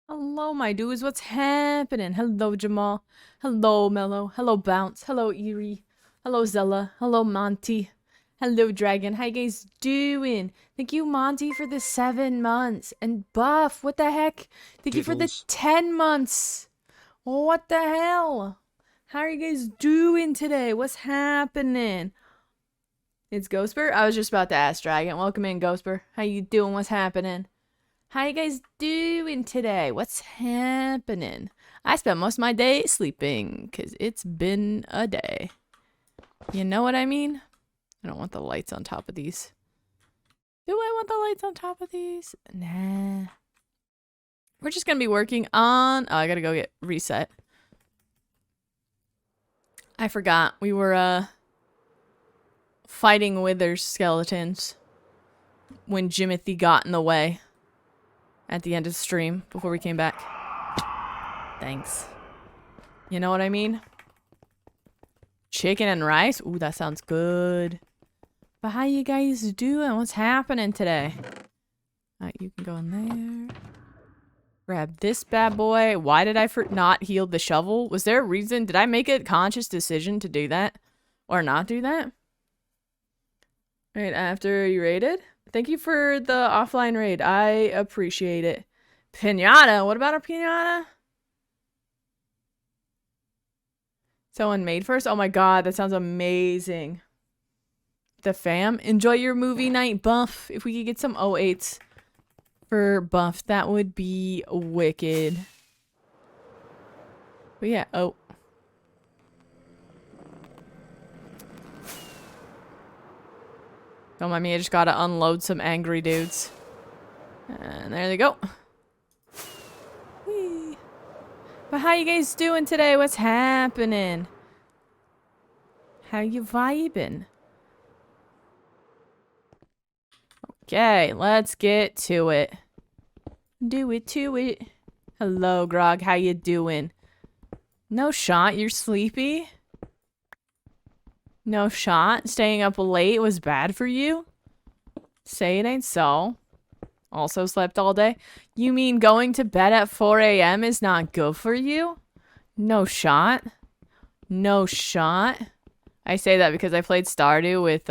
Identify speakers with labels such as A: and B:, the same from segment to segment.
A: Hello, my dudes. What's happening? Hello, Jamal. Hello, Mello. Hello, Bounce. Hello, Eerie. Hello, Zella. Hello, Monty. Hello, Dragon. How you guys doing? Thank you, Monty, for the 7 months. And Buff, what the heck? Thank you for the 10 months. What the hell? How are you guys doing today? What's happening? It's Ghostber? I was just about to ask Dragon. Welcome in, Ghostber. How you doing? What's happening? How you guys doing today? What's happening? I spent most of my day sleeping because it's been a day. You know what I mean? I don't want the lights on top of these. Do I want the lights on top of these? Nah. We're just going to be working on... Oh, I got to go get reset. I forgot. We were fighting Wither's skeletons when Jimothy got in the way. At the end of the stream, before we came back. Thanks. You know what I mean? Chicken and rice? Ooh, that sounds good. But how you guys doing? What's happening today? Alright, you can go in there. Grab this bad boy. Why did I not heal the shovel? Was there a reason? Did I make a conscious decision to do that? Or not do that? Right after you raided? Thank you for the offline raid. I appreciate it. Pinata? What about a pinata? Someone made first? Oh my god, that sounds amazing. The fam? Enjoy your movie night, Buff. If we could get some 08s for Buff, that would be wicked. But yeah, oh. Don't mind me, I just gotta unload some angry dudes. And there they go. Whee. But how you guys doing today? What's happening? How you vibing? Okay, let's get to it. Do it to it. Hello, Grog. How you doing? No shot. You're sleepy? No shot? Staying up late was bad for you? Say it ain't so. Also slept all day? You mean going to bed at 4 a.m. is not good for you? No shot? No shot? I say that because I played Stardew with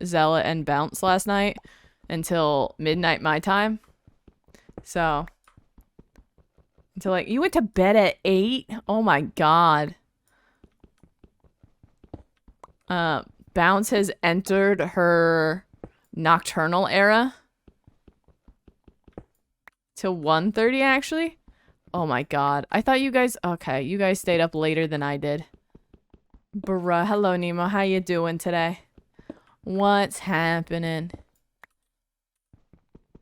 A: Zella and Bounce last night until midnight my time. So, until like, you went to bed at 8? Oh my god. Bounce has entered her nocturnal era. Till 1:30 actually? Oh my god. I thought you guys... Okay, you guys stayed up later than I did. Bruh. Hello, Nemo. How you doing today? What's happening?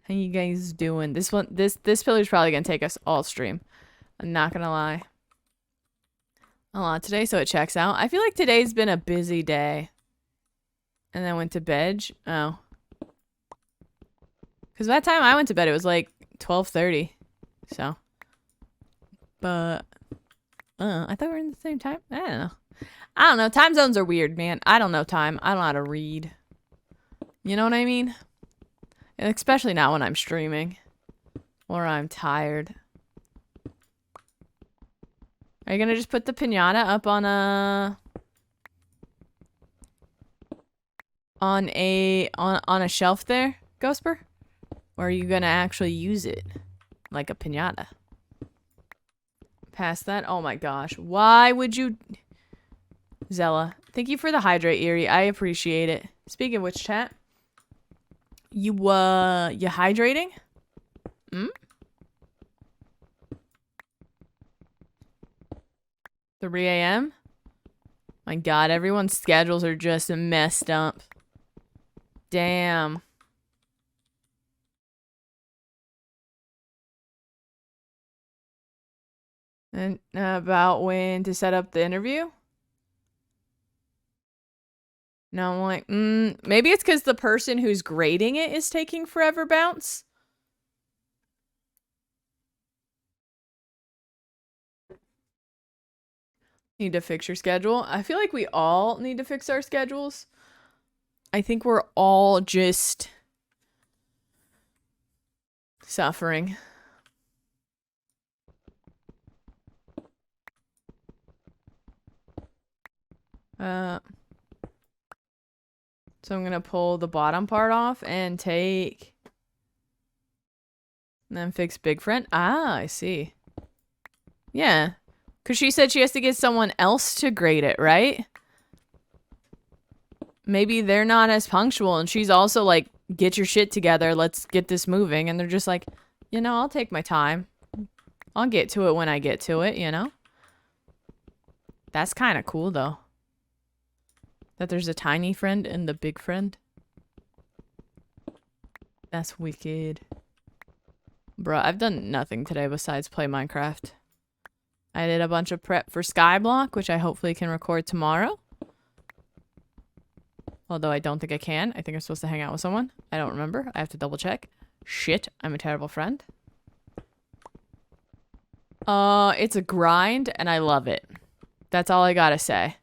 A: How you guys doing? This pillar's probably gonna take us all stream. I'm not gonna lie. A lot today, so it checks out. I feel like today's been a busy day. And then went to bed. Oh. Because by the time I went to bed, it was like 12:30. So. But. I thought we were in the same time. I don't know. I don't know. Time zones are weird, man. I don't know time. I don't know how to read. You know what I mean? And especially now when I'm streaming. Or I'm tired. Are you gonna just put the pinata up on a... On a shelf there, Ghostper? Or are you gonna actually use it? Like a pinata? Past that? Oh my gosh. Why would you... Zella. Thank you for the hydrate, Eerie. I appreciate it. Speaking of which, chat. You hydrating? Hmm? 3 a.m.? My god, everyone's schedules are just messed up. Damn. And about when to set up the interview? No, I'm like, maybe it's because the person who's grading it is taking forever, Bounce. Need to fix your schedule. I feel like we all need to fix our schedules. I think we're all just suffering. So I'm gonna pull the bottom part off and take... And then fix big friend. Ah, I see. Yeah. Because she said she has to get someone else to grade it, right? Maybe they're not as punctual and she's also like, get your shit together, let's get this moving. And they're just like, you know, I'll take my time. I'll get to it when I get to it, you know? That's kind of cool, though. That there's a tiny friend and the big friend. That's wicked. Bruh, I've done nothing today besides play Minecraft. I did a bunch of prep for Skyblock, which I hopefully can record tomorrow. Although I don't think I can. I think I'm supposed to hang out with someone. I don't remember. I have to double check. Shit, I'm a terrible friend. It's a grind, and I love it. That's all I gotta say.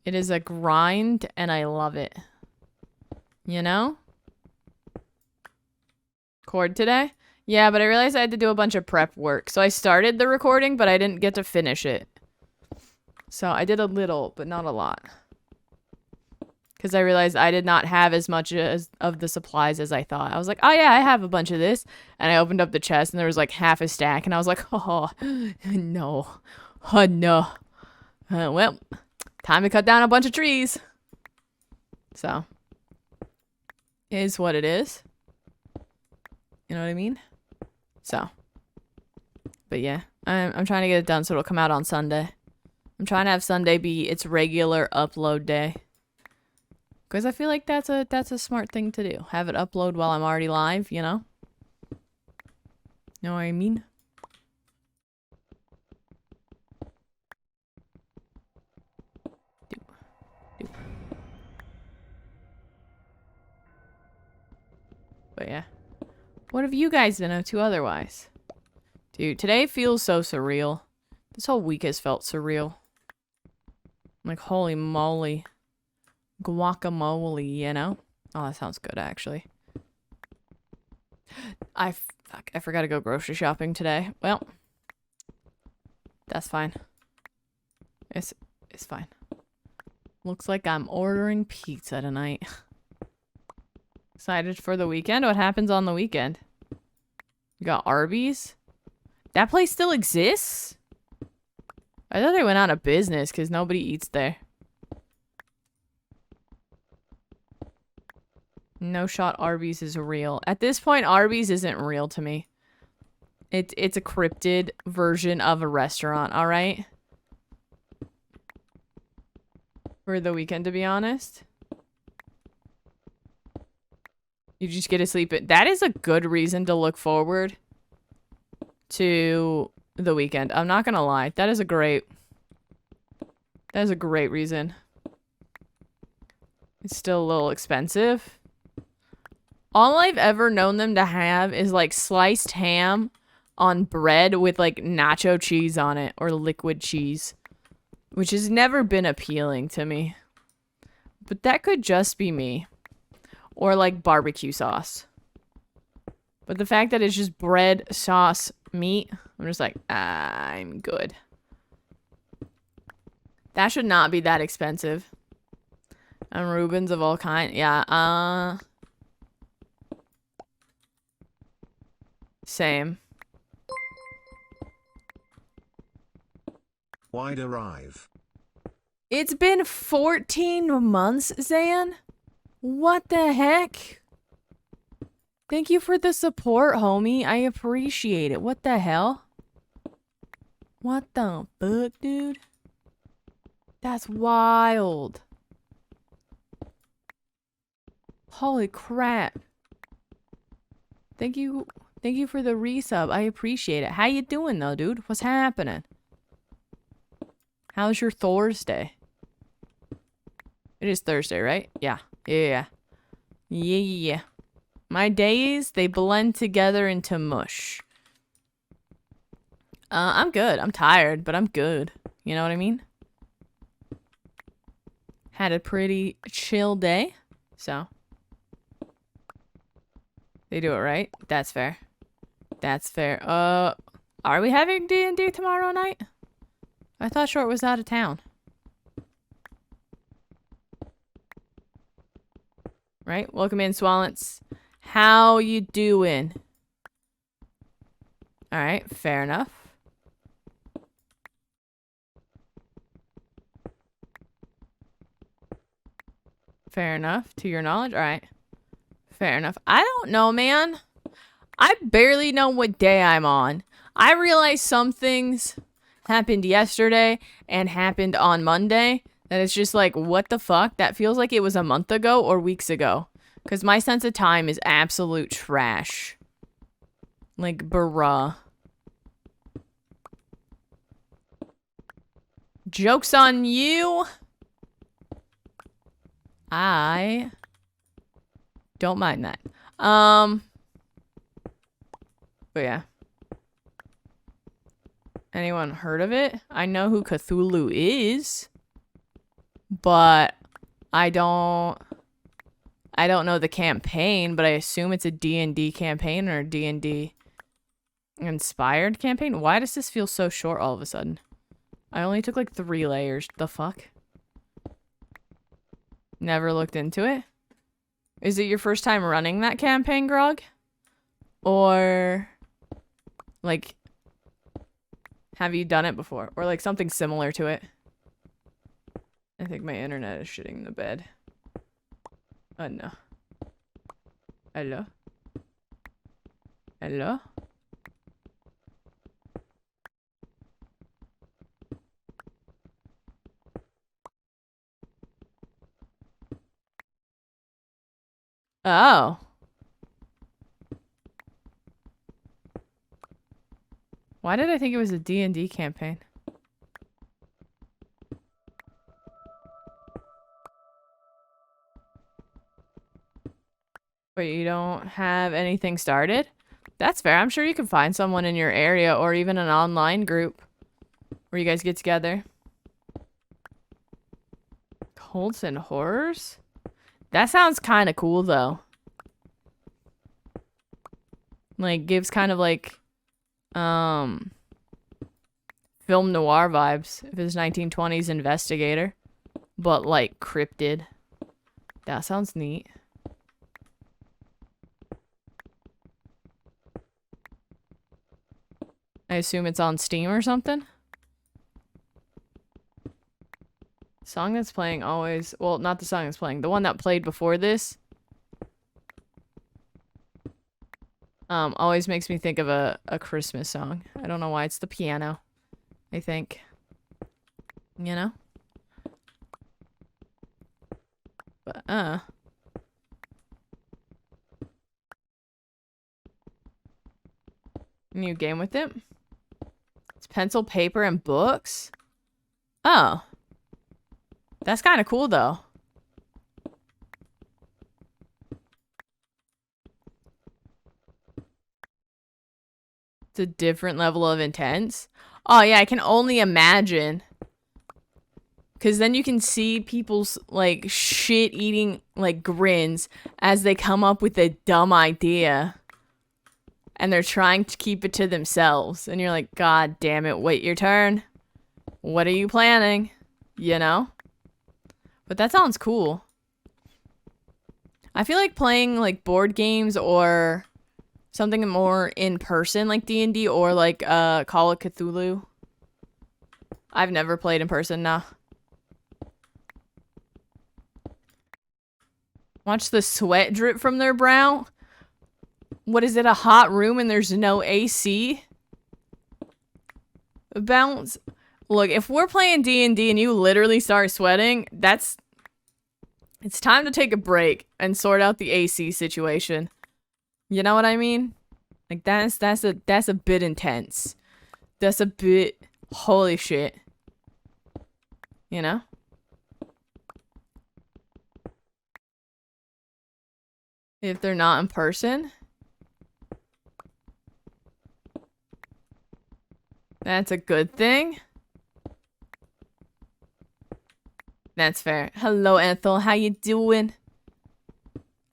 A: It is a grind, and I love it. You know? Record today? Yeah, but I realized I had to do a bunch of prep work. So I started the recording, but I didn't get to finish it. So I did a little, but not a lot. Because I realized I did not have as much of the supplies as I thought. I was like, oh yeah, I have a bunch of this. And I opened up the chest and there was like half a stack. And I was like, oh, no. Oh, no. Well, time to cut down a bunch of trees. So, it is what it is. You know what I mean? So, but yeah, I'm trying to get it done so it'll come out on Sunday. I'm trying to have Sunday be its regular upload day. Because I feel like that's a smart thing to do. Have it upload while I'm already live, you know? Know what I mean? But yeah. What have you guys been up to otherwise? Dude, today feels so surreal. This whole week has felt surreal. Like, holy moly. Guacamole, you know? Oh, that sounds good, actually. I forgot to go grocery shopping today. Well, that's fine. It's fine. Looks like I'm ordering pizza tonight. Excited for the weekend? What happens on the weekend? You got Arby's? That place still exists? I thought they went out of business because nobody eats there. No shot Arby's is real. At this point, Arby's isn't real to me. It's a cryptid version of a restaurant, alright? For the weekend, to be honest. You just get to sleep. That is a good reason to look forward to the weekend. I'm not gonna lie. That is a great reason. It's still a little expensive. All I've ever known them to have is like sliced ham on bread with like nacho cheese on it or liquid cheese, which has never been appealing to me. But that could just be me. Or like barbecue sauce. But the fact that it's just bread, sauce, meat, I'm just like, I'm good. That should not be that expensive. And Reubens of all kind. Yeah, same.
B: Why'd arrive?
A: It's been 14 months, Zan? What the heck? Thank you for the support, homie. I appreciate it. What the hell? What the fuck, dude? That's wild. Holy crap. Thank you for the resub. I appreciate it. How you doing though, dude? What's happening? How's your Thursday? It is Thursday, right? Yeah. Yeah. My days, they blend together into mush. I'm good. I'm tired, but I'm good. You know what I mean? Had a pretty chill day, so. They do it right. That's fair. That's fair. Are we having D&D tomorrow night? I thought Short was out of town. Right? Welcome in, Swallants. How you doing? Alright, fair enough. Fair enough, to your knowledge. Alright. Fair enough. I don't know, man. I barely know what day I'm on. I realize some things happened yesterday and happened on Monday that it's just like, what the fuck? That feels like it was a month ago or weeks ago. Because my sense of time is absolute trash. Like, bruh. Joke's on you. I don't mind that. But yeah. Anyone heard of it? I know who Cthulhu is, but I don't know the campaign, but I assume it's a D&D campaign or a D&D inspired campaign. Why does this feel so short all of a sudden? I only took like 3 layers. The fuck? Never looked into it. Is it your first time running that campaign, Grog? Or like, have you done it before? Or like something similar to it? I think my internet is shitting the bed. Oh no. Hello? Hello? Oh. Why did I think it was a D&D campaign? But you don't have anything started? That's fair. I'm sure you can find someone in your area or even an online group where you guys get together. Cults and horrors? That sounds kind of cool, though. Like, gives kind of like, film noir vibes. If it's 1920s investigator. But, like, cryptid. That sounds neat. I assume it's on Steam or something? Song that's playing always... Well, not the song that's playing. The one that played before this. Always makes me think of a Christmas song. I don't know why. It's the piano, I think. You know? But, new game with it? It's pencil, paper, and books? Oh. That's kind of cool, though. It's a different level of intense. Oh, yeah, I can only imagine. Because then you can see people's, like, shit-eating, like, grins as they come up with a dumb idea. And they're trying to keep it to themselves. And you're like, God damn it, wait your turn. What are you planning? You know? But that sounds cool. I feel like playing, like, board games or something more in person, like D&D or, like, Call of Cthulhu. I've never played in person, nah. Watch the sweat drip from their brow. What is it, a hot room and there's no AC? Bounce. Look, if we're playing D&D and you literally start sweating, it's time to take a break and sort out the AC situation. You know what I mean? Like that's a bit intense. That's a bit holy shit. You know? If they're not in person. That's a good thing. That's fair. Hello, Ethel. How you doing?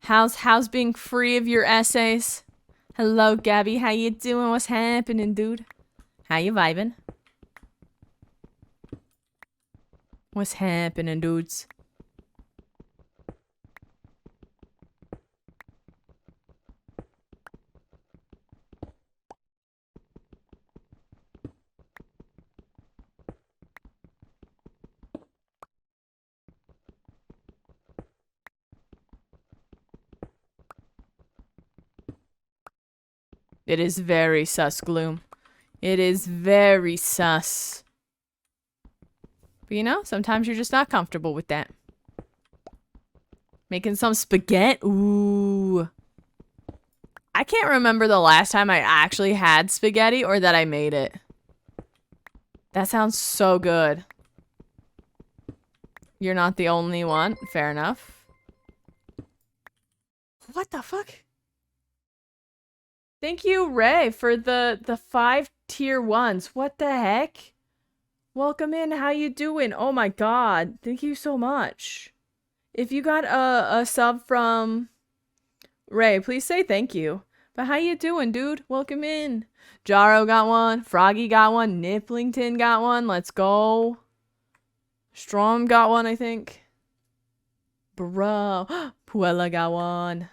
A: How's being free of your essays? Hello, Gabby. How you doing? What's happening, dude? How you vibing? What's happening, dudes? It is very sus, Gloom. It is very sus. But you know, sometimes you're just not comfortable with that. Making some spaghetti. Ooh. I can't remember the last time I actually had spaghetti or that I made it. That sounds so good. You're not the only one. Fair enough. What the fuck? Thank you, Ray, for the 5 tier 1s. What the heck? Welcome in. How you doing? Oh my god. Thank you so much. If you got a sub from Ray, please say thank you. But how you doing, dude? Welcome in. Jaro got one. Froggy got one. Nipplington got one. Let's go. Strom got one, I think. Bro. Puella got one.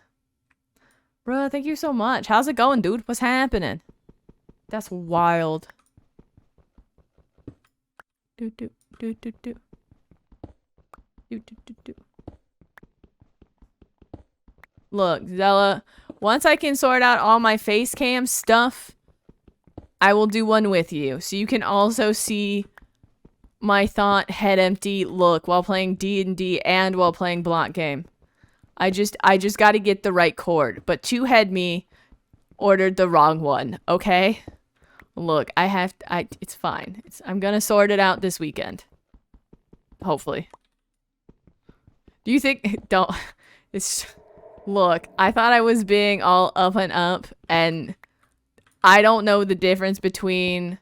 A: Bro, thank you so much. How's it going, dude? What's happening? That's wild. Do do do do do. Do do do do. Look, Zella, once I can sort out all my face cam stuff, I will do one with you. So you can also see my thought head empty look while playing D&D and while playing block game. I just got to get the right chord. But 2head me ordered the wrong one, okay? Look, it's fine. I'm going to sort it out this weekend. Hopefully. Do you think look, I thought I was being all up and up, and I don't know the difference between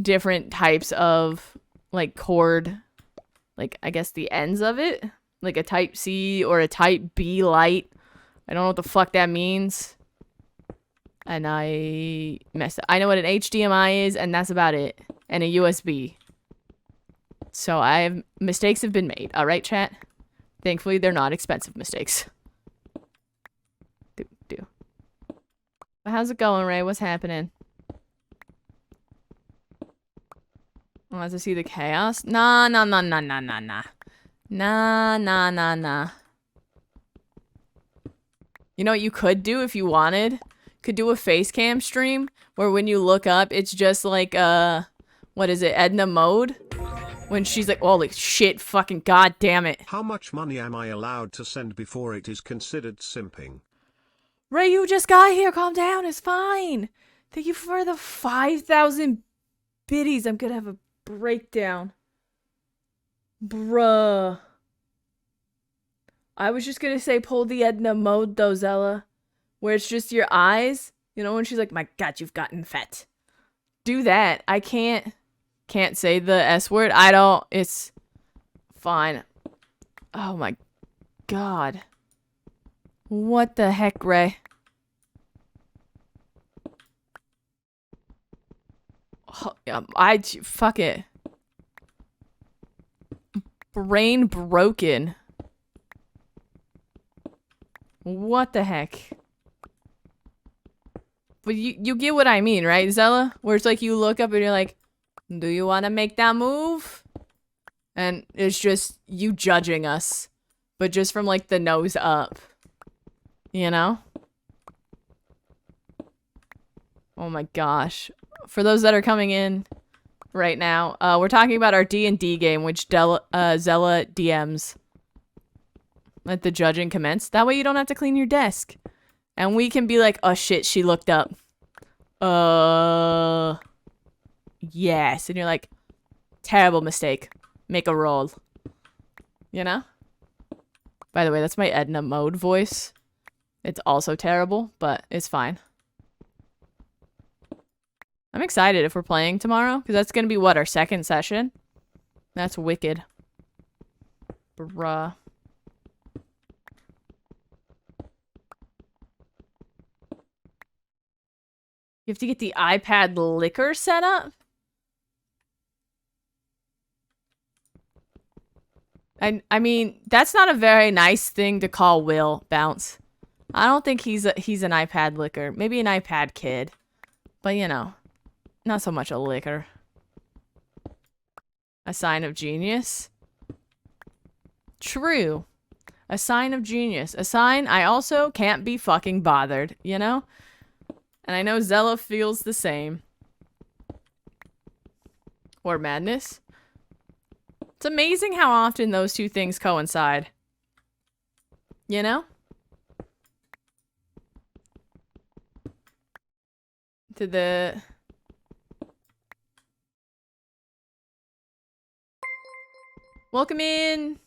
A: different types of, like, chord, like, I guess the ends of it, like a type C or a type B light. I don't know what the fuck that means. And I messed up. I know what an HDMI is, and that's about it. And a USB. So mistakes have been made. All right, chat? Thankfully, they're not expensive mistakes. Do. But how's it going, Ray? What's happening? I want to see the chaos. Nah. You know what you could do if you wanted? Could do a face cam stream where when you look up, it's just like, what is it, Edna mode? When she's like, holy shit, fucking god damn it.
B: How much money am I allowed to send before it is considered simping?
A: Ray, you just got here. Calm down. It's fine. Thank you for the 5,000 biddies. I'm gonna have a breakdown. Bruh. I was just gonna say pull the Edna mode though, Zella. Where it's just your eyes. You know, when she's like, my god, you've gotten fat. Do that. I can't say the S word. It's fine. Oh my god. What the heck, Ray? Oh, fuck it. Brain broken. What the heck? But you get what I mean, right, Zella? Where it's like you look up and you're like, do you want to make that move? And it's just you judging us. But just from like the nose up. You know? Oh my gosh. For those that are coming in right now, we're talking about our D&D game, which Zella DMs. Let the judging commence. That way you don't have to clean your desk. And we can be like, oh shit, she looked up. Yes. And you're like, terrible mistake. Make a roll. You know? By the way, that's my Edna mode voice. It's also terrible, but it's fine. I'm excited if we're playing tomorrow, because that's going to be, what, our second session? That's wicked. Bruh. You have to get the iPad liquor set up? I mean, that's not a very nice thing to call Will, Bounce. I don't think he's an iPad licker. Maybe an iPad kid. But, you know, not so much a licker. A sign of genius? True. A sign of genius. A sign I also can't be fucking bothered, you know? And I know Zella feels the same. Or Madness. It's amazing how often those two things coincide. You know? To the... Welcome in,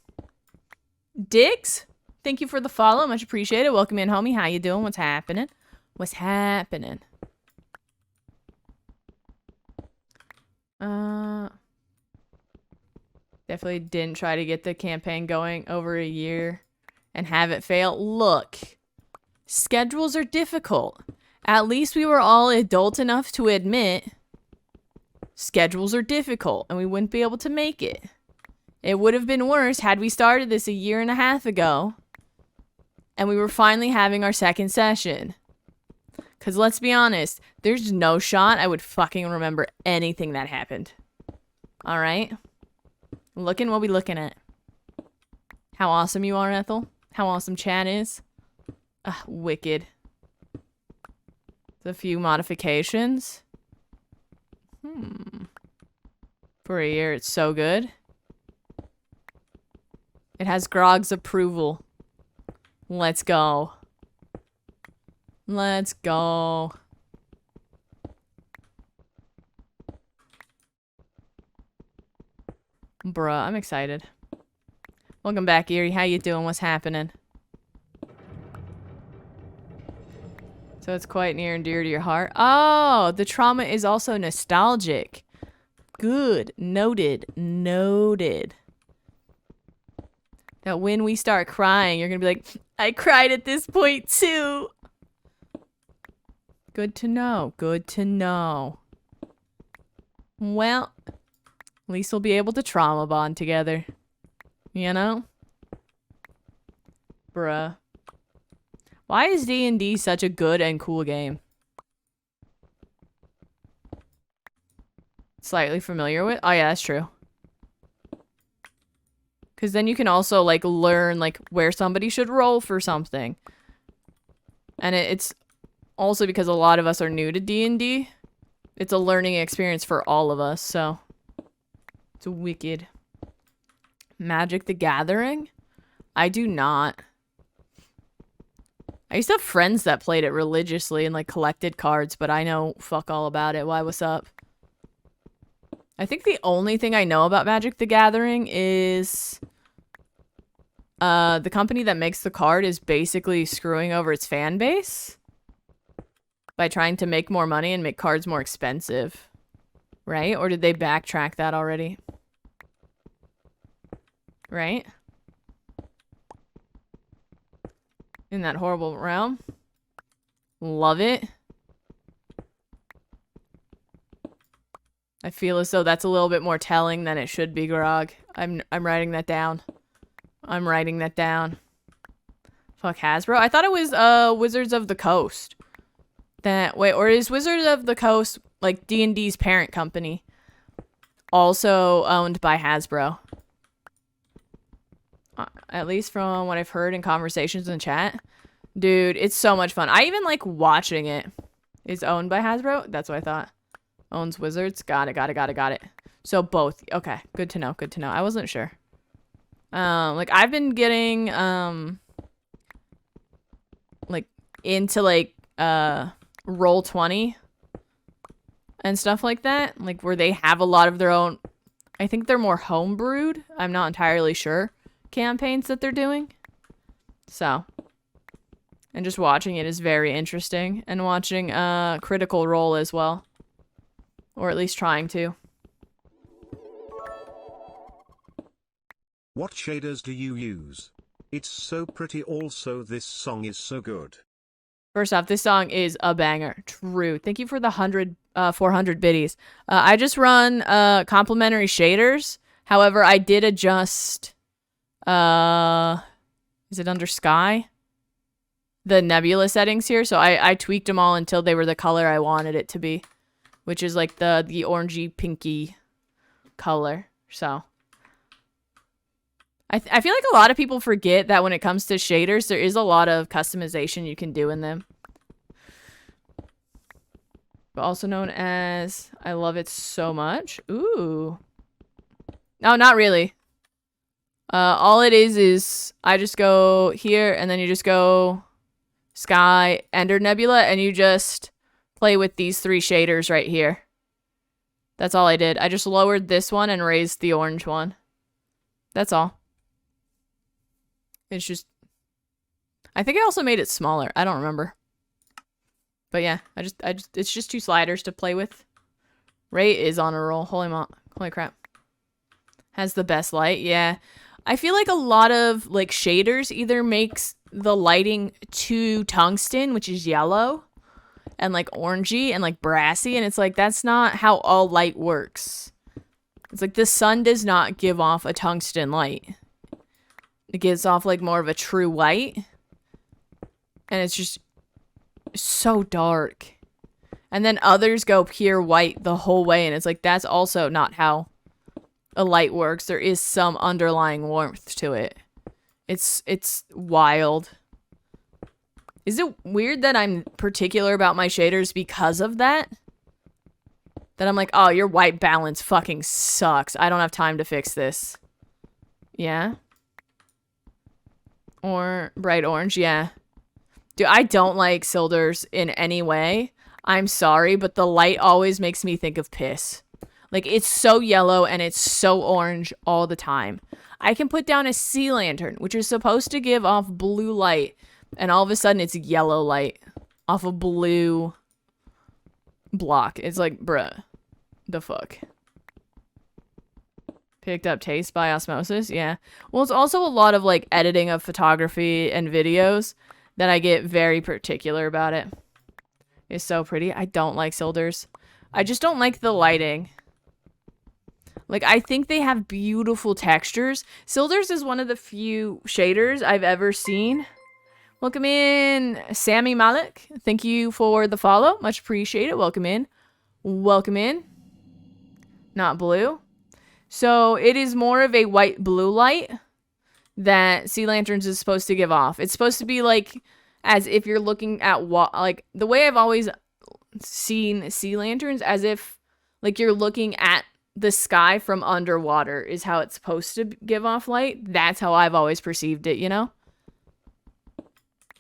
A: Diggs. Thank you for the follow. Much appreciated. Welcome in, homie. How you doing? What's happening? What's happening? Definitely didn't try to get the campaign going over a year and have it fail. Look, schedules are difficult. At least we were all adult enough to admit schedules are difficult and we wouldn't be able to make it. It would have been worse had we started this 1.5 years ago and we were finally having our second session. Because let's be honest, there's no shot I would fucking remember anything that happened. Alright? Looking what we looking at. How awesome you are, Ethel. How awesome Chat is. Wicked. A few modifications. For a year, it's so good. It has Grog's approval. Let's go. Let's go. Bruh, I'm excited. Welcome back, Erie. How you doing? What's happening? So it's quite near and dear to your heart. Oh, the trauma is also nostalgic. Good. Noted. Noted. That when we start crying, you're going to be like, I cried at this point too. Good to know. Good to know. Well, at least we'll be able to trauma bond together. You know? Bruh. Why is D&D such a good and cool game? Slightly familiar with? Oh yeah, that's true. Because then you can also, like, learn, like, where somebody should roll for something. And it's also because a lot of us are new to D&D. It's a learning experience for all of us, so. It's wicked. Magic the Gathering? I do not. I used to have friends that played it religiously and, like, collected cards, but I know fuck all about it. Why, what's up? I think the only thing I know about Magic the Gathering is... the company that makes the card is basically screwing over its fan base by trying to make more money and make cards more expensive. Right? Or did they backtrack that already? Right? In that horrible realm. Love it. I feel as though that's a little bit more telling than it should be, Grog. I'm writing that down. I'm writing that down. Fuck Hasbro. I thought it was Wizards of the Coast. Wait, or is Wizards of the Coast like D&D's parent company? Also owned by Hasbro. At least from what I've heard in conversations in chat. Dude, it's so much fun. I even like watching it. It's owned by Hasbro? That's what I thought. Owns Wizards. Got it. So both. Okay, good to know. I wasn't sure. Like I've been getting like into like Roll20 and stuff like that, like where they have a lot of their own, I think they're more homebrewed, I'm not entirely sure, campaigns that they're doing. So, and just watching it is very interesting, and watching Critical Role as well, or at least trying to.
B: What shaders do you use? It's so pretty, also this song is so good.
A: First off, this song is a banger. True. Thank you for the 400 biddies. I just run complimentary shaders. However, I did adjust, is it under Sky? The nebula settings here. So I tweaked them all until they were the color I wanted it to be, which is like the orangey pinky color. So I feel like a lot of people forget that when it comes to shaders, there is a lot of customization you can do in them. Also known as, I love it so much. Ooh. No, not really. All it is I just go here and then you just go Sky, Ender Nebula, and you just play with these 3 shaders right here. That's all I did. I just lowered this one and raised the orange one. That's all. It's just... I think I also made it smaller. I don't remember. But yeah, it's just 2 sliders to play with. Ray is on a roll. Holy crap. Has the best light. Yeah. I feel like a lot of like shaders either makes the lighting too tungsten, which is yellow, and like orangey and like brassy, and it's like that's not how all light works. It's like the sun does not give off a tungsten light. It gives off like more of a true white. And it's just so dark. And then others go pure white the whole way, and it's like that's also not how a light works. There is some underlying warmth to it. It's wild. Is it weird that I'm particular about my shaders because of that? That I'm like, oh, your white balance fucking sucks. I don't have time to fix this. Yeah? Or bright orange, yeah. Dude, I don't like Silders in any way. I'm sorry, but the light always makes me think of piss. Like, it's so yellow and it's so orange all the time. I can put down a sea lantern, which is supposed to give off blue light, and all of a sudden it's yellow light off a blue block. It's like, bruh, the fuck. Picked up taste by osmosis, yeah. Well, it's also a lot of, like, editing of photography and videos that I get very particular about it. It's so pretty. I don't like Silders. I just don't like the lighting. Like, I think they have beautiful textures. Silders is one of the few shaders I've ever seen. Welcome in, Sammy Malik. Thank you for the follow. Much appreciated. Welcome in. Welcome in. Not blue. So, it is more of a white-blue light that Sea Lanterns is supposed to give off. It's supposed to be, like, as if you're looking at, like, the way I've always seen Sea Lanterns, as if, like, you're looking at the sky from underwater is how it's supposed to give off light. That's how I've always perceived it, you know?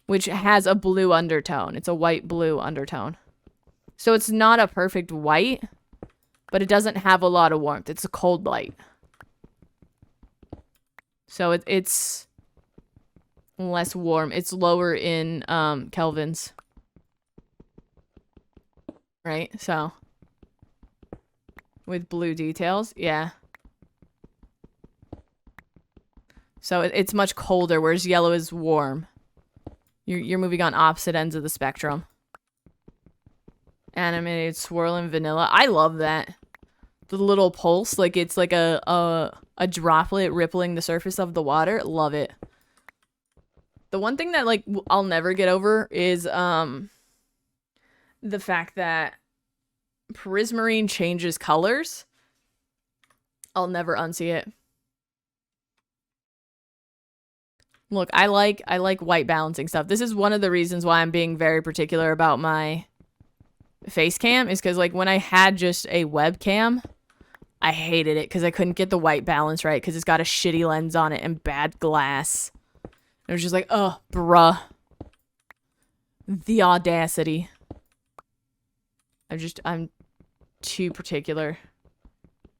A: Which has a blue undertone. It's a white-blue undertone. So it's not a perfect white, but it doesn't have a lot of warmth. It's a cold light. So it's less warm. It's lower in kelvins. Right? So with blue details, yeah. So it's much colder, whereas yellow is warm. You're moving on opposite ends of the spectrum. Animated swirl in vanilla. I love that. The little pulse, like it's like a droplet rippling the surface of the water. Love it. The one thing that like I'll never get over is the fact that Prismarine changes colors. I'll never unsee it. Look, I like white balancing stuff. This is one of the reasons why I'm being very particular about my face cam, is because like when I had just a webcam, I hated it because I couldn't get the white balance right because it's got a shitty lens on it and bad glass. It was just like, oh, bruh. The audacity. I'm too particular.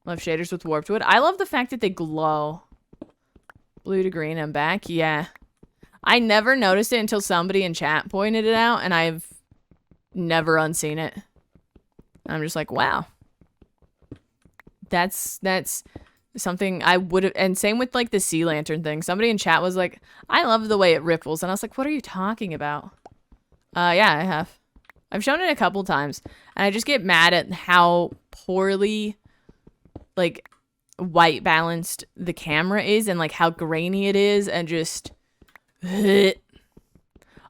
A: Love shaders with warped wood. I love the fact that they glow. Blue to green and back. Yeah. I never noticed it until somebody in chat pointed it out, and I've never unseen it. I'm just like, wow. That's something I would have, and same with like the sea lantern thing. Somebody in chat was like, I love the way it ripples, and I was like, what are you talking about? Yeah, I have. I've shown it a couple times, and I just get mad at how poorly, like, white balanced the camera is, and like how grainy it is, and just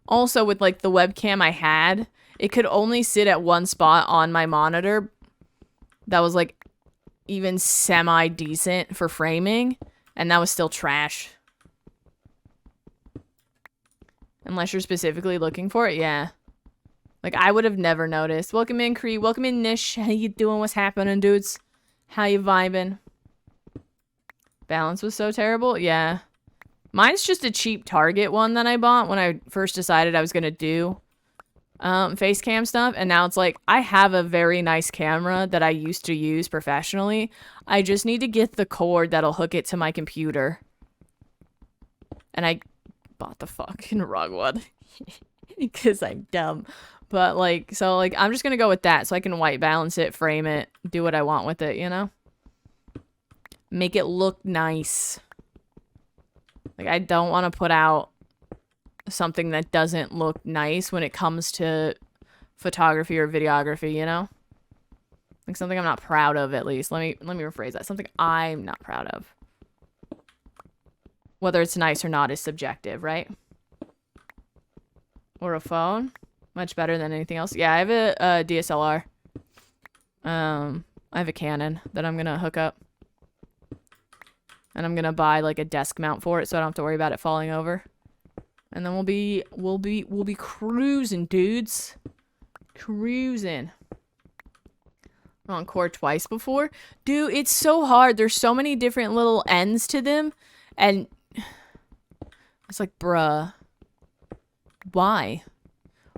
A: also with like the webcam I had, it could only sit at one spot on my monitor that was like even semi decent for framing, and that was still trash. Unless you're specifically looking for it, yeah. Like, I would have never noticed. Welcome in, Cree. Welcome in, Nish. How you doing? What's happening, dudes? How you vibing? Balance was so terrible? Yeah. Mine's just a cheap Target one that I bought when I first decided I was going to do face cam stuff. And now it's like, I have a very nice camera that I used to use professionally. I just need to get the cord that'll hook it to my computer. And I bought the fucking wrong one. Because I'm dumb. But like, so like, I'm just going to go with that so I can white balance it, frame it, do what I want with it, you know? Make it look nice. Like, I don't want to put out something that doesn't look nice when it comes to photography or videography, you know? Like, something I'm not proud of, at least. Let me rephrase that. Something I'm not proud of. Whether it's nice or not is subjective, right? Or a phone. Much better than anything else. Yeah, I have a DSLR. I have a Canon that I'm gonna hook up. And I'm gonna buy like a desk mount for it so I don't have to worry about it falling over. And then we'll be cruising, dudes. Cruising. On core twice before. Dude, it's so hard. There's so many different little ends to them. And it's like, bruh. Why?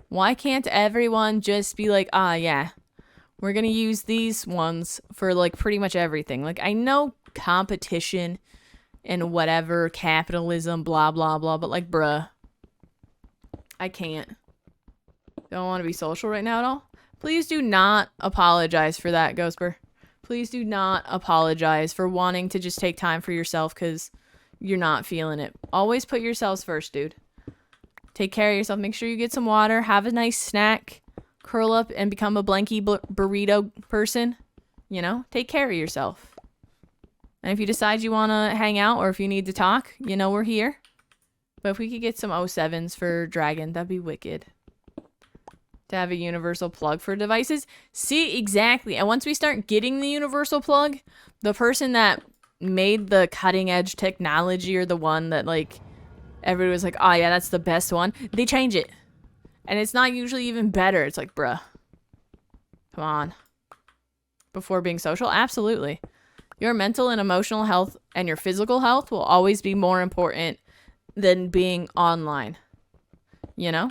A: Why can't everyone just be like, ah, yeah. We're gonna use these ones for like pretty much everything. Like, I know competition and whatever, capitalism, blah, blah, blah. But like, bruh. I can't. Don't want to be social right now at all. Please do not apologize for that, Ghostber. Please do not apologize for wanting to just take time for yourself because you're not feeling it. Always put yourselves first, dude. Take care of yourself. Make sure you get some water. Have a nice snack. Curl up and become a blankie burrito person. You know? Take care of yourself. And if you decide you want to hang out or if you need to talk, you know we're here. But if we could get some 07s for Dragon, that'd be wicked. To have a universal plug for devices. See, exactly. And once we start getting the universal plug, the person that made the cutting edge technology or the one that like everybody was like, oh yeah, that's the best one, they change it. And it's not usually even better. It's like, bruh. Come on. Before being social? Absolutely. Your mental and emotional health and your physical health will always be more important than being online, you know?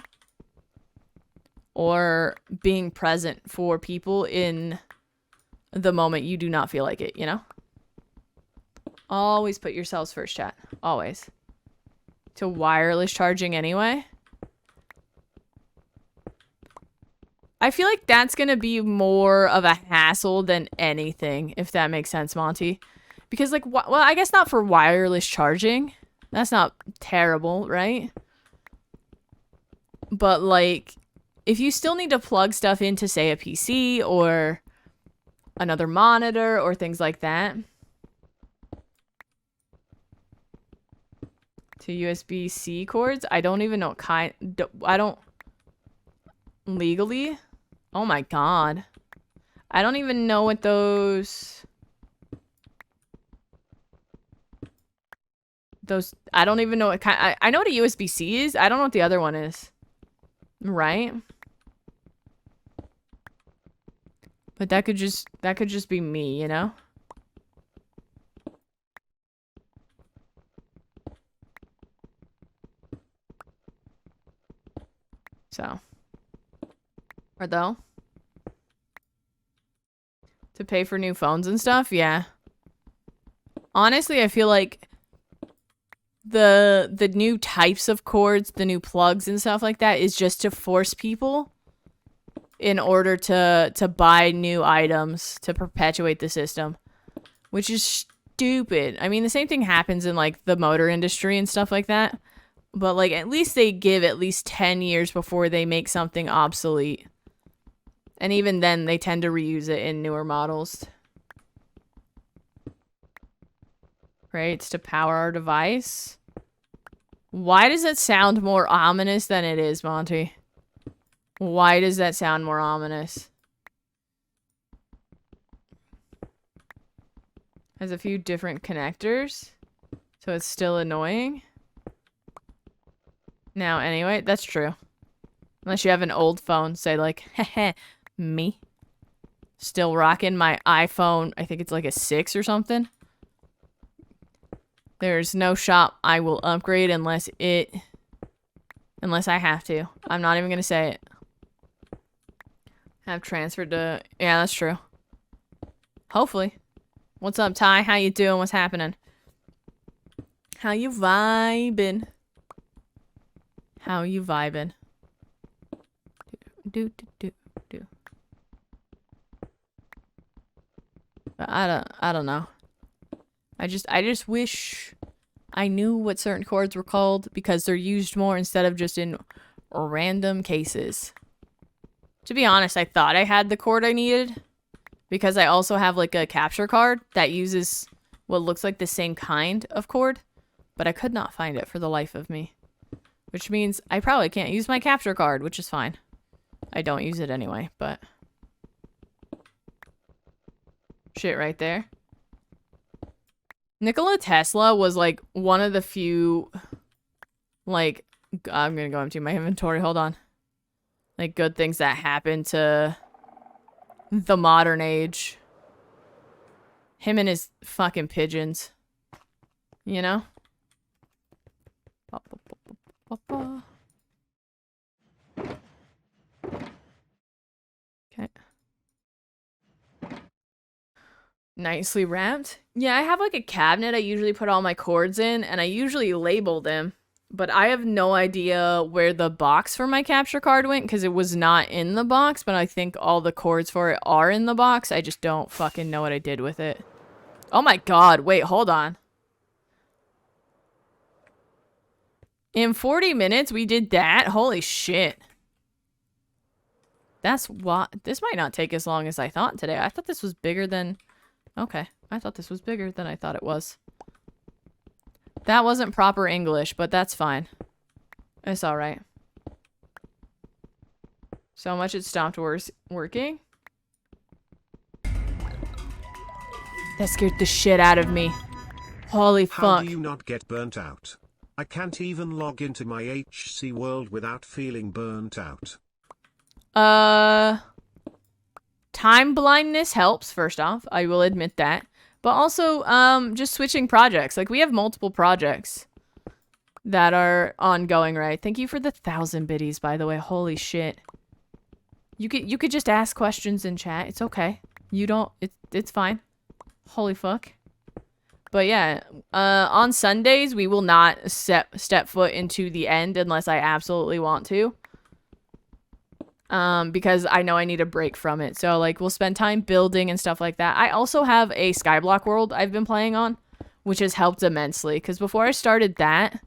A: Or being present for people in the moment you do not feel like it, you know? Always put yourselves first, chat. Always. To wireless charging anyway. I feel like that's going to be more of a hassle than anything, if that makes sense, Monty. Because, like, well, I guess not for wireless charging. That's not terrible, right? But, like, if you still need to plug stuff into, say, a PC or another monitor or things like that. To USB-C cords? I don't even know what kind. I don't... Legally? Oh my god. I don't even know what those... I don't even know what kind... I know what a USB-C is. I don't know what the other one is. Right? But that could just be me, you know? So. Or though? To pay for new phones and stuff? Yeah. Honestly, I feel like the new types of cords, the new plugs and stuff like that is just to force people in order to buy new items to perpetuate the system, which is stupid. I mean, the same thing happens in like the motor industry and stuff like that, but like at least they give at least 10 years before they make something obsolete. And even then they tend to reuse it in newer models. Right? It's to power our device. Why does that sound more ominous than it is, Monty? Why does that sound more ominous? Has a few different connectors, so it's still annoying. Now, anyway, that's true. Unless you have an old phone, say like, heh, me. Still rocking my iPhone, I think it's like a 6 or something. There's no shop I will upgrade unless I have to. I'm not even gonna say it. Have transferred to, yeah, that's true. Hopefully. What's up, Ty? How you doing? What's happening? How you vibing? How you vibing? Do. I don't know. I just wish I knew what certain chords were called because they're used more instead of just in random cases. To be honest, I thought I had the chord I needed because I also have like a capture card that uses what looks like the same kind of chord, but I could not find it for the life of me. Which means I probably can't use my capture card, which is fine. I don't use it anyway, but shit right there. Nikola Tesla was like one of the few, like, I'm gonna go empty my inventory, hold on. Like good things that happened to the modern age. Him and his fucking pigeons. You know? Okay. Nicely wrapped. Yeah, I have like a cabinet I usually put all my cords in, and I usually label them. But I have no idea where the box for my capture card went, because it was not in the box, but I think all the cords for it are in the box. I just don't fucking know what I did with it. Oh my god, wait, hold on. In 40 minutes, we did that? Holy shit. That's what... This might not take as long as I thought today. I thought this was bigger than... Okay, I thought this was bigger than I thought it was. That wasn't proper English, but that's fine. It's alright. So much it stopped working. That scared the shit out of me. Holy fuck.
B: How do you not get burnt out? I can't even log into my HC world without feeling burnt out.
A: Time blindness helps, first off. I will admit that. But also, just switching projects. Like, we have multiple projects that are ongoing, right? Thank you for the 1,000 biddies, by the way. Holy shit. You could just ask questions in chat. It's okay. You don't... It's fine. Holy fuck. But yeah, on Sundays, we will not step foot into the end unless I absolutely want to. Because I know I need a break from it. So, like, we'll spend time building and stuff like that. I also have a Skyblock world I've been playing on, which has helped immensely. Because before I started that,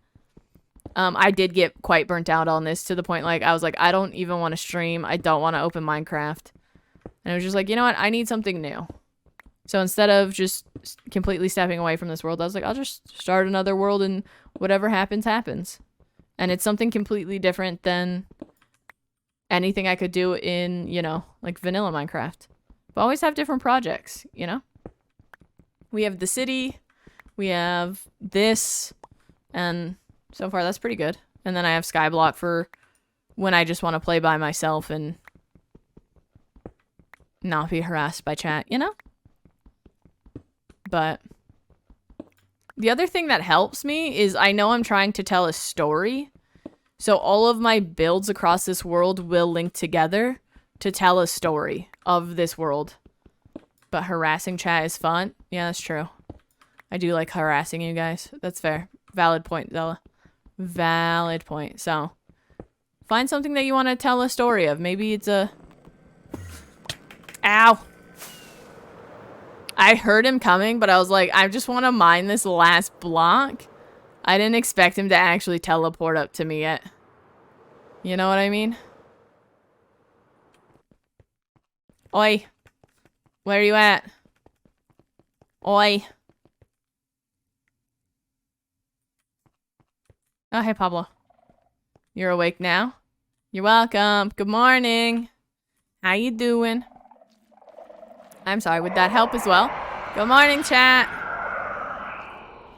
A: I did get quite burnt out on this to the point, like, I was like, I don't even want to stream. I don't want to open Minecraft. And I was just like, you know what? I need something new. So instead of just completely stepping away from this world, I was like, I'll just start another world and whatever happens, happens. And it's something completely different than anything I could do in, you know, like vanilla Minecraft. But always have different projects, you know? We have the city, we have this, and so far that's pretty good. And then I have Skyblock for when I just want to play by myself and not be harassed by chat, you know? But the other thing that helps me is I know I'm trying to tell a story. So all of my builds across this world will link together to tell a story of this world. But harassing chat is fun. Yeah, that's true. I do like harassing you guys. That's fair. Valid point, Zella. Valid point. So, find something that you want to tell a story of. Maybe it's a... Ow! I heard him coming, but I was like, I just want to mine this last block. I didn't expect him to actually teleport up to me yet. You know what I mean? Oi. Where are you at? Oi. Oh, hey, Pablo. You're awake now? You're welcome. Good morning. How you doing? I'm sorry, would that help as well? Good morning, chat.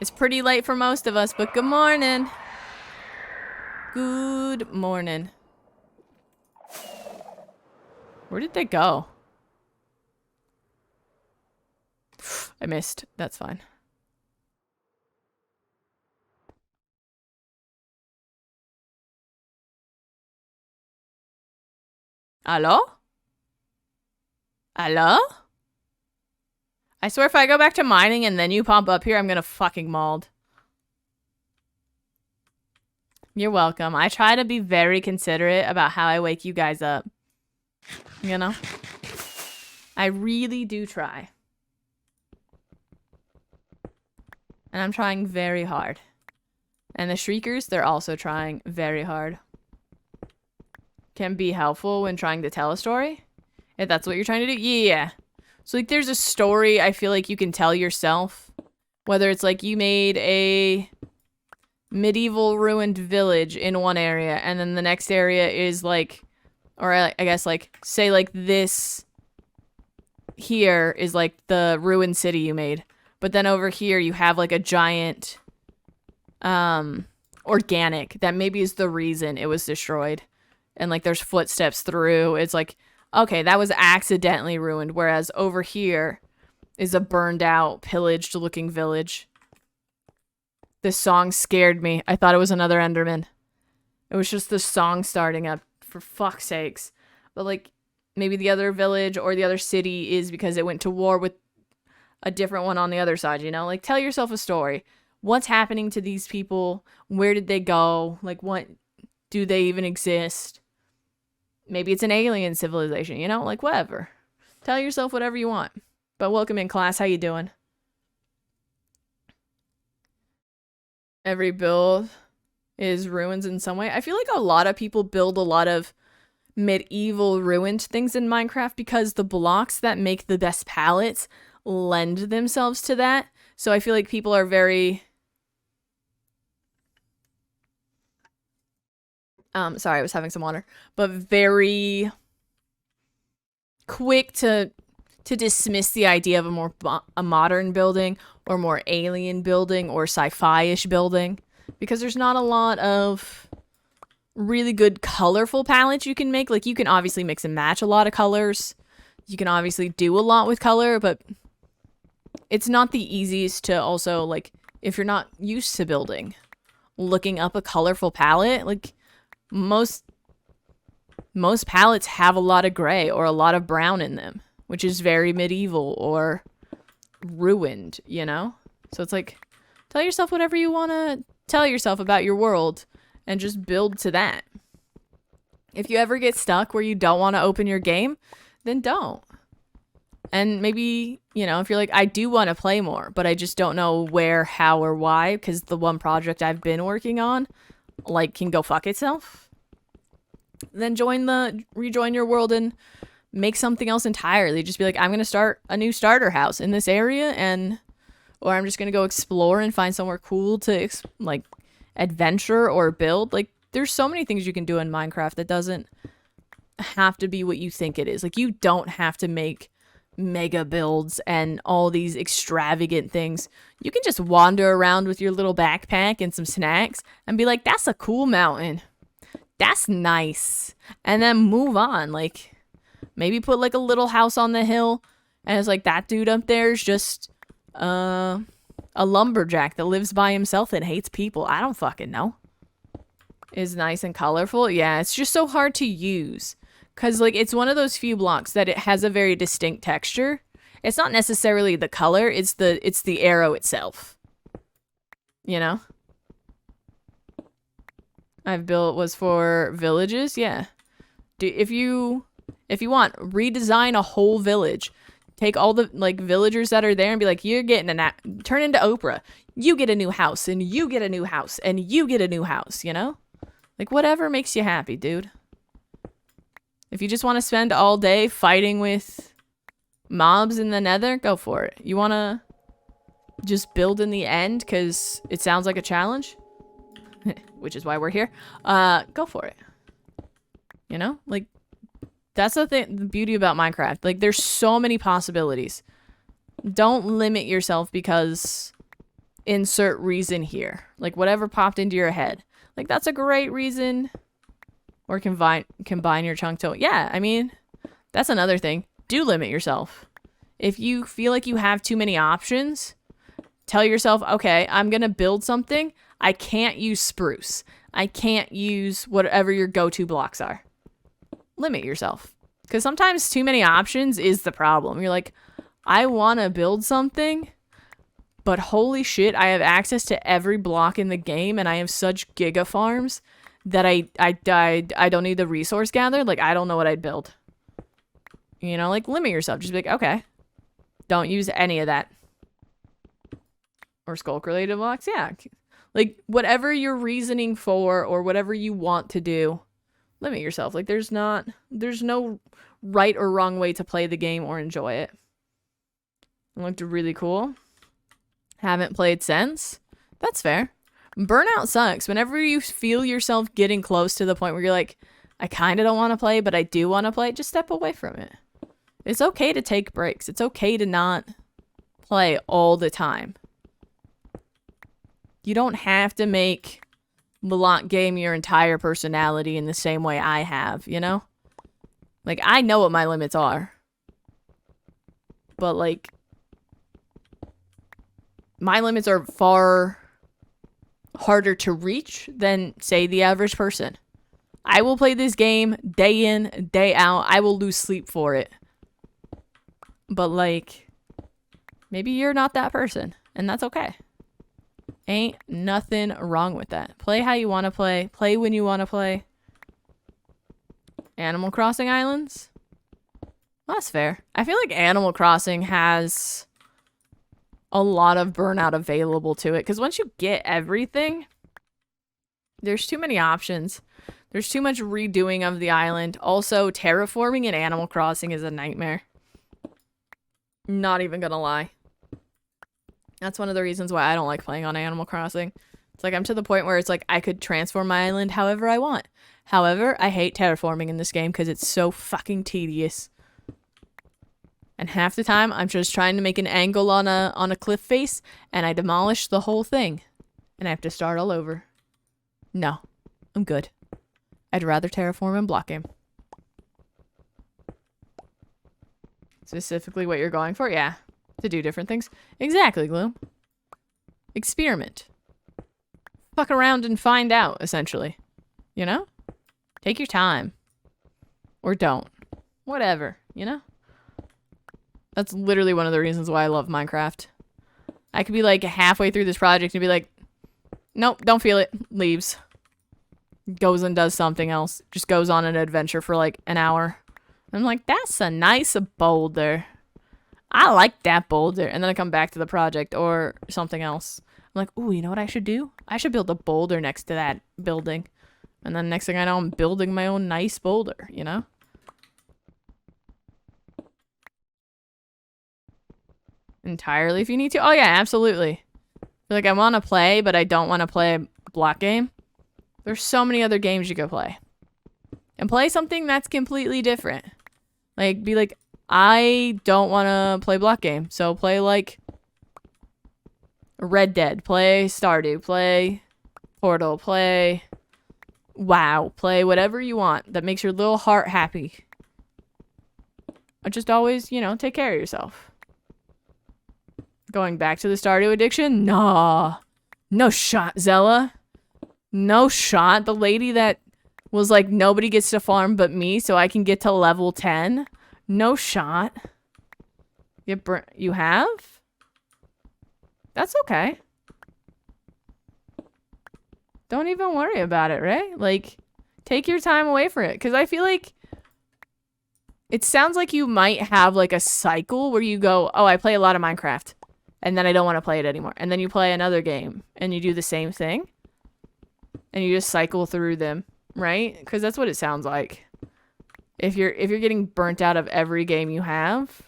A: It's pretty late for most of us, but good morning. Good morning. Where did they go? I missed. That's fine. Hello? Hello? I swear if I go back to mining and then you pop up here, I'm gonna fucking mauled. You're welcome. I try to be very considerate about how I wake you guys up. You know? I really do try. And I'm trying very hard. And the Shriekers, they're also trying very hard. Can be helpful when trying to tell a story. If that's what you're trying to do. Yeah. So, like, there's a story I feel like you can tell yourself. Whether it's, like, you made a medieval ruined village in one area, and then the next area is, like, or I guess, like, say, like, this here is, like, the ruined city you made. But then over here, you have, like, a giant, organic that maybe is the reason it was destroyed. And, like, there's footsteps through. It's like, okay, that was accidentally ruined. Whereas over here is a burned out, pillaged looking village. This song scared me. I thought it was another Enderman. It was just the song starting up, for fuck's sakes. But, like, maybe the other village or the other city is because it went to war with a different one on the other side, you know? Like, tell yourself a story. What's happening to these people? Where did they go? Like, what do they even exist? Maybe it's an alien civilization, you know? Like, whatever. Tell yourself whatever you want. But welcome in, class. How you doing? Every build is ruins in some way. I feel like a lot of people build a lot of medieval ruined things in Minecraft because the blocks that make the best palettes lend themselves to that. So I feel like people are very... sorry, I was having some water. But very quick to dismiss the idea of a modern building or more alien building or sci-fi-ish building. Because there's not a lot of really good colorful palettes you can make. Like, you can obviously mix and match a lot of colors. You can obviously do a lot with color, but it's not the easiest to also, like, if you're not used to building, looking up a colorful palette, like, most palettes have a lot of gray or a lot of brown in them, which is very medieval or ruined, you know? So it's like, tell yourself whatever you want to tell yourself about your world and just build to that. If you ever get stuck where you don't want to open your game, then don't. And maybe, you know, if you're like, I do want to play more, but I just don't know where, how, or why, because the one project I've been working on, like, can go fuck itself, then rejoin your world and make something else entirely. Just be like, I'm going to start a new starter house in this area, or I'm just going to go explore and find somewhere cool to, like, adventure or build. Like, there's so many things you can do in Minecraft that doesn't have to be what you think it is. Like, you don't have to make mega builds and all these extravagant things. You can just wander around with your little backpack and some snacks and be like, that's a cool mountain. That's nice. And then move on. Like, maybe put, like, a little house on the hill and it's like, that dude up there is just a lumberjack that lives by himself and hates people. I don't fucking know. Is nice and colorful. Yeah, it's just so hard to use. Because, like, it's one of those few blocks that it has a very distinct texture. It's not necessarily the color, it's the arrow itself. You know? I've built was for villages, yeah. If you want, redesign a whole village. Take all the, like, villagers that are there and be like, you're getting turn into Oprah. You get a new house, and you get a new house, and you get a new house, you know? Like, whatever makes you happy, dude. If you just want to spend all day fighting with mobs in the nether, go for it. You want to just build in the end because it sounds like a challenge, which is why we're here, go for it. You know? Like, that's the beauty about Minecraft. Like, there's so many possibilities. Don't limit yourself because insert reason here. Like, whatever popped into your head. Like, that's a great reason. Or combine your chunk to... Yeah, I mean, That's another thing. Do limit yourself. If you feel like you have too many options, tell yourself, okay, I'm going to build something. I can't use spruce. I can't use whatever your go-to blocks are. Limit yourself. Because sometimes too many options is the problem. You're like, I want to build something, but holy shit, I have access to every block in the game, and I have such giga farms that I don't need the resource gathered. Like, I don't know what I'd build. You know, like, limit yourself. Just be like, okay, don't use any of that. Or skulk-related blocks, yeah. Like, whatever you're reasoning for or whatever you want to do, limit yourself. Like, there's no right or wrong way to play the game or enjoy it. It looked really cool. Haven't played since. That's fair. Burnout sucks. Whenever you feel yourself getting close to the point where you're like, I kind of don't want to play, but I do want to play, just step away from it. It's okay to take breaks. It's okay to not play all the time. You don't have to make the lock game your entire personality in the same way I have, you know? Like, I know what my limits are. But, like, my limits are far harder to reach than, say, the average person. I will play this game day in, day out. I will lose sleep for it. But, like, maybe you're not that person, and that's okay. Ain't nothing wrong with that. Play how you want to play. Play when you want to play. Animal Crossing Islands? Well, that's fair. I feel like Animal Crossing has a lot of burnout available to it. Because once you get everything, there's too many options. There's too much redoing of the island. Also, terraforming in Animal Crossing is a nightmare. Not even gonna lie. That's one of the reasons why I don't like playing on Animal Crossing. It's like I'm to the point where it's like I could transform my island however I want. However, I hate terraforming in this game because it's so fucking tedious. And half the time, I'm just trying to make an angle on a cliff face, and I demolish the whole thing. And I have to start all over. No, I'm good. I'd rather terraform and block game. Specifically what you're going for? Yeah. To do different things? Exactly, Gloom. Experiment. Fuck around and find out, essentially. You know? Take your time. Or don't. Whatever, you know? That's literally one of the reasons why I love Minecraft. I could be like halfway through this project and be like, nope, don't feel it. Leaves. Goes and does something else. Just goes on an adventure for like an hour. I'm like, that's a nice boulder. I like that boulder. And then I come back to the project or something else. I'm like, ooh, you know what I should do? I should build a boulder next to that building. And then next thing I know, I'm building my own nice boulder, you know? Entirely if you need to. Oh yeah, absolutely. Like, I want to play, but I don't want to play a block game. There's so many other games you could play. And play something that's completely different. Like, be like, I don't want to play block game. So play, like, Red Dead. Play Stardew. Play Portal. Play WoW. Play whatever you want that makes your little heart happy. But just always, you know, take care of yourself. Going back to the Stardew addiction? Nah. No shot, Zella. No shot. The lady that was like, nobody gets to farm but me, so I can get to level 10. No shot. You have? That's okay. Don't even worry about it, right? Like, take your time away from it. Because I feel like it sounds like you might have like a cycle where you go, oh, I play a lot of Minecraft. And then I don't want to play it anymore. And then you play another game. And you do the same thing. And you just cycle through them. Right? Because that's what it sounds like. If you're getting burnt out of every game you have,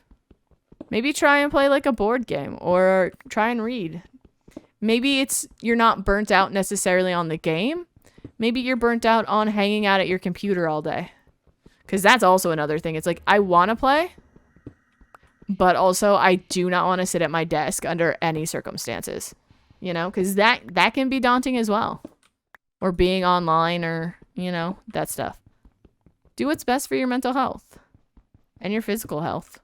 A: maybe try and play like a board game. Or try and read. Maybe it's you're not burnt out necessarily on the game. Maybe you're burnt out on hanging out at your computer all day. Because that's also another thing. It's like, I want to play. But also, I do not want to sit at my desk under any circumstances. You know? Because that can be daunting as well. Or being online or, you know, that stuff. Do what's best for your mental health. And your physical health.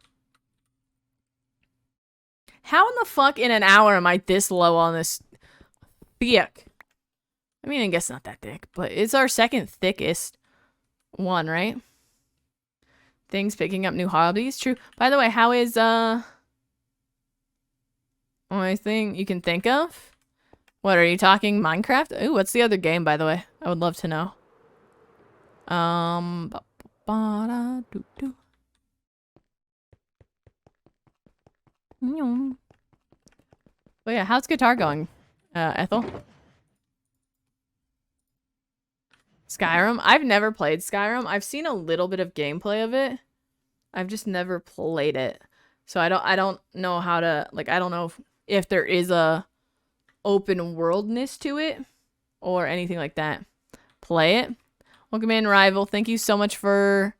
A: How in the fuck in an hour am I this low on this thick? I mean, I guess not that thick, but it's our second thickest one, right? Things picking up new hobbies. True. By the way, how is, only thing you can think of? What, are you talking Minecraft? Ooh, what's the other game, by the way? I would love to know. But yeah, how's guitar going, Ethel? Skyrim? I've never played Skyrim. I've seen a little bit of gameplay of it. I've just never played it. So I don't know how to, like, I don't know if there is a open worldness to it or anything like that. Play it. Welcome in, Rival. Thank you so much for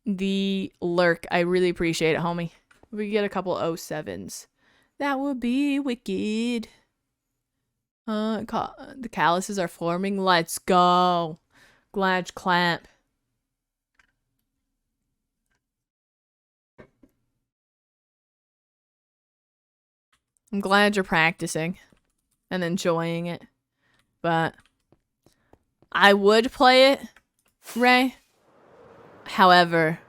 A: the lurk. I really appreciate it, homie. If we get a couple 07s, that would be wicked. The calluses are forming. Let's go. Glad clamp. I'm glad you're practicing and enjoying it. But I would play it, Ray. However,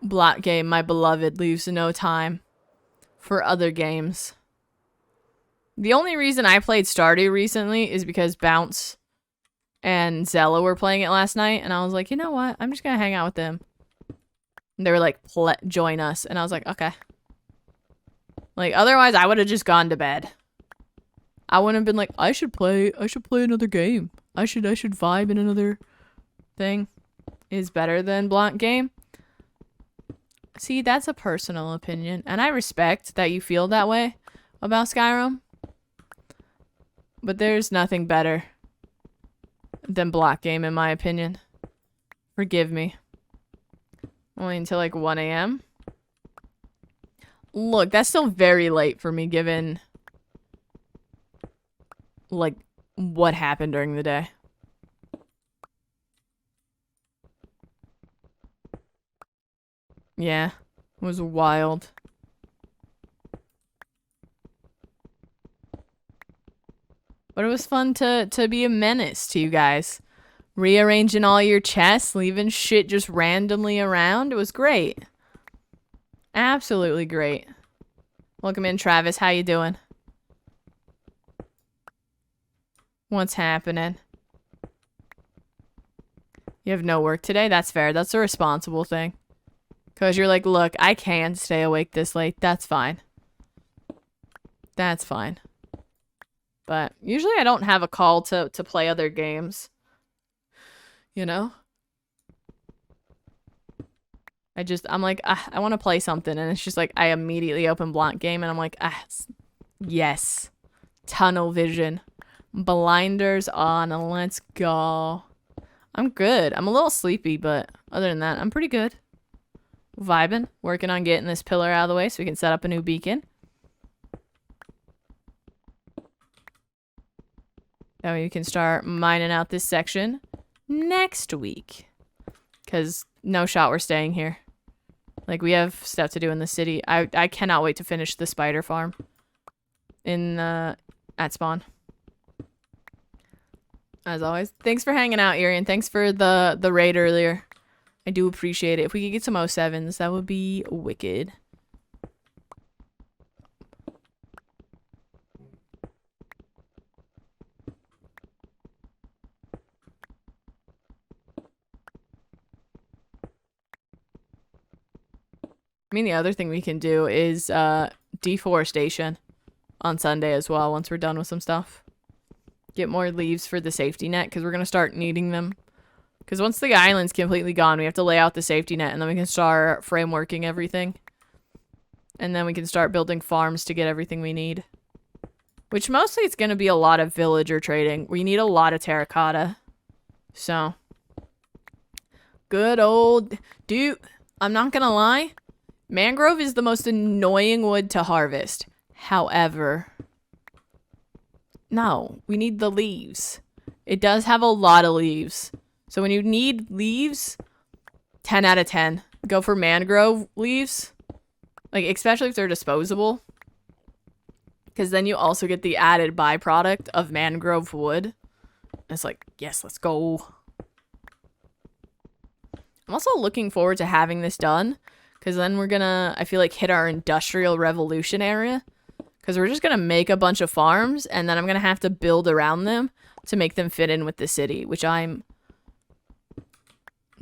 A: Block Game, my beloved, leaves no time for other games. The only reason I played Stardew recently is because Bounce and Zella were playing it last night, and I was like, you know what? I'm just gonna hang out with them. And they were like, join us, and I was like, okay. Like, otherwise, I would have just gone to bed. I wouldn't have been like, I should play another game. I should vibe in another thing. Is better than Block Game. See, that's a personal opinion, and I respect that you feel that way about Skyrim. But there's nothing better than Block Game, in my opinion. Forgive me. Only until like 1 a.m. Look, that's still very late for me, given like what happened during the day. Yeah, it was wild. But it was fun to be a menace to you guys. Rearranging all your chests, leaving shit just randomly around. It was great. Absolutely great. Welcome in, Travis. How you doing? What's happening? You have no work today? That's fair. That's a responsible thing. Because you're like, look, I can stay awake this late. That's fine. That's fine. But usually I don't have a call to play other games. You know? I'm like, I want to play something. And it's just like, I immediately open Block Game and I'm like, yes. Tunnel vision. Blinders on. Let's go. I'm good. I'm a little sleepy, but other than that, I'm pretty good. Vibing. Working on getting this pillar out of the way so we can set up a new beacon. That way we can start mining out this section next week. Because no shot we're staying here. Like, we have stuff to do in the city. I cannot wait to finish the spider farm. At spawn. As always. Thanks for hanging out, Erie, and thanks for the raid earlier. I do appreciate it. If we could get some 07s, that would be wicked. I mean, the other thing we can do is deforestation on Sunday as well once we're done with some stuff. Get more leaves for the safety net because we're going to start needing them. Because once the island's completely gone, we have to lay out the safety net and then we can start frameworking everything. And then we can start building farms to get everything we need. Which mostly it's going to be a lot of villager trading. We need a lot of terracotta. So. Good old... Dude, I'm not going to lie. Mangrove is the most annoying wood to harvest. However... No, we need the leaves. It does have a lot of leaves. So when you need leaves, 10 out of 10. go for mangrove leaves. Like, especially if they're disposable. Because then you also get the added byproduct of mangrove wood. It's like, yes, let's go. I'm also looking forward to having this done. Because then we're gonna, I feel like, hit our industrial revolution area. Because we're just gonna make a bunch of farms. And then I'm gonna have to build around them to make them fit in with the city. Which I'm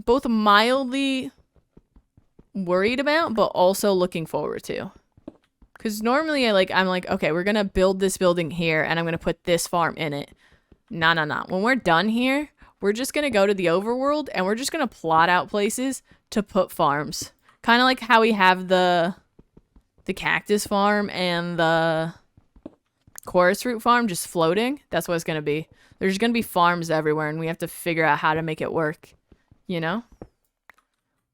A: both mildly worried about, but also looking forward to. Because normally I'm like, okay, we're going to build this building here and I'm going to put this farm in it. No. When we're done here, we're just going to go to the overworld and we're just going to plot out places to put farms. Kind of like how we have the cactus farm and the chorus fruit farm just floating. That's what it's going to be. There's going to be farms everywhere and we have to figure out how to make it work. You know?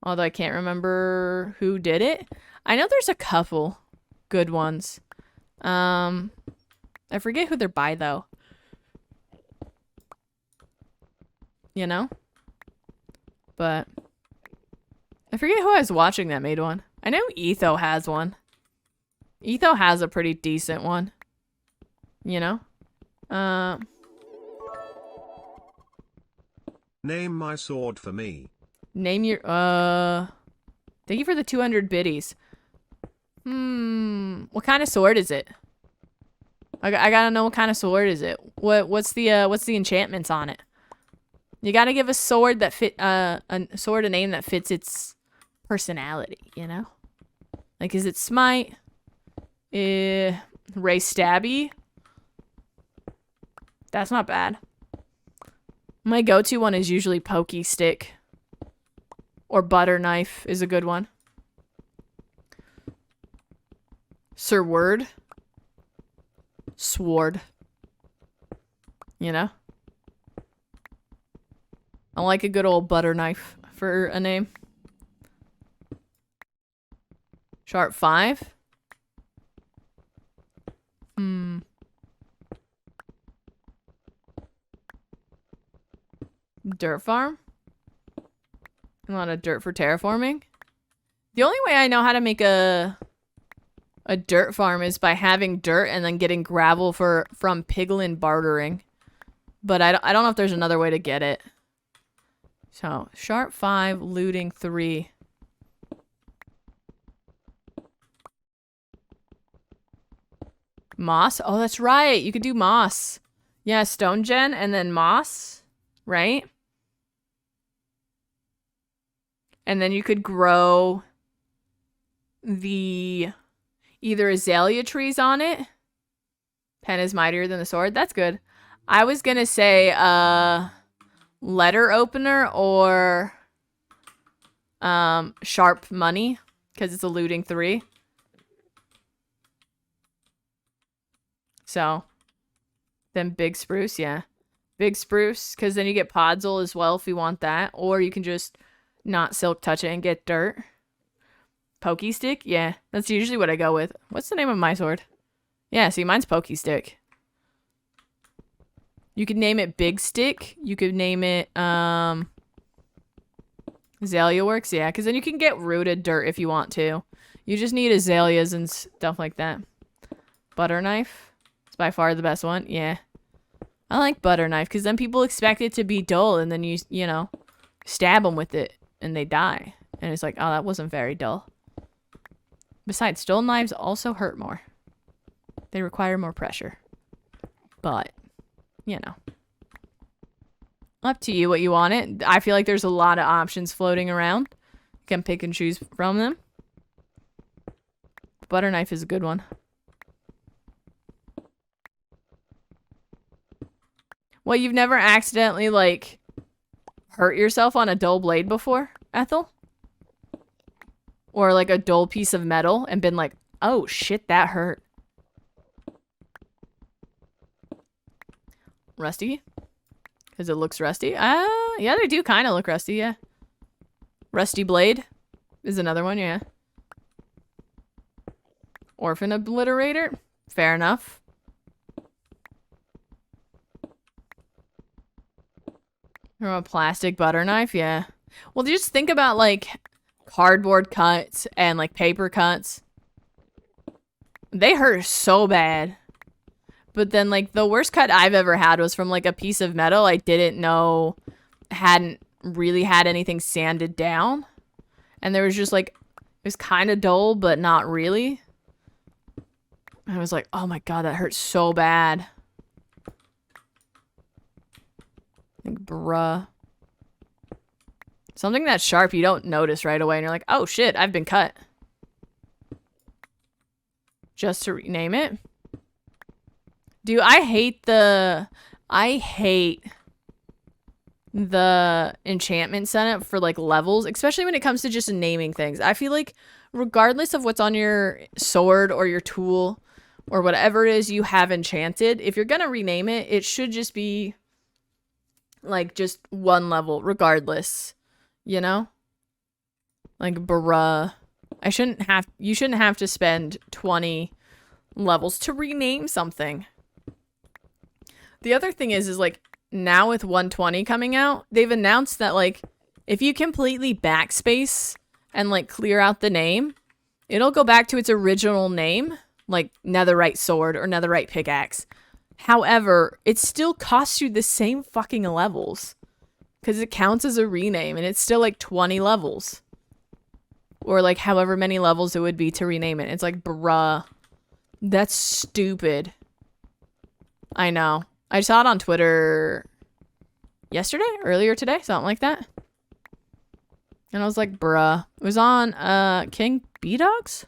A: Although I can't remember who did it. I know there's a couple good ones. I forget who they're by though. You know? But I forget who I was watching that made one. I know Etho has one. Etho has a pretty decent one. You know?
B: Name my sword for me.
A: Name your thank you for the 200 biddies. What kind of sword is it? I gotta know what kind of sword is it. What's the enchantments on it? You gotta give a sword that fit a sword a name that fits its personality, you know? Like, is it smite? Ray stabby? That's not bad. My go-to one is usually pokey stick. Or butter knife is a good one. Sir Word. Sword. You know? I like a good old butter knife for a name. Sharp 5. Dirt farm. A lot of dirt for terraforming. The only way I know how to make a dirt farm is by having dirt and then getting gravel from piglin bartering. But I don't know if there's another way to get it. So, sharp 5, looting 3. Moss? Oh, that's right. You could do moss. Yeah, stone gen and then moss, right? And then you could grow the either azalea trees on it. Pen is mightier than the sword. That's good. I was gonna say letter opener or sharp money because it's a looting 3. So then big spruce, yeah. Big spruce, because then you get podzol as well if you want that. Or you can just not silk touch it and get dirt. Pokey stick? Yeah, that's usually what I go with. What's the name of my sword? Yeah, see, mine's pokey stick. You could name it big stick. You could name it azalea works. Yeah, because then you can get rooted dirt if you want to. You just need azaleas and stuff like that. Butter knife. It's by far the best one. Yeah. I like butter knife because then people expect it to be dull and then you know, stab them with it and they die. And it's like, oh, that wasn't very dull. Besides, dull knives also hurt more. They require more pressure. But, you know. Up to you what you want it. I feel like there's a lot of options floating around. You can pick and choose from them. Butter knife is a good one. Well, you've never accidentally, like, hurt yourself on a dull blade before, Ethel? Or, like, a dull piece of metal and been like, oh, shit, that hurt. Rusty? Because it looks rusty? Yeah, they do kind of look rusty, yeah. Rusty blade is another one, yeah. Orphan obliterator? Fair enough. Or a plastic butter knife, yeah. Well, just think about, like, cardboard cuts and like paper cuts. They hurt so bad. But then like the worst cut I've ever had was from like a piece of metal I didn't know hadn't really had anything sanded down. And there was just like, it was kind of dull, but not really. I was like, oh my god, that hurts so bad. Like, bruh. Something that's sharp you don't notice right away, and you're like, oh shit, I've been cut. Just to rename it. Dude, I hate the enchantment setup for like levels, especially when it comes to just naming things. I feel like regardless of what's on your sword or your tool or whatever it is you have enchanted, if you're gonna rename it, it should just be like just one level regardless, you know? Like, bruh. You shouldn't have to spend 20 levels to rename something. The other thing is like, now with 120 coming out, they've announced that like, if you completely backspace and like clear out the name, it'll go back to its original name, like netherite sword or netherite pickaxe. However, it still costs you the same fucking levels because it counts as a rename and it's still like 20 levels or like however many levels it would be to rename it. It's like, bruh, that's stupid. I know. I saw it on Twitter earlier today, something like that. And I was like, bruh. It was on King B-Dog's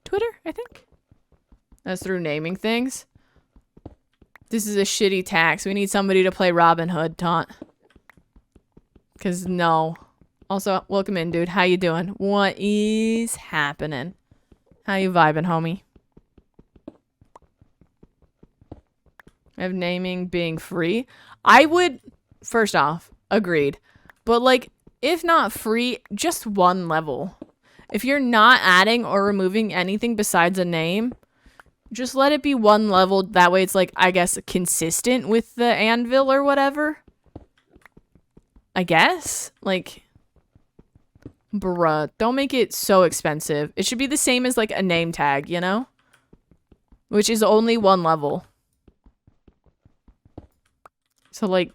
A: Twitter, I think. That's through naming things. This is a shitty tax. We need somebody to play Robin Hood, taunt. Cause no. Also, welcome in, dude. How you doing? What is happening? How you vibing, homie? Of naming being free. I would, first off, agreed. But like, if not free, just one level. If you're not adding or removing anything besides a name, just let it be one level. That way it's like, I guess, consistent with the anvil or whatever. I guess. Like, bruh, don't make it so expensive. It should be the same as like a name tag, you know? Which is only one level. So, like,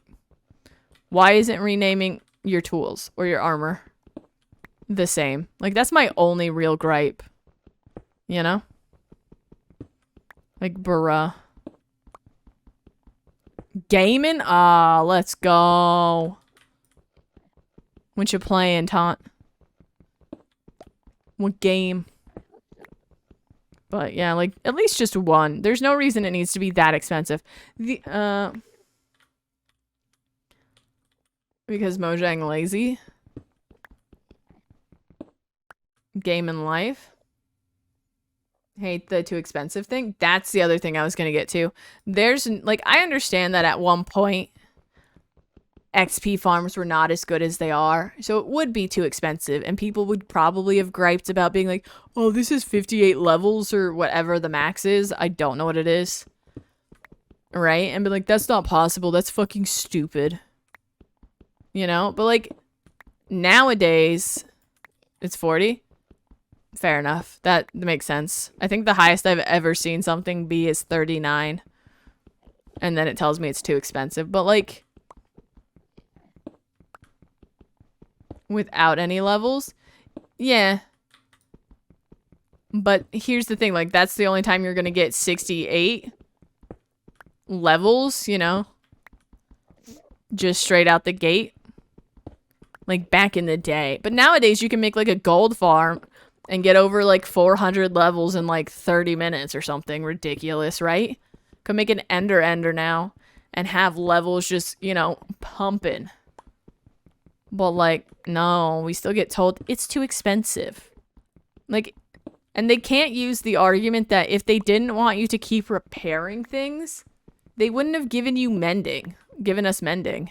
A: why isn't renaming your tools or your armor the same? Like, that's my only real gripe. You know? Like, bruh. Gaming? Ah, let's go. What you playing, Taunt? What game? But, yeah, like, at least just one. There's no reason it needs to be that expensive. Because Mojang lazy. Game and life. Hate the too expensive thing. That's the other thing I was going to get to. There's, like, I understand that at one point, XP farms were not as good as they are. So it would be too expensive. And people would probably have griped about being like, oh, this is 58 levels or whatever the max is. I don't know what it is. Right? And be like, that's not possible. That's fucking stupid. You know? But like, nowadays, it's 40. Fair enough. That makes sense. I think the highest I've ever seen something be is 39. And then it tells me it's too expensive. But like, without any levels, yeah. But here's the thing, like, that's the only time you're gonna get 68 levels, you know? Just straight out the gate. Like, back in the day. But nowadays, you can make, like, a gold farm and get over, like, 400 levels in, like, 30 minutes or something ridiculous, right? Could make an ender now and have levels just, you know, pumping. But, like, no, we still get told it's too expensive. Like, and they can't use the argument that if they didn't want you to keep repairing things, they wouldn't have given us mending.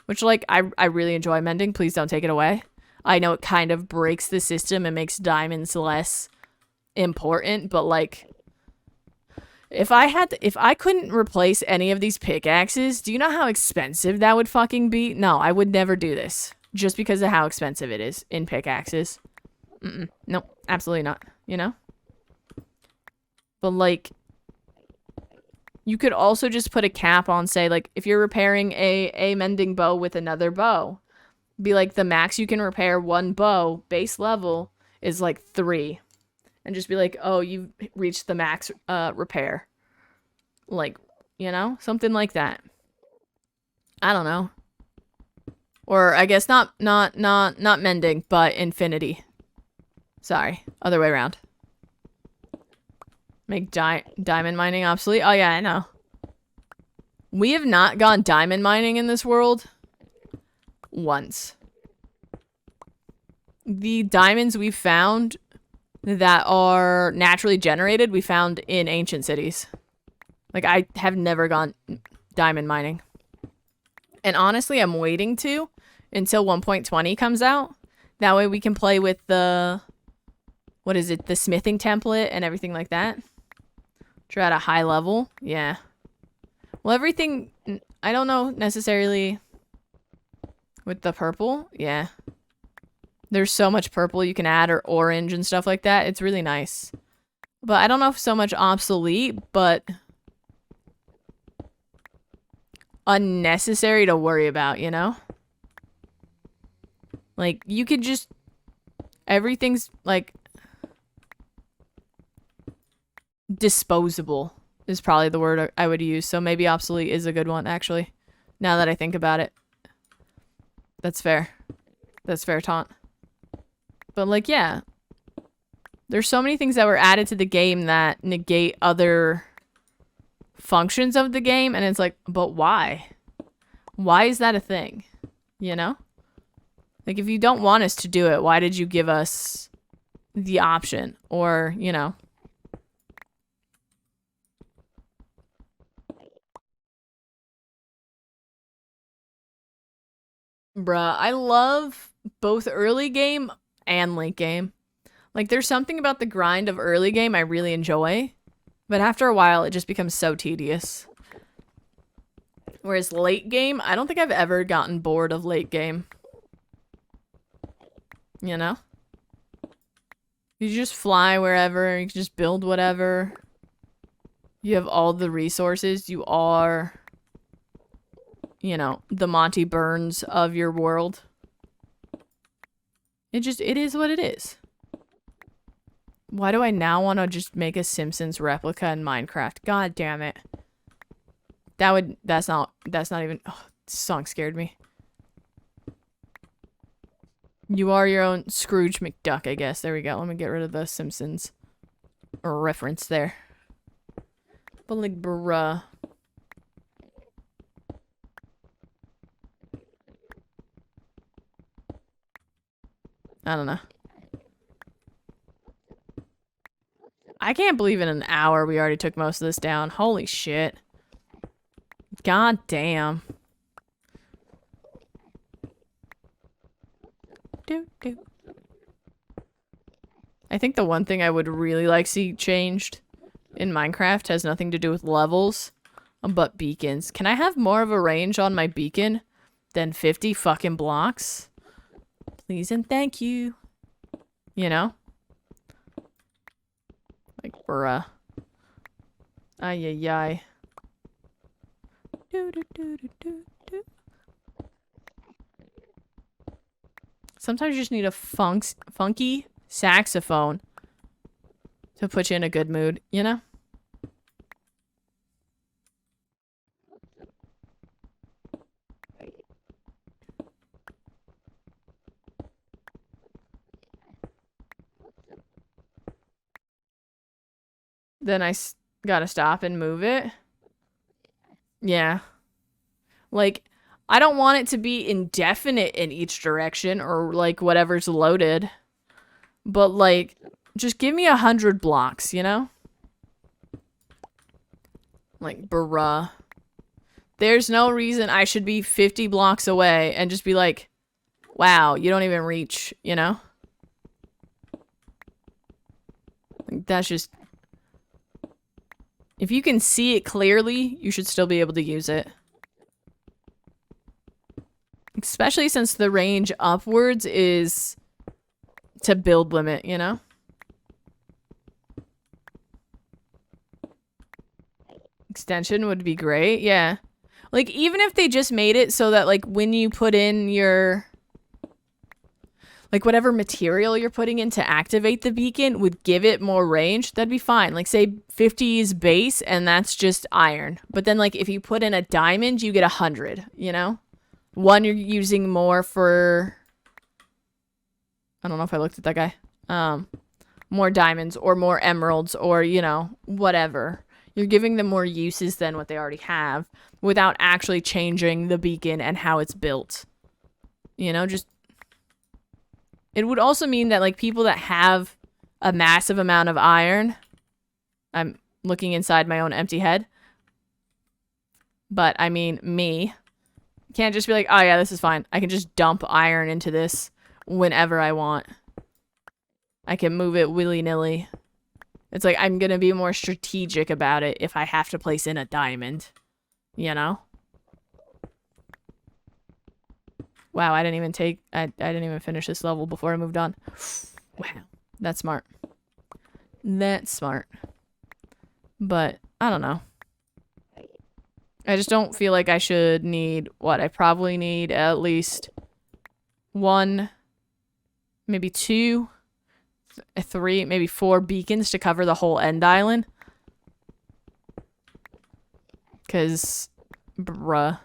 A: Which, like, I really enjoy mending. Please don't take it away. I know it kind of breaks the system and makes diamonds less important, but, like, if I couldn't replace any of these pickaxes, do you know how expensive that would fucking be? No, I would never do this. Just because of how expensive it is in pickaxes. Nope, absolutely not, you know? But, like, you could also just put a cap on, say, like, if you're repairing a mending bow with another bow, be like, the max you can repair one bow, base level, is, like, 3. And just be like, oh, you've reached the max repair. Like, you know? Something like that. I don't know. Or, I guess not mending, but infinity. Sorry, other way around. Make diamond mining obsolete? Oh yeah, I know. We have not gone diamond mining in this world once. The diamonds we found that are naturally generated, we found in ancient cities. Like, I have never gone diamond mining. And honestly, I'm waiting to until 1.20 comes out. That way we can play with the, what is it, the smithing template and everything like that. Which are at a high level. Yeah. Well, everything, I don't know necessarily with the purple. Yeah. There's so much purple you can add, or orange and stuff like that. It's really nice. But I don't know if so much obsolete, but unnecessary to worry about, you know? Like, you could just, everything's, like, disposable is probably the word I would use. So maybe obsolete is a good one, actually. Now that I think about it. That's fair. That's fair taunt. But, like, yeah. There's so many things that were added to the game that negate other functions of the game. And it's like, but why? Why is that a thing? You know? Like, if you don't want us to do it, why did you give us the option? Or, you know. Bruh, I love both early game and late game. Like, there's something about the grind of early game I really enjoy. But after a while, it just becomes so tedious. Whereas late game, I don't think I've ever gotten bored of late game. You know? You just fly wherever, you can just build whatever. You have all the resources, you are, you know, the Monty Burns of your world. It is what it is. Why do I now want to just make a Simpsons replica in Minecraft? God damn it. That's not even, oh, this song scared me. You are your own Scrooge McDuck, I guess. There we go. Let me get rid of the Simpsons reference there. But like, bruh. I don't know. I can't believe in an hour we already took most of this down. Holy shit. God damn. I think the one thing I would really like to see changed in Minecraft has nothing to do with levels, but beacons. Can I have more of a range on my beacon than 50 fucking blocks? Please and thank you. You know? Like, bruh. Ay, ay, ay. Sometimes you just need a funky saxophone to put you in a good mood, you know? Then I gotta stop and move it. Yeah. Like, I don't want it to be indefinite in each direction or, like, whatever's loaded. But, like, just give me 100 blocks, you know? Like, bruh. There's no reason I should be 50 blocks away and just be like, wow, you don't even reach, you know? Like, that's just... If you can see it clearly, you should still be able to use it. Especially since the range upwards is to build limit, you know? Extension would be great, yeah. Like, even if they just made it so that, like, when you put in your... like, whatever material you're putting in to activate the beacon would give it more range, that'd be fine. Like, say 50 is base, and that's just iron. But then, like, if you put in a diamond, you get 100, you know? One, you're using more for... I don't know if I looked at that guy. More diamonds, or more emeralds, or, you know, whatever. You're giving them more uses than what they already have, without actually changing the beacon and how it's built. You know, just... It would also mean that, like, people that have a massive amount of iron... I'm looking inside my own empty head. But, I mean, me. Can't just be like, oh yeah, this is fine. I can just dump iron into this whenever I want. I can move it willy-nilly. It's like, I'm gonna be more strategic about it if I have to place in a diamond. You know? Wow, I didn't even finish this level before I moved on. Wow, that's smart. That's smart. But, I don't know. I just don't feel like I should need, what, I probably need at least 1, maybe 2, 3, maybe 4 beacons to cover the whole end island. Because, bruh.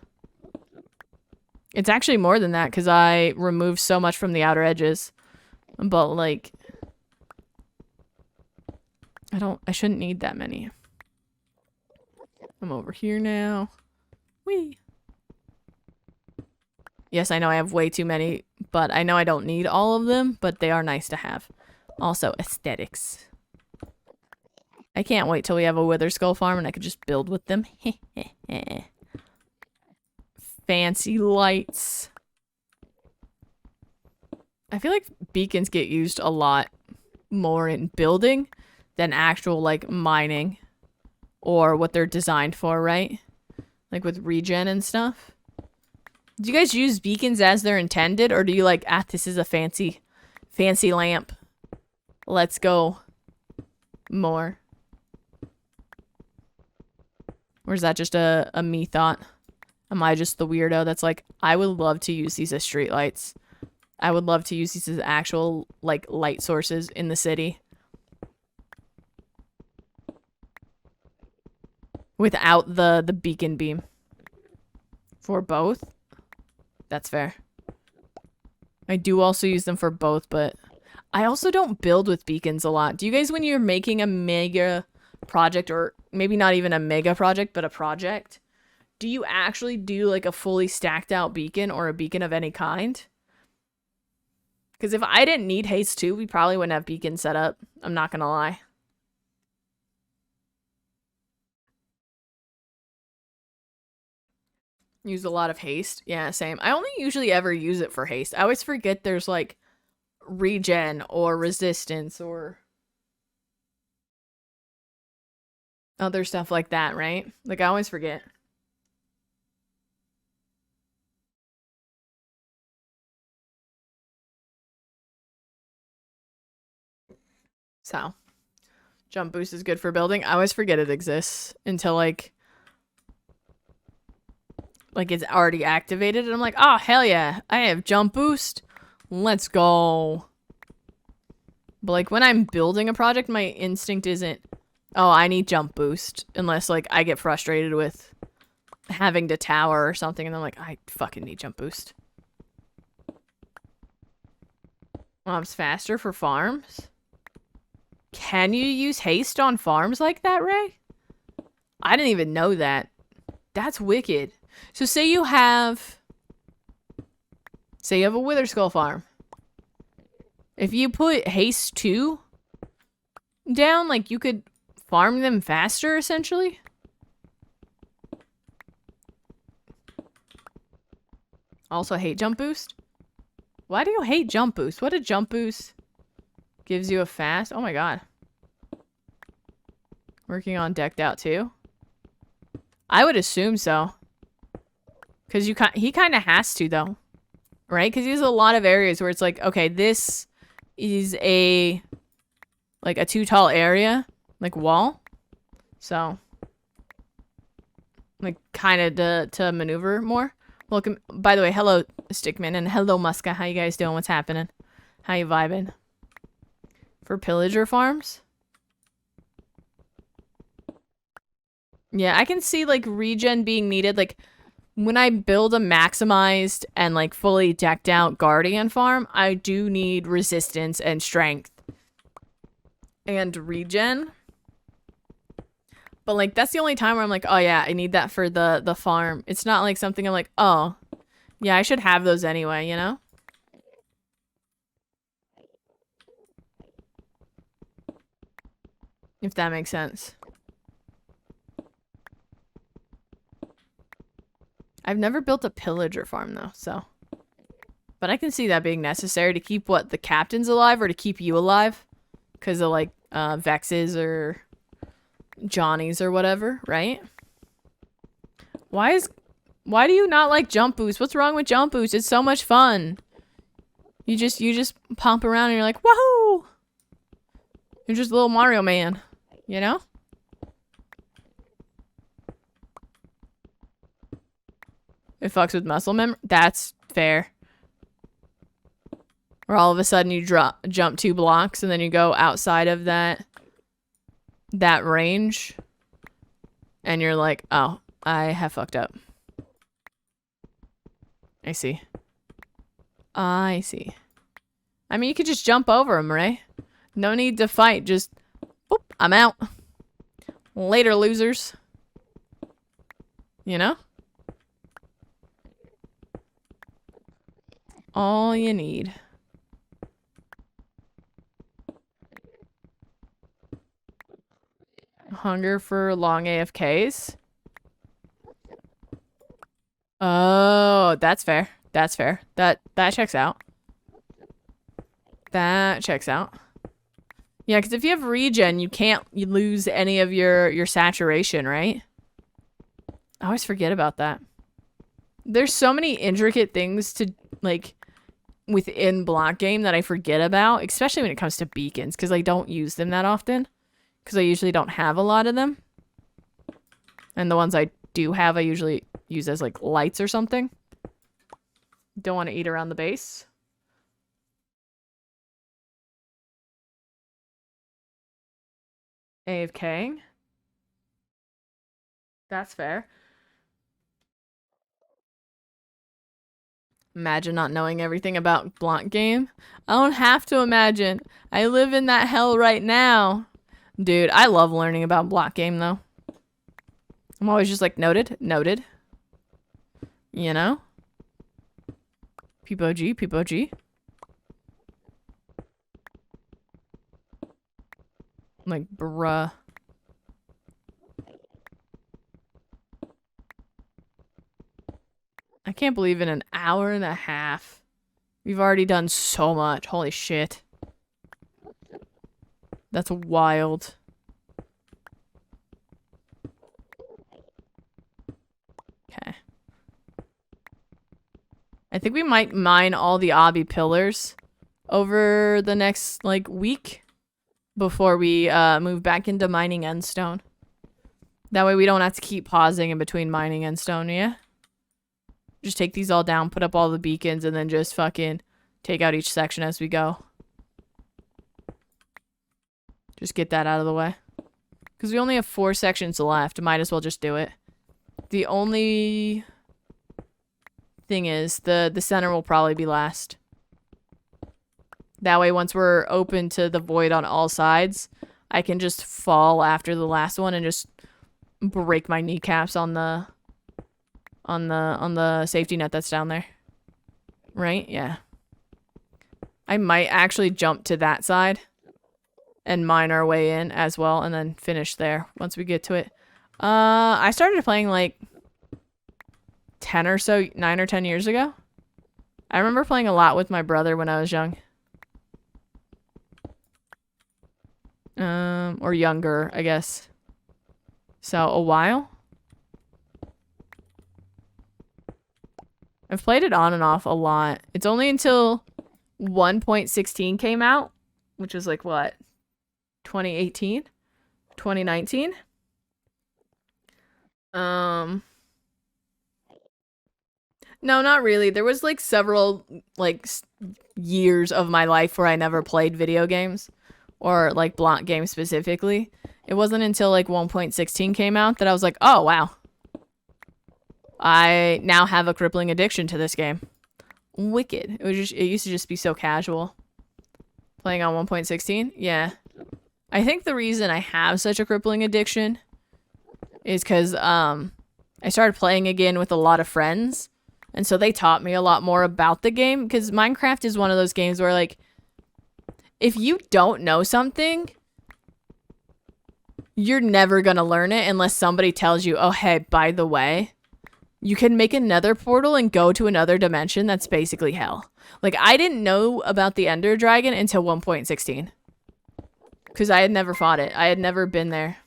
A: It's actually more than that, because I removed so much from the outer edges. But, like, I shouldn't need that many. I'm over here now. Whee! Yes, I know I have way too many, but I know I don't need all of them, but they are nice to have. Also, aesthetics. I can't wait till we have a wither skull farm and I could just build with them. Fancy lights. I feel like beacons get used a lot more in building than actual, like, mining. Or what they're designed for, right? Like with regen and stuff. Do you guys use beacons as they're intended? Or do you like, this is a fancy lamp. Let's go. More. Or is that just a me thought? Am I just the weirdo that's like, I would love to use these as streetlights. I would love to use these as actual, like, light sources in the city. Without the beacon beam. For both? That's fair. I do also use them for both, but I also don't build with beacons a lot. Do you guys, when you're making a mega project, or maybe not even a mega project, but a project, do you actually do like a fully stacked out beacon or a beacon of any kind? Because if I didn't need haste too, we probably wouldn't have beacons set up. I'm not gonna lie. Use a lot of haste. Yeah, same. I only usually ever use it for haste. I always forget there's like regen or resistance or other stuff like that, right? Like I always forget. So, jump boost is good for building. I always forget it exists until like it's already activated and I'm like, oh hell yeah, I have jump boost, let's go. But like when I'm building a project, my instinct isn't, oh I need jump boost, unless like I get frustrated with having to tower or something and I'm like, I fucking need jump boost. Mobs faster for farms? Can you use haste on farms like that, Ray? I didn't even know that. That's wicked. So say you have a wither skull farm. If you put haste 2 down, like you could farm them faster essentially. Also hate jump boost. Why do you hate jump boost? What a jump boost gives you a fast. Oh my god. Working on decked out too. I would assume so. Because he kind of has to, though. Right? Because he has a lot of areas where it's like, okay, this is a like a too tall area, like wall. So like kind of to maneuver more. Welcome, by the way, hello Stickman and hello Muska. How you guys doing? What's happening? How you vibing? For pillager farms? Yeah, I can see like regen being needed. Like when I build a maximized and like fully decked out guardian farm, I do need resistance and strength and regen. But like that's the only time where I'm like, oh yeah, I need that for the farm. It's not like something I'm like, oh yeah, I should have those anyway, you know? If that makes sense. I've never built a pillager farm though, so. But I can see that being necessary to keep what, the captains alive or to keep you alive? Because of like Vexes or Johnnies or whatever, right? Why do you not like jump boost? What's wrong with jump boost? It's so much fun. You just pump around and you're like, wahoo! You're just a little Mario man, you know? It fucks with muscle memory. That's fair. Or all of a sudden you jump 2 blocks and then you go outside of that range and you're like, oh, I have fucked up. I see. I see. I mean, you could just jump over him, right? No need to fight. Just, boop, I'm out. Later, losers. You know? All you need. Hunger for long AFKs? Oh, that's fair. That's fair. That checks out. That checks out. Yeah, because if you have regen, you lose any of your saturation, right? I always forget about that. There's so many intricate things to, like, within block game that I forget about, especially when it comes to beacons, because I don't use them that often. Because I usually don't have a lot of them. And the ones I do have, I usually use as, like, lights or something. Don't want to eat around the base. AFK. That's fair. Imagine not knowing everything about block game. I don't have to imagine. I live in that hell right now. Dude, I love learning about block game, though. I'm always just like, noted, noted. You know? Peepo G, Peepo G. Like, bruh. I can't believe in an hour and a half, we've already done so much. Holy shit. That's wild. Okay. I think we might mine all the obby pillars over the next, like, week before we move back into mining endstone. That way we don't have to keep pausing in between mining endstone, yeah? Just take these all down, put up all the beacons, and then just fucking take out each section as we go. Just get that out of the way. Because we only have 4 sections left. Might as well just do it. The only thing is, the center will probably be last. That way, once we're open to the void on all sides, I can just fall after the last one and just break my kneecaps on the safety net that's down there. Right? Yeah. I might actually jump to that side and mine our way in as well and then finish there once we get to it. I started playing like 9 or 10 years ago. I remember playing a lot with my brother when I was young. Or younger, I guess. So, a while. I've played it on and off a lot. It's only until 1.16 came out, which was like what? 2018? 2019? No, not really. There was like several like years of my life where I never played video games or like block games specifically. It wasn't until like 1.16 came out that I was like, "Oh, wow. I now have a crippling addiction to this game." Wicked. It used to just be so casual. Playing on 1.16? Yeah. I think the reason I have such a crippling addiction is cuz I started playing again with a lot of friends. And so they taught me a lot more about the game, because Minecraft is one of those games where, like, if you don't know something, you're never going to learn it unless somebody tells you, oh, hey, by the way, you can make another portal and go to another dimension that's basically hell. Like, I didn't know about the Ender Dragon until 1.16. Because I had never fought it. I had never been there.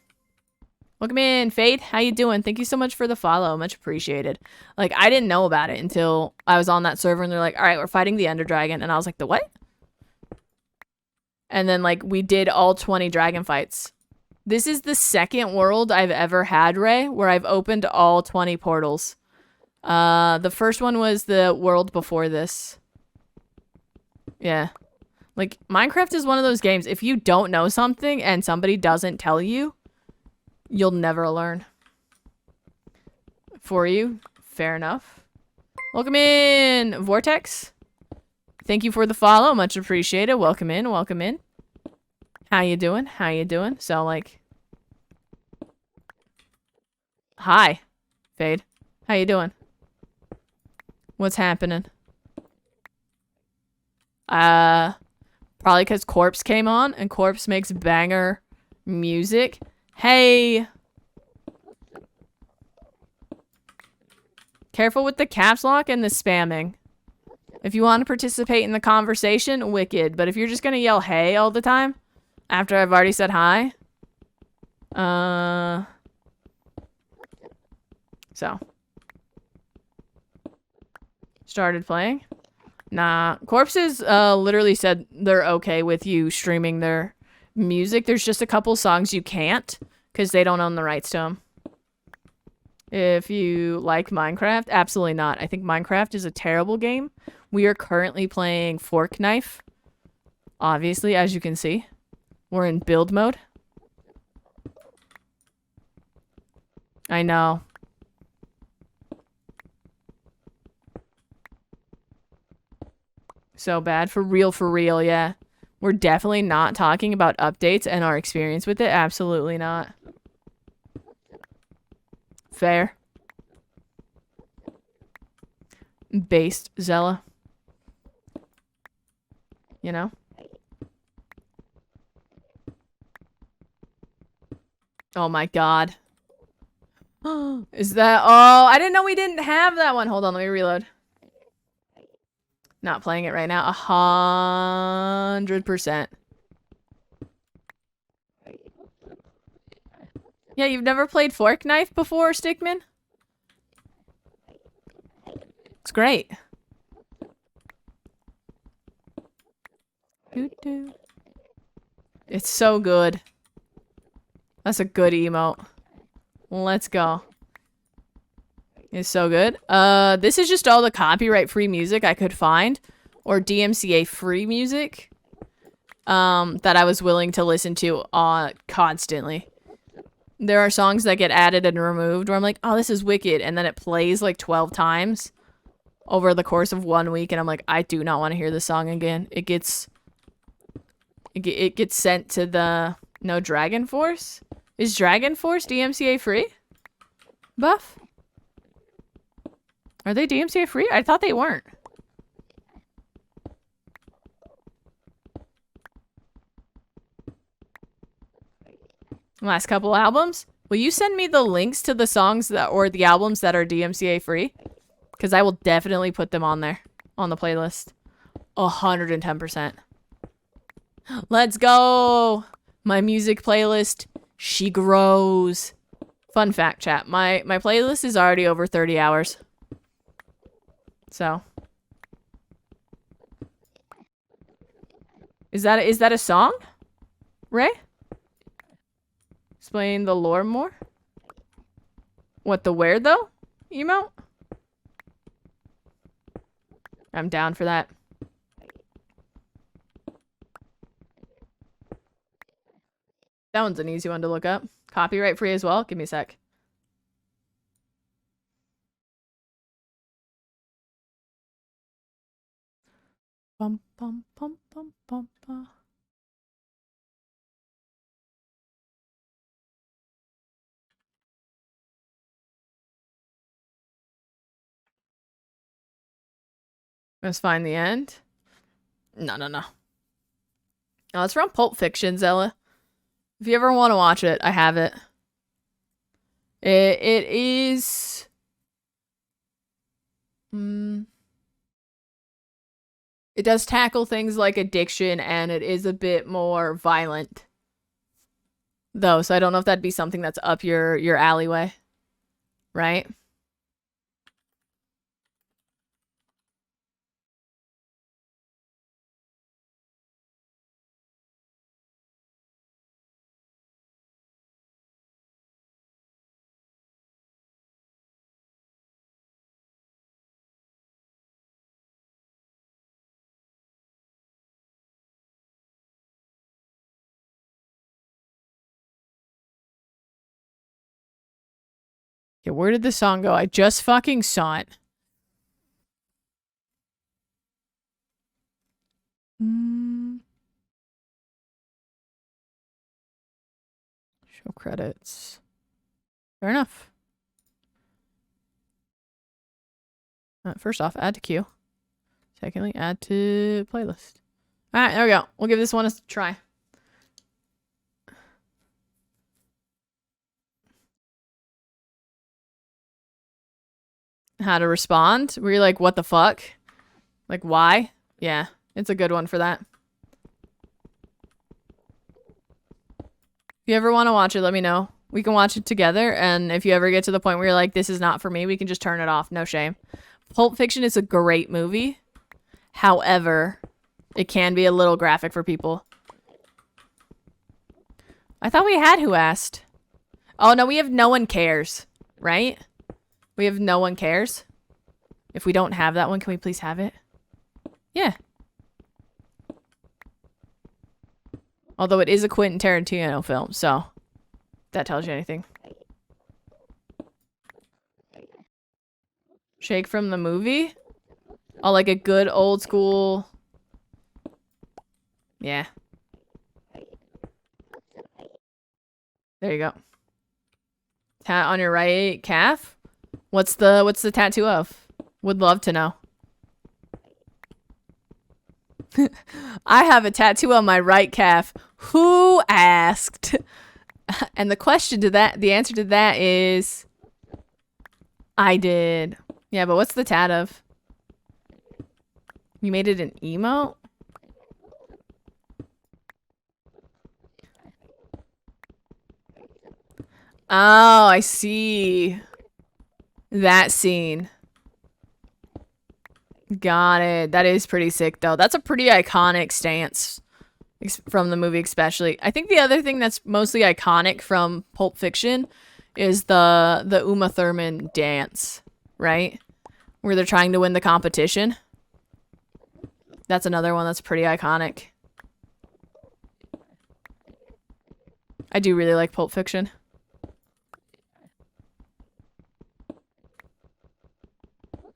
A: Welcome in, Fade. How you doing? Thank you so much for the follow. Much appreciated. Like, I didn't know about it until I was on that server and they're like, all right, we're fighting the Ender Dragon. And I was like, the what? And then, like, we did all 20 dragon fights. This is the second world I've ever had, Ray, where I've opened all 20 portals. The first one was the world before this. Yeah. Like, Minecraft is one of those games, if you don't know something and somebody doesn't tell you, you'll never learn. For you. Fair enough. Welcome in, Vortex. Thank you for the follow. Much appreciated. Welcome in. Welcome in. How you doing? How you doing? So, like... Hi, Fade. How you doing? What's happening? Probably because Corpse came on, and Corpse makes banger music. Hey! Careful with the caps lock and the spamming. If you want to participate in the conversation, wicked. But if you're just gonna yell hey all the time, after I've already said hi, so. Started playing? Nah. Corpses, literally said they're okay with you streaming their music. There's just a couple songs you can't, because they don't own the rights to them. If you like Minecraft, absolutely not. I think Minecraft is a terrible game. We are currently playing Fork Knife. Obviously, as you can see. We're in build mode. I know. So bad. For real, yeah. We're definitely not talking about updates and our experience with it. Absolutely not. Fair. Based Zella. You know? Oh my god. Is that... Oh, I didn't know we didn't have that one. Hold on, let me reload. Not playing it right now. 100%. Yeah, you've never played Fork Knife before, Stickman? It's great. It's so good. That's a good emote. Let's go. It's so good. This is just all the copyright-free music I could find, or DMCA-free music, that I was willing to listen to constantly. There are songs that get added and removed where I'm like, oh, this is wicked, and then it plays like 12 times over the course of 1 week, and I'm like, I do not want to hear this song again. It gets sent to the... No, Dragon Force? Is Dragon Force DMCA free? Buff? Are they DMCA free? I thought they weren't. Last couple albums? Will you send me the links to the songs that, or the albums that are DMCA free? Because I will definitely put them on there. On the playlist. 110%. Let's go! My music playlist. She grows. Fun fact, chat. My playlist is already over 30 hours. So. Is that a song? Ray? Explain the lore more? What, the where though? Emote? I'm down for that. That one's an easy one to look up. Copyright free as well. Give me a sec. Bum, bum, bum, bum, bum, bum. Let's find the end. No, no, no. No, it's from Pulp Fiction, Zella. If you ever want to watch it, I have it. It is... It does tackle things like addiction, and it is a bit more violent. Though, so I don't know if that'd be something that's up your alleyway. Right? Yeah, where did the song go? I just fucking saw it. Show credits. Fair enough. First off, add to queue. Secondly, add to playlist. Alright, there we go. We'll give this one a try. How to respond? Were you like, what the fuck? Like, why? Yeah, it's a good one for that. If you ever want to watch it, let me know. We can watch it together, and if you ever get to the point where you're like, this is not for me, we can just turn it off. No shame. Pulp Fiction is a great movie. However, it can be a little graphic for people. I thought we had Who Asked. Oh, no, we have No One Cares, right? We have No One Cares. If we don't have that one, can we please have it? Yeah. Although it is a Quentin Tarantino film, so if that tells you anything. Shake from the movie? Oh, like a good old school... Yeah. There you go. Tat on your right calf? What's the tattoo of? Would love to know. I have a tattoo on my right calf. Who asked? And the answer to that is I did. Yeah, but what's the tat of? You made it an emote? Oh, I see. That scene. Got it. That is pretty sick, though. That's a pretty iconic stance from the movie, especially. I think the other thing that's mostly iconic from Pulp Fiction is the Uma Thurman dance, right? Where they're trying to win the competition. That's another one that's pretty iconic. I do really like Pulp Fiction.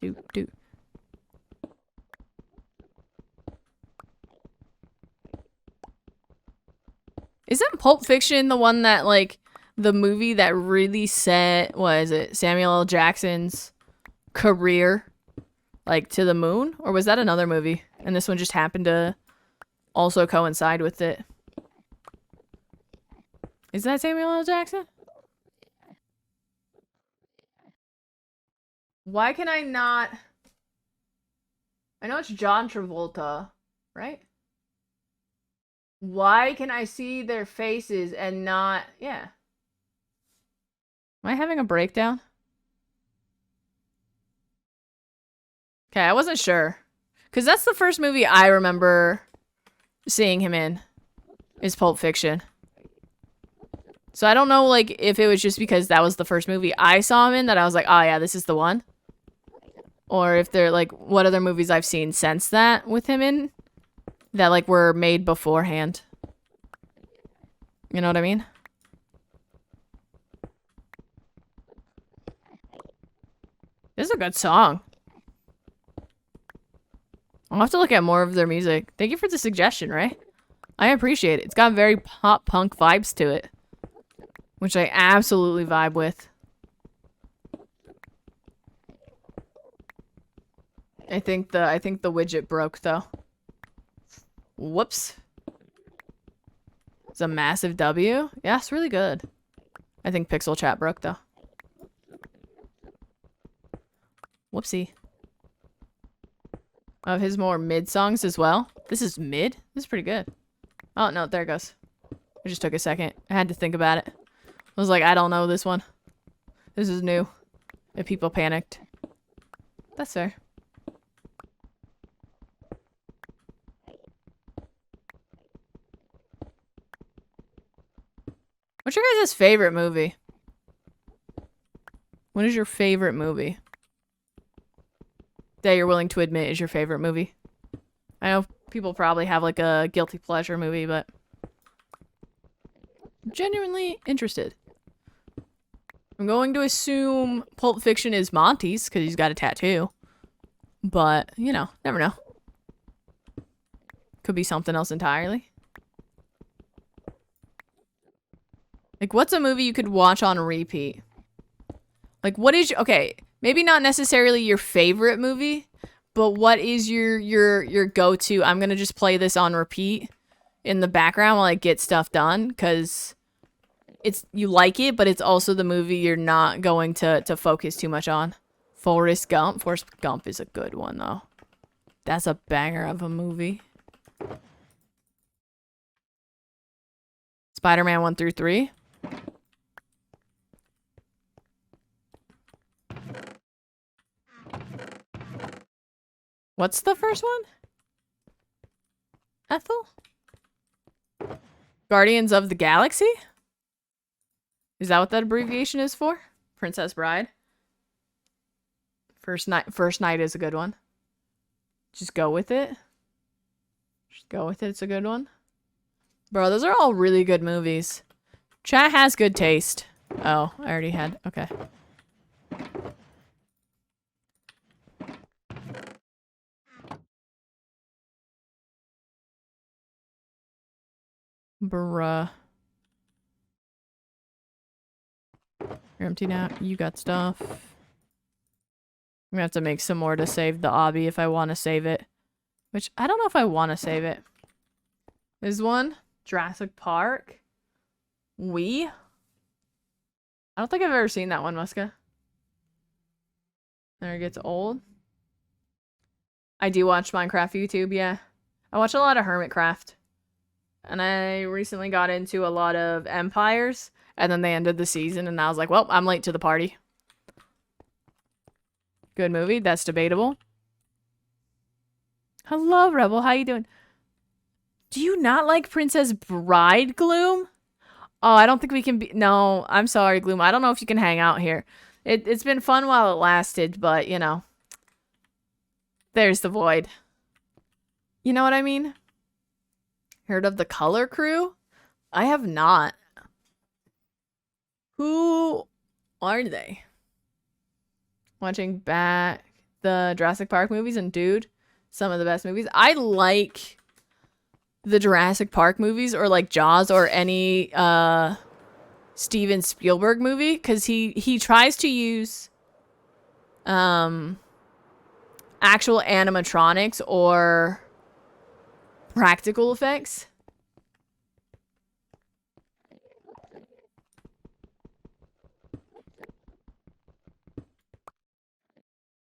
A: Do. Isn't Pulp Fiction the one that, like, the movie that really set, what is it, Samuel L. Jackson's career, like, to the moon? Or was that another movie? And this one just happened to also coincide with it. Is that Samuel L. Jackson? Why can I not... I know it's John Travolta, right? Why can I see their faces and not... Yeah. Am I having a breakdown? Okay, I wasn't sure. Because that's the first movie I remember seeing him in is Pulp Fiction. So I don't know, like, if it was just because that was the first movie I saw him in that I was like, oh yeah, this is the one. Or if they're, like, what other movies I've seen since that with him in that, like, were made beforehand. You know what I mean? This is a good song. I'll have to look at more of their music. Thank you for the suggestion, Ray. I appreciate it. It's got very pop punk vibes to it, which I absolutely vibe with. I think the widget broke though. Whoops. It's a massive W. Yeah, it's really good. I think Pixel Chat broke though. Whoopsie. Of his more mid songs as well. This is mid? This is pretty good. Oh, no, there it goes. It just took a second. I had to think about it. I was like, I don't know this one. This is new. If people panicked. That's fair. What's your guys' favorite movie? What is your favorite movie that you're willing to admit is your favorite movie? I know people probably have like a guilty pleasure movie, but I'm genuinely interested. I'm going to assume Pulp Fiction is Monty's because he's got a tattoo. But, you know, never know. Could be something else entirely. Like, what's a movie you could watch on repeat? Like, what is your... Okay, maybe not necessarily your favorite movie, but what is your go-to? I'm gonna just play this on repeat in the background while I get stuff done, because it's... You like it, but it's also the movie you're not going to focus too much on. Forrest Gump. Forrest Gump is a good one, though. That's a banger of a movie. Spider-Man 1 through 3. What's the first one? Ethel? Guardians of the Galaxy? Is that what that abbreviation is for? Princess Bride? First Night is a good one. Just go with it. Just go with it. It's a good one. Bro, those are all really good movies. Chat has good taste. Oh, I already had. Okay. Bruh. You're empty now. You got stuff. I'm gonna have to make some more to save the obby if I want to save it. Which, I don't know if I want to save it. This one? Jurassic Park? I don't think I've ever seen that one, Muska. There it gets old. I do watch Minecraft YouTube, yeah. I watch a lot of Hermitcraft. And I recently got into a lot of Empires. And then they ended the season and I was like, well, I'm late to the party. Good movie. That's debatable. Hello, Rebel. How you doing? Do you not like Princess Bride, Gloom? Oh, I don't think we can be... No, I'm sorry, Gloom. I don't know if you can hang out here. It's been fun while it lasted, but, you know. There's the void. You know what I mean? Heard of the Color Crew? I have not. Who are they? Watching back the Jurassic Park movies, and dude, some of the best movies. I like the Jurassic Park movies, or like Jaws, or any Steven Spielberg movie, because he tries to use actual animatronics or practical effects.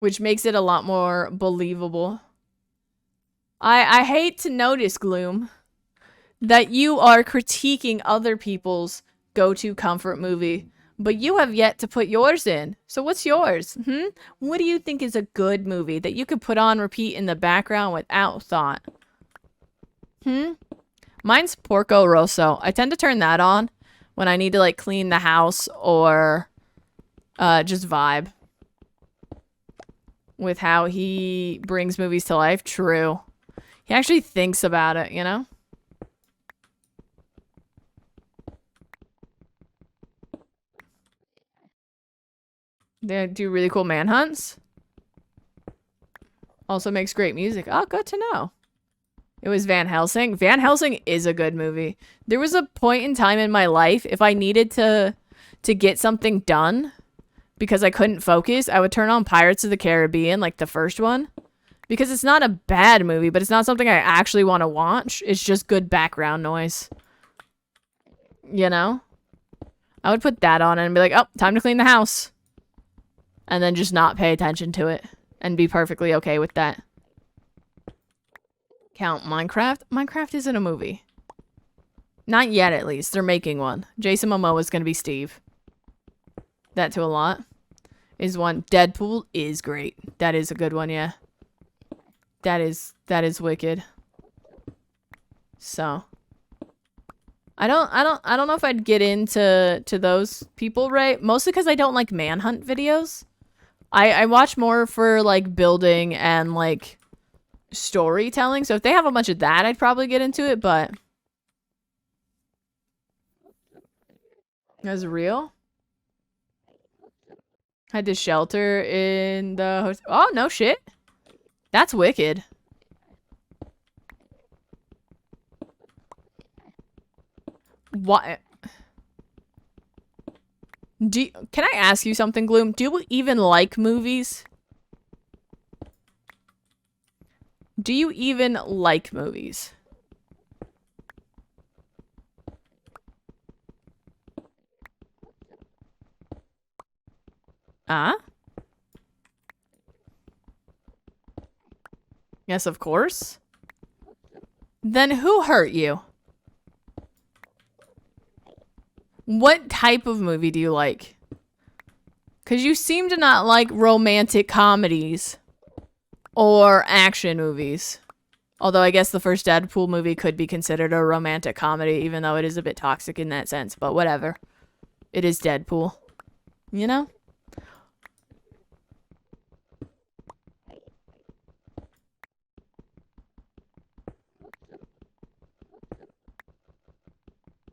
A: Which makes it a lot more believable. I hate to notice, Gloom, that you are critiquing other people's go-to comfort movie, but you have yet to put yours in. So what's yours? What do you think is a good movie that you could put on repeat in the background without thought? Mine's Porco Rosso. I tend to turn that on when I need to like clean the house or just vibe with how he brings movies to life. True. He actually thinks about it, you know? They do really cool manhunts. Also makes great music. Oh, good to know. It was Van Helsing. Van Helsing is a good movie. There was a point in time in my life, if I needed to get something done because I couldn't focus, I would turn on Pirates of the Caribbean, like the first one. Because it's not a bad movie, but it's not something I actually want to watch. It's just good background noise. You know? I would put that on and be like, oh, time to clean the house. And then just not pay attention to it. And be perfectly okay with that. Count Minecraft? Minecraft isn't a movie. Not yet, at least. They're making one. Jason Momoa is going to be Steve. That to a lot. Is one. Deadpool is great. That is a good one, yeah. That is wicked. So I don't know if I'd get into those people, right? Mostly because I don't like manhunt videos. I watch more for like building and like storytelling. So if they have a bunch of that, I'd probably get into it, but that's real. Had to shelter in the hotel. Oh, no shit. That's wicked. What? Can I ask you something, Gloom? Do you even like movies? Do you even like movies? Ah? Yes, of course. Then who hurt you? What type of movie do you like? Because you seem to not like romantic comedies or action movies. Although I guess the first Deadpool movie could be considered a romantic comedy, even though it is a bit toxic in that sense. But whatever. It is Deadpool. You know?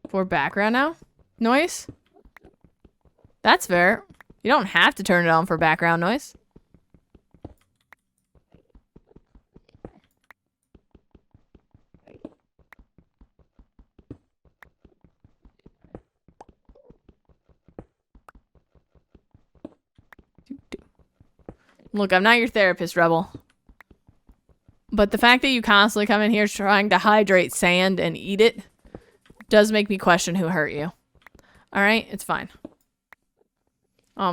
A: For background now? Noise? That's fair. You don't have to turn it on for background noise. Look, I'm not your therapist, Rebel. But the fact that you constantly come in here trying to hydrate sand and eat it does make me question who hurt you. Alright, it's fine.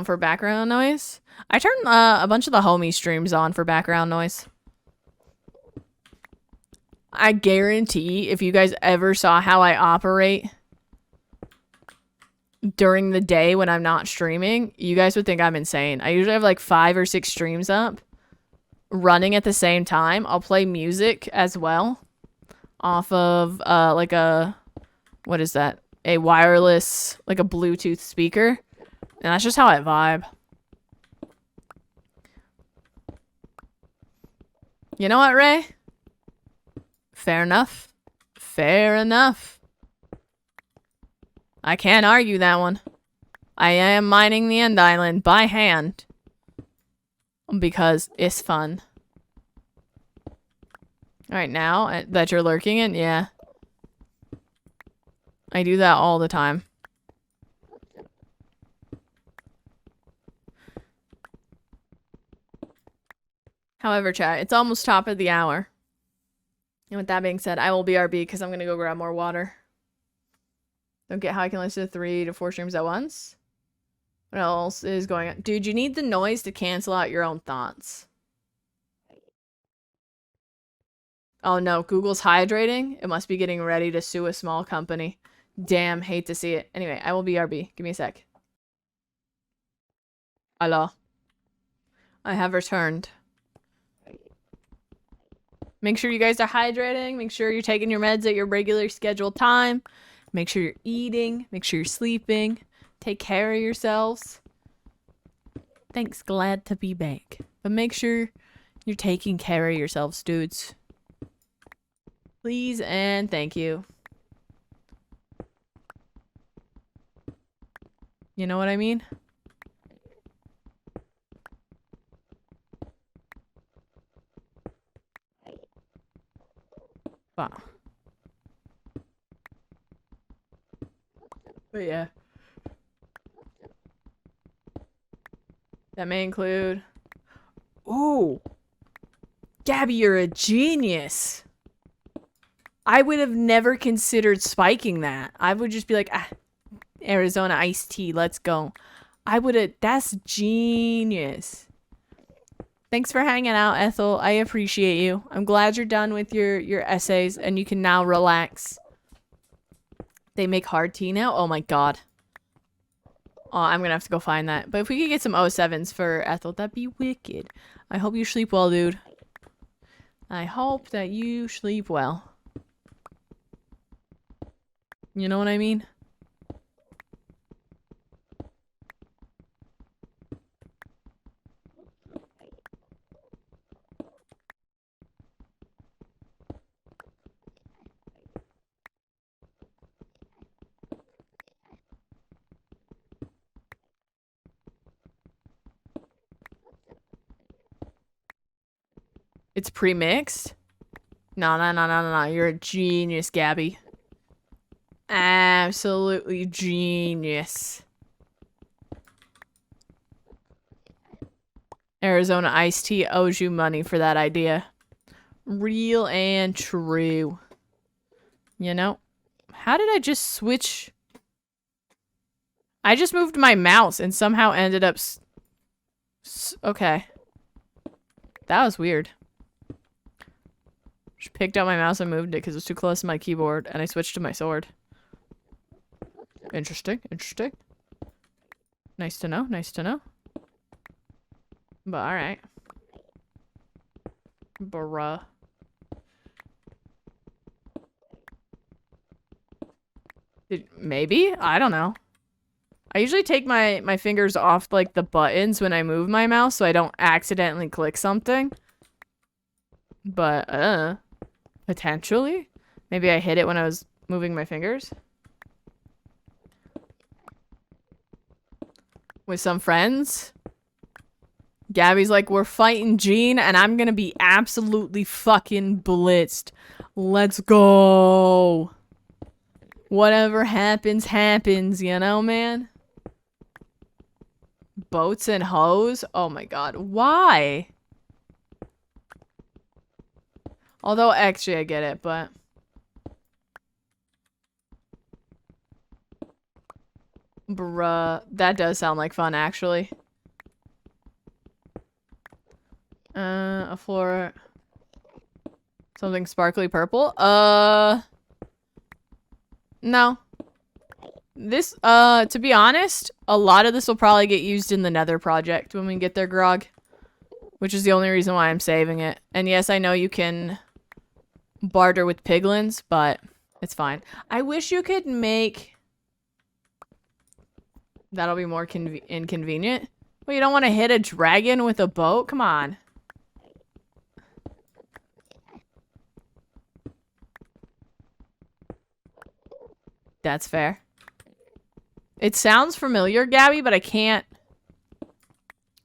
A: For background noise? I turned a bunch of the homie streams on for background noise. I guarantee if you guys ever saw how I operate during the day when I'm not streaming, you guys would think I'm insane. I usually have like 5 or 6 streams up running at the same time. I'll play music as well off of like a, what is that? A wireless, like a Bluetooth speaker. And that's just how I vibe. You know what, Ray? Fair enough. Fair enough. I can't argue that one. I am mining the end island by hand. Because it's fun. Alright, now that you're lurking in, yeah. I do that all the time. However, chat, it's almost top of the hour. And with that being said, I will BRB because I'm going to go grab more water. Don't get how I can listen to 3 to 4 streams at once. What else is going on? Dude, you need the noise to cancel out your own thoughts. Oh no, Google's hydrating? It must be getting ready to sue a small company. Damn, hate to see it. Anyway, I will BRB. Give me a sec. Hello. I have returned. Make sure you guys are hydrating. Make sure you're taking your meds at your regular scheduled time. Make sure you're eating. Make sure you're sleeping. Take care of yourselves. Thanks, glad to be back. But make sure you're taking care of yourselves, dudes. Please and thank you. You know what I mean? Wow. But yeah. That may include... Ooh! Gabby, you're a genius! I would have never considered spiking that. I would just be like, ah, Arizona iced tea, let's go. I would have... That's genius. Thanks for hanging out, Ethel. I appreciate you. I'm glad you're done with your essays and you can now relax. They make hard tea now? Oh my god. Oh, I'm gonna have to go find that. But if we could get some 07s for Ethel, that'd be wicked. I hope you sleep well, dude. I hope that you sleep well. You know what I mean? It's pre-mixed? No. You're a genius, Gabby. Absolutely genius. Arizona iced tea owes you money for that idea. Real and true. You know? How did I just switch? I just moved my mouse and somehow ended up... Okay. That was weird. Just picked up my mouse and moved it because it was too close to my keyboard, and I switched to my sword. Interesting, interesting. Nice to know, nice to know. But alright. Bruh. Maybe? I don't know. I usually take my fingers off, like, the buttons when I move my mouse so I don't accidentally click something. But, potentially? Maybe I hit it when I was moving my fingers? With some friends? Gabby's like, we're fighting Gene, and I'm gonna be absolutely fucking blitzed. Let's go! Whatever happens, happens, you know, man? Boats and hoes? Oh my god, why? Although, actually, I get it, but... Bruh, that does sound like fun, actually. A floor... Something sparkly purple? No. This, to be honest, a lot of this will probably get used in the Nether project when we get there, Grog. Which is the only reason why I'm saving it. And yes, I know you can barter with piglins, but it's fine. I wish you could make... That'll be more inconvenient. Well, you don't want to hit a dragon with a boat? Come on. That's fair. It sounds familiar, Gabby, but I can't...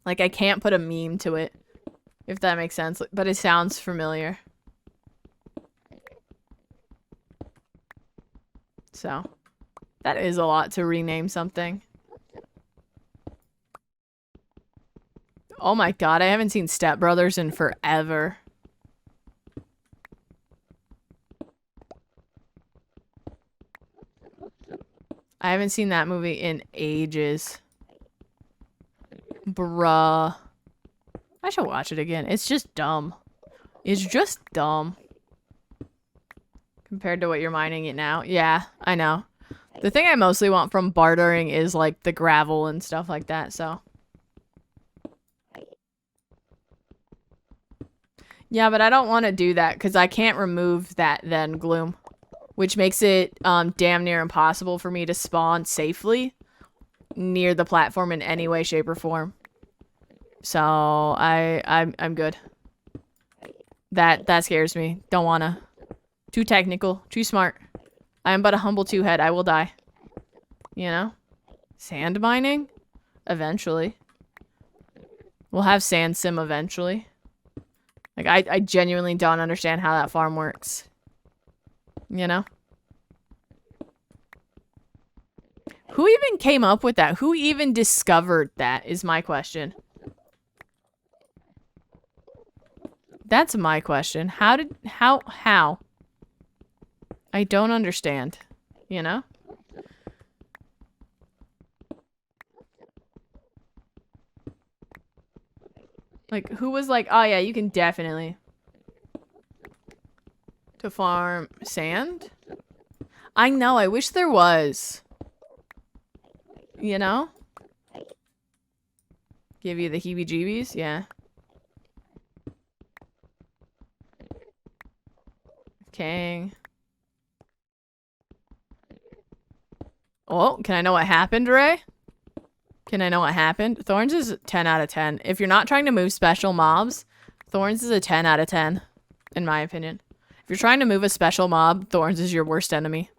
A: Like, I can't put a meme to it. If that makes sense. But it sounds familiar. So. That is a lot to rename something. Oh my god, I haven't seen Step Brothers in forever. I haven't seen that movie in ages. Bruh. I should watch it again. It's just dumb. It's just dumb. Compared to what you're mining it now. Yeah, I know. The thing I mostly want from bartering is like the gravel and stuff like that, so. Yeah, but I don't want to do that because I can't remove that then gloom, which makes it damn near impossible for me to spawn safely near the platform in any way, shape, or form. So I'm good. That scares me. Don't wanna. Too technical. Too smart. I am but a humble two-head. I will die. You know? Sand mining? Eventually. We'll have sand sim eventually. Like, I genuinely don't understand how that farm works. You know? Who even came up with that? Who even discovered that is my question. That's my question. How? I don't understand. You know? Like, who was like, oh yeah, you can definitely. To farm sand? I know, I wish there was. You know? Give you the heebie-jeebies? Yeah. King. Oh, can I know what happened, Ray? Can I know what happened? Thorns is 10 out of 10. If you're not trying to move special mobs, Thorns is a 10 out of 10, in my opinion. If you're trying to move a special mob, Thorns is your worst enemy.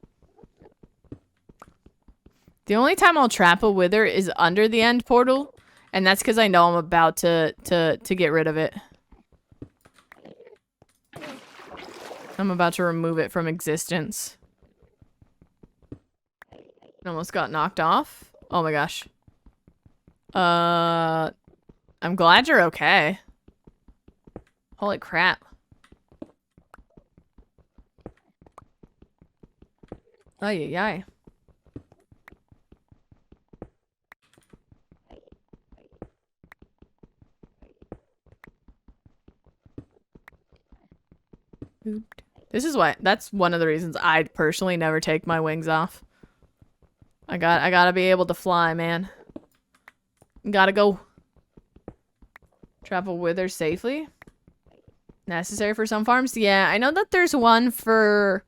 A: The only time I'll trap a wither is under the end portal, and that's because I know I'm about to get rid of it. I'm about to remove it from existence. Almost got knocked off. Oh my gosh. I'm glad you're okay. Holy crap. Ay, ay, ay. This is why, that's one of the reasons I personally never take my wings off. I gotta be able to fly, man. Gotta go. Travel wither safely. Necessary for some farms? Yeah, I know that there's one for,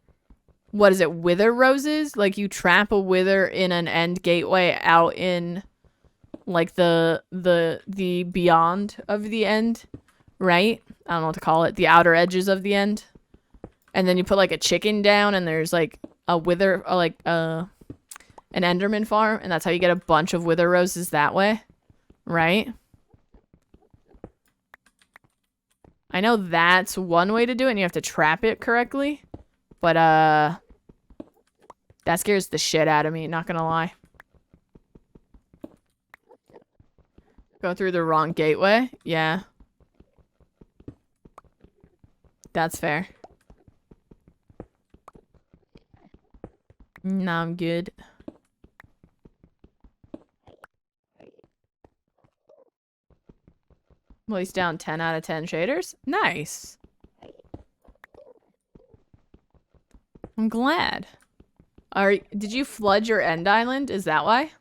A: what is it, wither roses? Like, you trap a wither in an end gateway out in, like, the beyond of the end, right? I don't know what to call it. The outer edges of the end. And then you put, like, a chicken down, and there's, like, a wither, like, an enderman farm, and that's how you get a bunch of wither roses that way, right? I know that's one way to do it, and you have to trap it correctly. But, that scares the shit out of me, not gonna lie. Go through the wrong gateway? Yeah. That's fair. Nah, I'm good. Well, he's down 10 out of 10 shaders. Nice. I'm glad. Did you flood your end island? Is that why?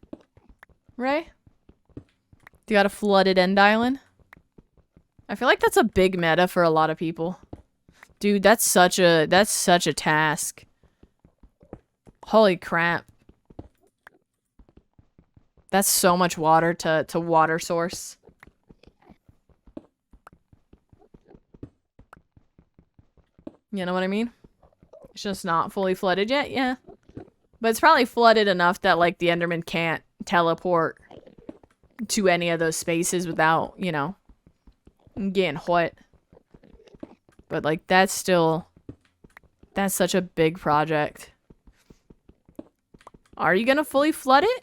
A: Ray? You got a flooded end island? I feel like that's a big meta for a lot of people. Dude, that's such a task. Holy crap. That's so much water to water source. You know what I mean? It's just not fully flooded yet, yeah. But it's probably flooded enough that, like, the Enderman can't teleport to any of those spaces without, you know, getting hot. But, like, that's such a big project. Are you gonna fully flood it?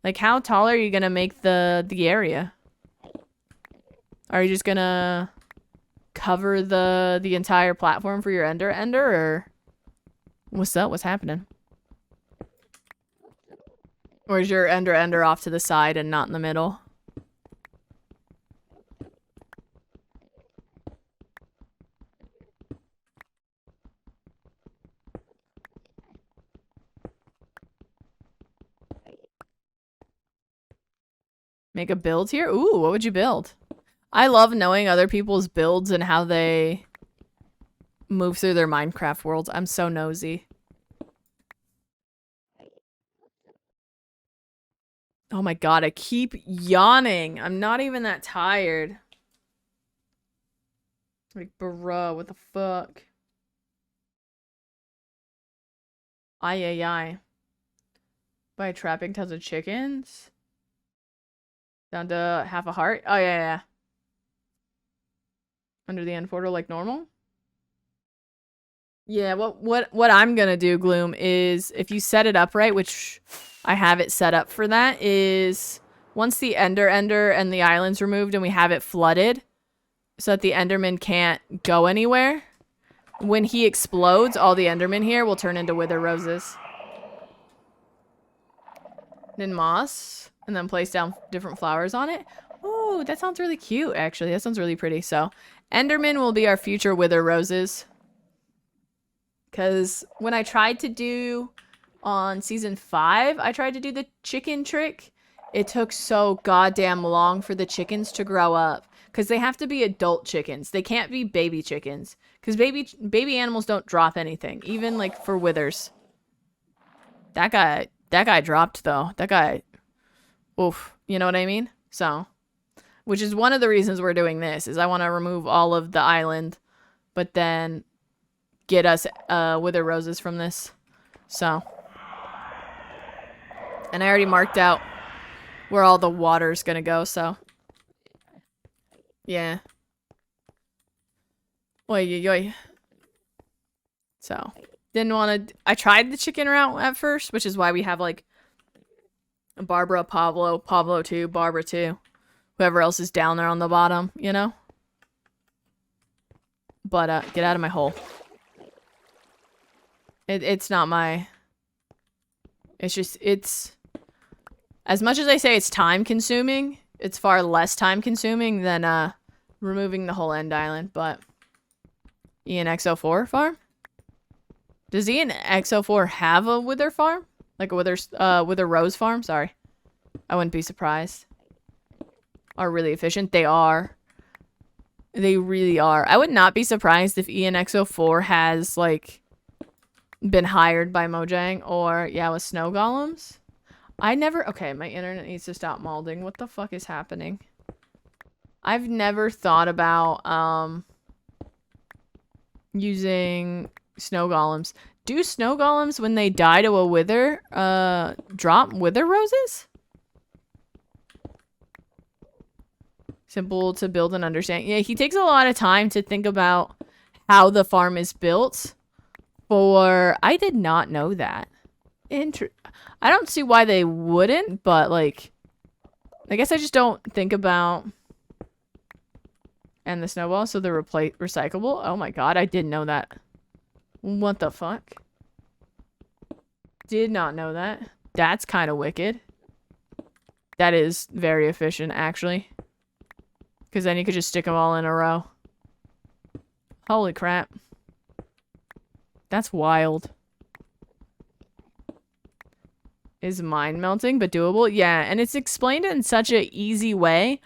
A: Like, how tall are you gonna make the area? Are you just gonna cover the entire platform for your ender, or what's up? What's happening? Or is your ender off to the side and not in the middle? Make a build here? Ooh, what would you build? I love knowing other people's builds and how they move through their Minecraft worlds. I'm so nosy. Oh my god, I keep yawning. I'm not even that tired. Like, bruh, what the fuck? Ay. By trapping tons of chickens? Down to half a heart? Oh, yeah. Under the end portal like normal? Yeah, what I'm gonna do, Gloom, is if you set it up right, which I have it set up for that, is once the ender and the island's removed and we have it flooded so that the enderman can't go anywhere, when he explodes, all the endermen here will turn into wither roses. Then moss, and then place down different flowers on it. Oh, that sounds really cute, actually. That sounds really pretty. So, enderman will be our future wither roses. Because when I tried to do on season 5, I tried to do the chicken trick. It took so goddamn long for the chickens to grow up. Because they have to be adult chickens. They can't be baby chickens. Because baby animals don't drop anything. Even like for withers. That guy dropped though. That guy, oof. You know what I mean? So, which is one of the reasons we're doing this. Is I want to remove all of the island. But then get us wither roses from this. So. And I already marked out where all the water's gonna go, so. Yeah. Oy. So. Didn't want to... I tried the chicken route at first, which is why we have, like, Barbara, Pablo 2, Barbara 2. Whoever else is down there on the bottom, you know? But, get out of my hole. It's not my... It's just... It's... As much as I say it's time-consuming, it's far less time-consuming than, removing the whole end island, but... ENXO4 farm? Does ENXO4 have a wither farm? Like a wither rose farm? Sorry. I wouldn't be surprised. Are really efficient. They are. They really are. I would not be surprised if ENXO4 has, like, been hired by Mojang or, yeah, with snow golems. I never... Okay, my internet needs to stop molding. What the fuck is happening? I've never thought about, using snow golems. Do snow golems, when they die to a wither, drop wither roses? Simple to build and understand. Yeah, he takes a lot of time to think about how the farm is built. I did not know that. I don't see why they wouldn't, but, like, I guess I just don't think about... And the snowball, so they're recyclable? Oh my god, I didn't know that. What the fuck? Did not know that. That's kind of wicked. That is very efficient, actually. Because then you could just stick them all in a row. Holy crap. That's wild. Is mind melting, but doable? Yeah, and it's explained in such an easy way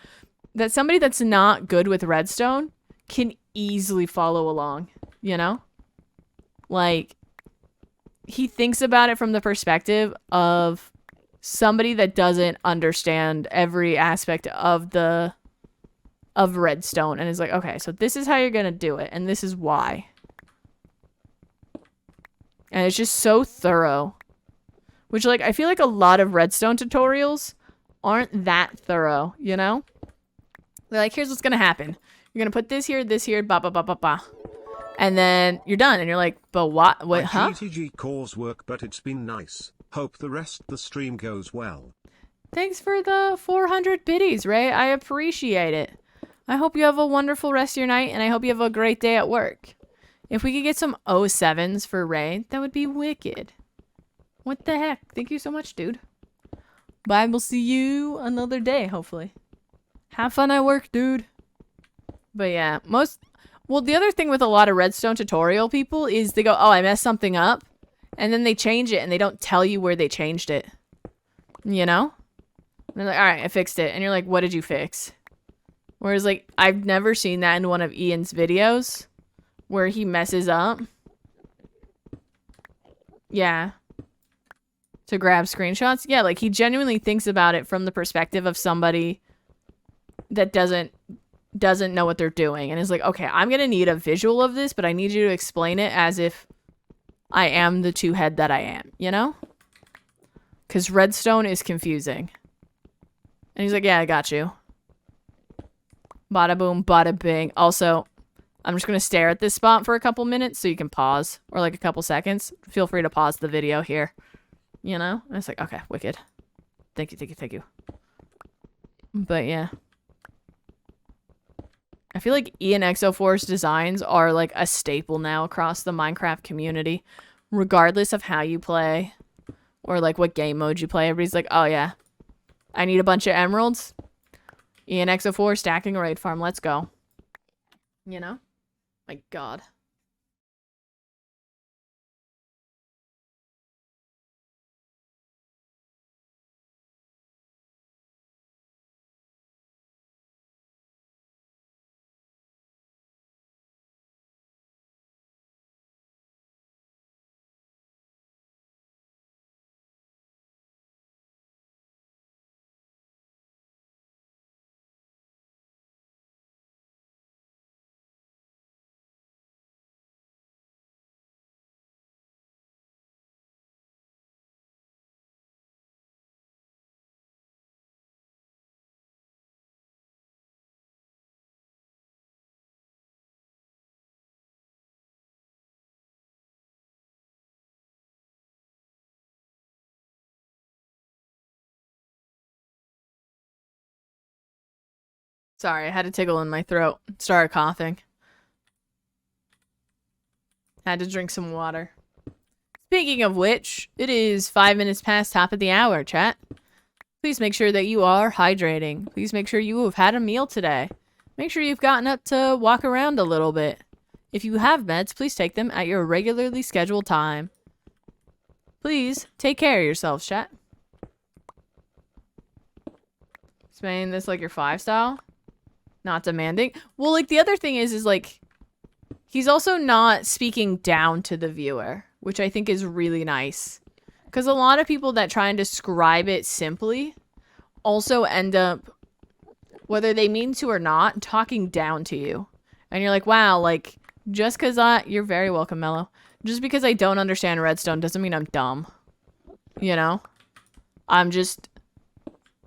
A: that somebody that's not good with redstone can easily follow along, you know? Like, he thinks about it from the perspective of somebody that doesn't understand every aspect of redstone and is like, okay, so this is how you're gonna do it, and this is why. And it's just so thorough. Which, like, I feel like a lot of redstone tutorials aren't that thorough, you know? They're like, here's what's gonna happen. You're gonna put this here, ba ba ba ba ba. And then you're done, and you're like, but what? What? Huh?
B: GTG cause work, but it's been nice. Hope the rest of the stream goes well.
A: Thanks for the 400 biddies, Ray. I appreciate it. I hope you have a wonderful rest of your night, and I hope you have a great day at work. If we could get some 07s for Ray, that would be wicked. What the heck? Thank you so much, dude. Bye, we'll see you another day, hopefully. Have fun at work, dude. But yeah, well, the other thing with a lot of redstone tutorial people is they go, oh, I messed something up. And then they change it and they don't tell you where they changed it. You know? And they're like, all right, I fixed it. And you're like, what did you fix? Whereas, like, I've never seen that in one of Ian's videos where he messes up. Yeah. To grab screenshots. Yeah, like, he genuinely thinks about it from the perspective of somebody that doesn't know what they're doing. And is like, okay, I'm going to need a visual of this, but I need you to explain it as if I am the two head that I am, you know? Because redstone is confusing. And he's like, yeah, I got you. Bada boom, bada bing. Also, I'm just going to stare at this spot for a couple minutes so you can pause. Or like a couple seconds. Feel free to pause the video here. You know? And it's like, okay, wicked. Thank you, thank you, thank you. But yeah. I feel like Ian Exo4's designs are like a staple now across the Minecraft community. Regardless of how you play. Or like what game mode you play. Everybody's like, oh yeah. I need a bunch of emeralds. Ian Exo4 stacking a raid farm. Let's go. You know? My god. Sorry, I had a tickle in my throat. Started coughing. Had to drink some water. Speaking of which, it is 5 minutes past top of the hour, chat. Please make sure that you are hydrating. Please make sure you have had a meal today. Make sure you've gotten up to walk around a little bit. If you have meds, please take them at your regularly scheduled time. Please take care of yourselves, chat. Explaining this like your 5 style. Not demanding. Well, like, the other thing is like, he's also not speaking down to the viewer, which I think is really nice. Because a lot of people that try and describe it simply also end up, whether they mean to or not, talking down to you. And you're like, wow, like, just because you're very welcome, Mello. Just because I don't understand redstone doesn't mean I'm dumb. You know? I'm just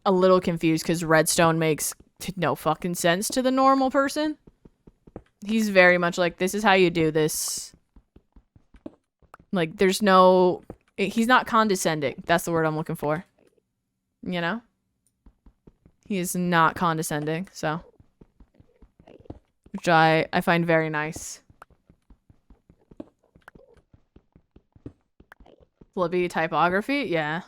A: a little confused because redstone makes no fucking sense to the normal person. He's very much like, this is how you do this. Like, there's no... He's not condescending. That's the word I'm looking for. You know? He is not condescending, so. Which I find very nice. Flippy typography? Yeah.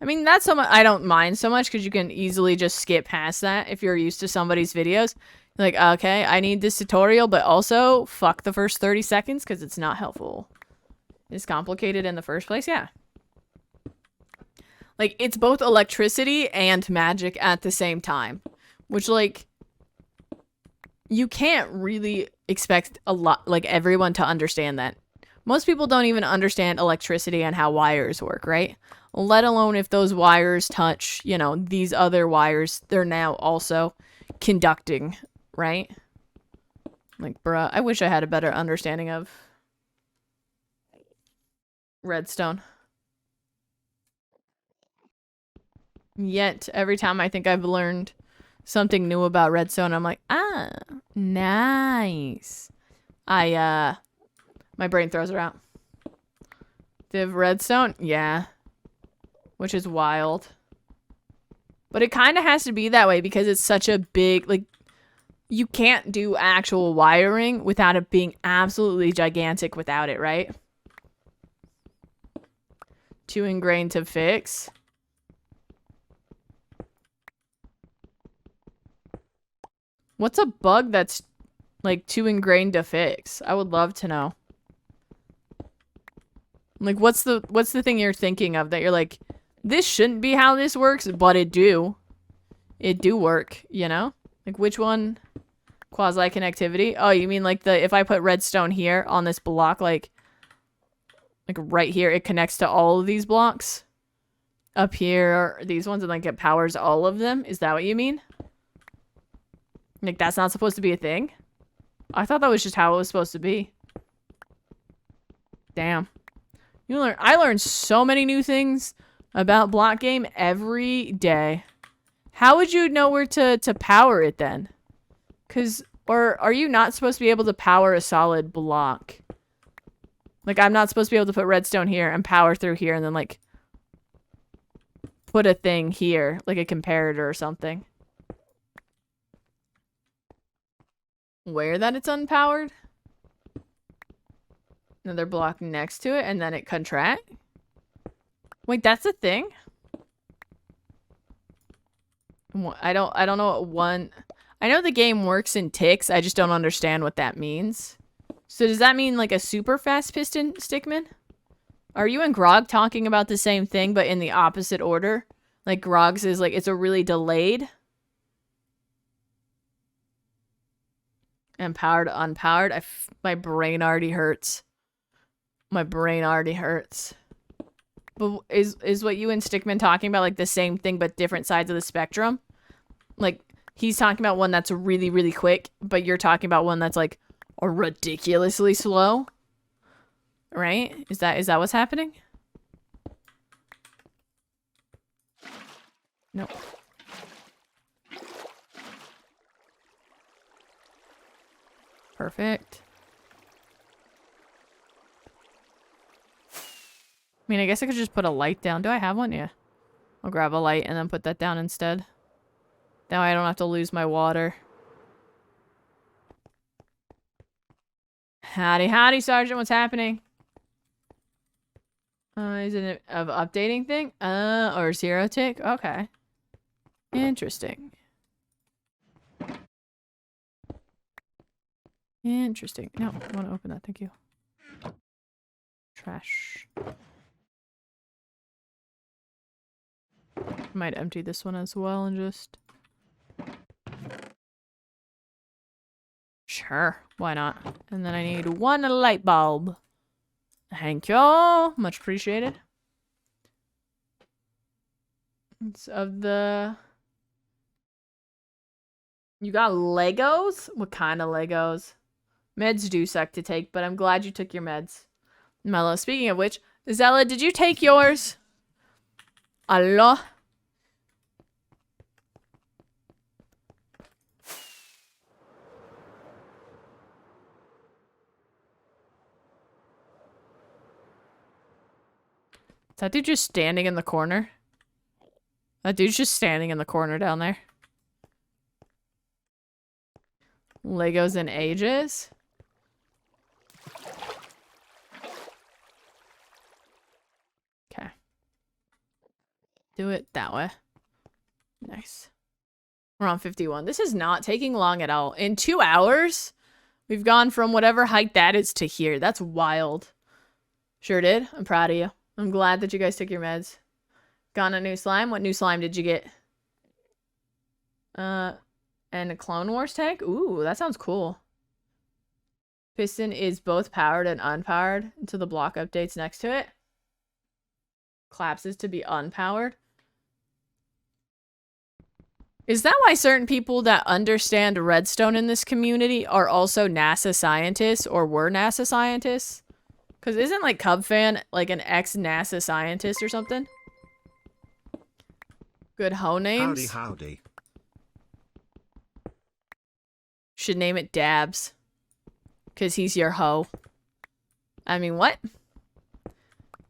A: I mean, that's so much... I don't mind so much because you can easily just skip past that if you're used to somebody's videos. You're like, okay, I need this tutorial, but also fuck the first 30 seconds because it's not helpful. It's complicated in the first place, yeah. Like, it's both electricity and magic at the same time. Which, like, you can't really expect a lot, like, everyone to understand that. Most people don't even understand electricity and how wires work, right? Let alone if those wires touch, you know, these other wires, they're now also conducting, right? Like, bruh, I wish I had a better understanding of redstone. Yet, every time I think I've learned something new about redstone, I'm like, ah, nice. My brain throws her out. Div redstone? Yeah. Which is wild. But it kind of has to be that way because it's such a big, like, you can't do actual wiring without it being absolutely gigantic without it, right? Too ingrained to fix. What's a bug that's, like, too ingrained to fix? I would love to know. Like, what's the thing you're thinking of that you're like, this shouldn't be how this works, but it do. It do work, you know? Like which one? Quasi connectivity. Oh, you mean like the if I put redstone here on this block, like right here, it connects to all of these blocks. Up here, these ones, and like it powers all of them. Is that what you mean? Like that's not supposed to be a thing? I thought that was just how it was supposed to be. Damn. I learn so many new things about block game every day. How would you know where to power it then? Or are you not supposed to be able to power a solid block? Like I'm not supposed to be able to put redstone here and power through here and then like put a thing here, like a comparator or something. Where that it's unpowered? Another block next to it and then it contract? Wait, that's a thing? I don't know what one... I know the game works in ticks, I just don't understand what that means. So does that mean like a super fast piston, Stickman? Are you and Grog talking about the same thing but in the opposite order? Like Grog's is like, it's a really delayed. And powered to unpowered. My brain already hurts. My brain already hurts. But is what you and Stickman talking about like the same thing but different sides of the spectrum? Like he's talking about one that's really, really quick, but you're talking about one that's like ridiculously slow? Right? Is that what's happening? No. Perfect. I mean, I guess I could just put a light down. Do I have one? Yeah. I'll grab a light and then put that down instead. Now I don't have to lose my water. Howdy, howdy, Sergeant. What's happening? Is it an updating thing? Or zero tick? Okay. Interesting. Interesting. No, I want to open that. Thank you. Trash. Might empty this one as well and just... Sure, why not? And then I need one light bulb. Thank you. Much appreciated. It's of the... You got Legos? What kind of Legos? Meds do suck to take, but I'm glad you took your meds. Mello, speaking of which, Zella, did you take yours? Allah. Is that dude just standing in the corner? That dude's just standing in the corner down there. Legos in ages? Okay. Do it that way. Nice. We're on 51. This is not taking long at all. In 2 hours, we've gone from whatever height that is to here. That's wild. Sure did. I'm proud of you. I'm glad that you guys took your meds. Got a new slime? What new slime did you get? And a Clone Wars tank? Ooh, that sounds cool. Piston is both powered and unpowered until the block updates next to it. Collapses to be unpowered. Is that why certain people that understand redstone in this community are also NASA scientists or were NASA scientists? Because isn't like Cubfan like an ex-NASA scientist or something? Good hoe names.
B: Howdy, howdy.
A: Should name it Dabs. Because he's your hoe. I mean, what?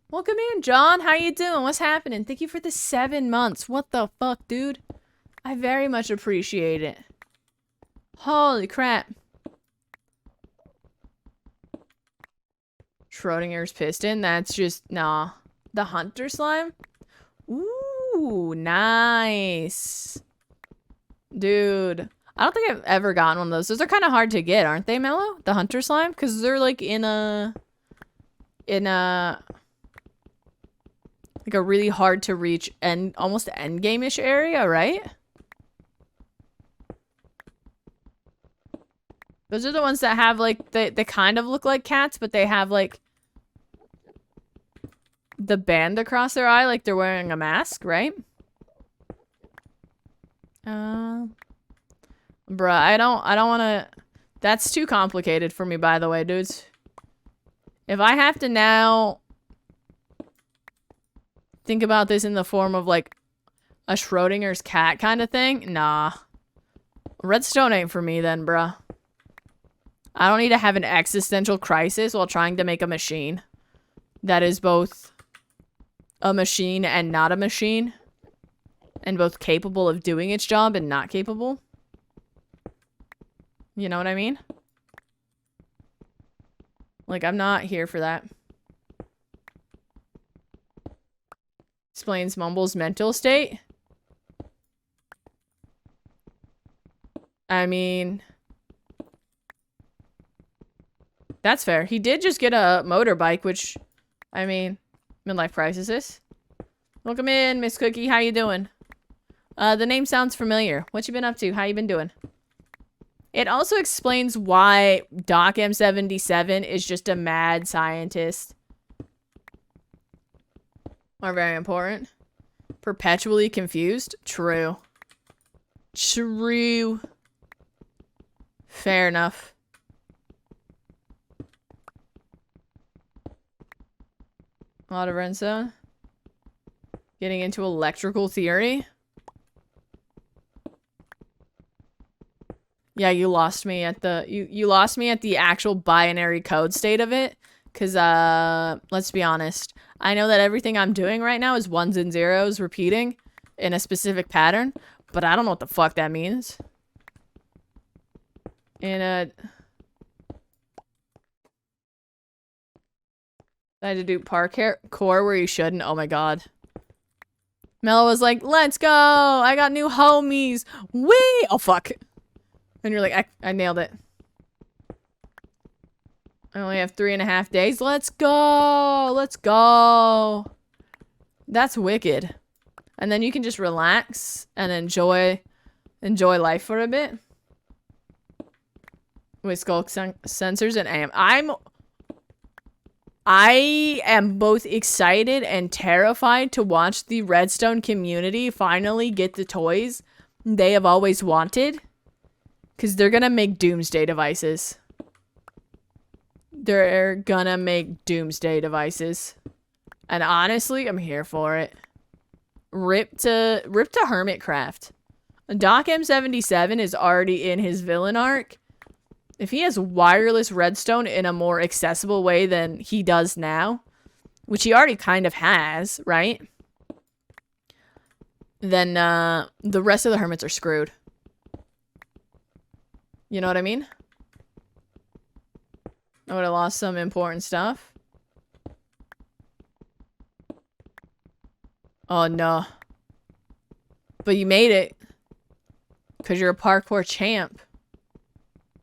A: Welcome in, John. How you doing? What's happening? Thank you for the 7 months. What the fuck, dude? I very much appreciate it. Holy crap. Schrodinger's piston. That's just... Nah. The hunter slime? Ooh, nice. Dude. I don't think I've ever gotten one of those. Those are kind of hard to get, aren't they, Mello? The hunter slime? Because they're like in a... like a really hard to reach and almost endgame-ish area, right? Those are the ones that have, like, they kind of look like cats, but they have, like, the band across their eye, like they're wearing a mask, right? Bruh, I don't want to... That's too complicated for me, by the way, dudes. If I have to now think about this in the form of, like, a Schrodinger's cat kind of thing, nah. Redstone ain't for me then, bruh. I don't need to have an existential crisis while trying to make a machine that is both a machine and not a machine, and both capable of doing its job and not capable. You know what I mean? Like, I'm not here for that. Explains Mumble's mental state. I mean, that's fair. He did just get a motorbike, which, I mean, midlife crisis. Welcome in, Miss Cookie. How you doing? The name sounds familiar. What you been up to? How you been doing? It also explains why Doc M77 is just a mad scientist. Are very important. Perpetually confused? True. True. Fair enough. A lot of redstone. Getting into electrical theory. Yeah, you lost me at the you lost me at the actual binary code state of it. Cause let's be honest. I know that everything I'm doing right now is ones and zeros repeating in a specific pattern, but I don't know what the fuck that means. I had to do parkour where you shouldn't. Oh my god. Mello was like, let's go! I got new homies! Wee! Oh fuck. And you're like, I nailed it. I only have 3.5 days. Let's go! Let's go! That's wicked. And then you can just relax and enjoy life for a bit. With skulk sensors and AM. I am both excited and terrified to watch the Redstone community finally get the toys they have always wanted. Because they're gonna make doomsday devices. They're gonna make doomsday devices. And honestly, I'm here for it. Rip to Hermitcraft. Doc M77 is already in his villain arc. If he has wireless redstone in a more accessible way than he does now, which he already kind of has, right? Then the rest of the hermits are screwed. You know what I mean? I would have lost some important stuff. Oh no. But you made it. Because you're a parkour champ.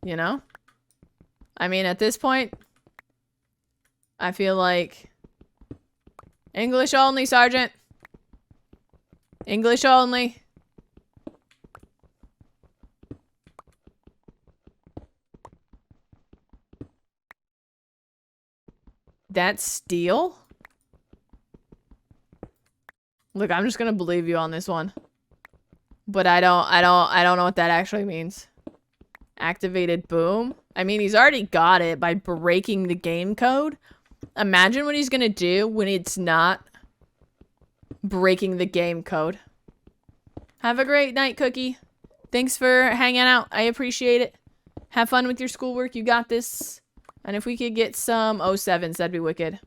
A: You know? I mean, at this point, I feel like English only, Sergeant. English only. That's steel? Look, I'm just gonna believe you on this one. But I don't know what that actually means. Activated boom. I mean, he's already got it by breaking the game code. Imagine what he's gonna do when it's not breaking the game code. Have a great night, Cookie. Thanks for hanging out. I appreciate it. Have fun with your schoolwork. You got this. And if we could get some 07s, that'd be wicked.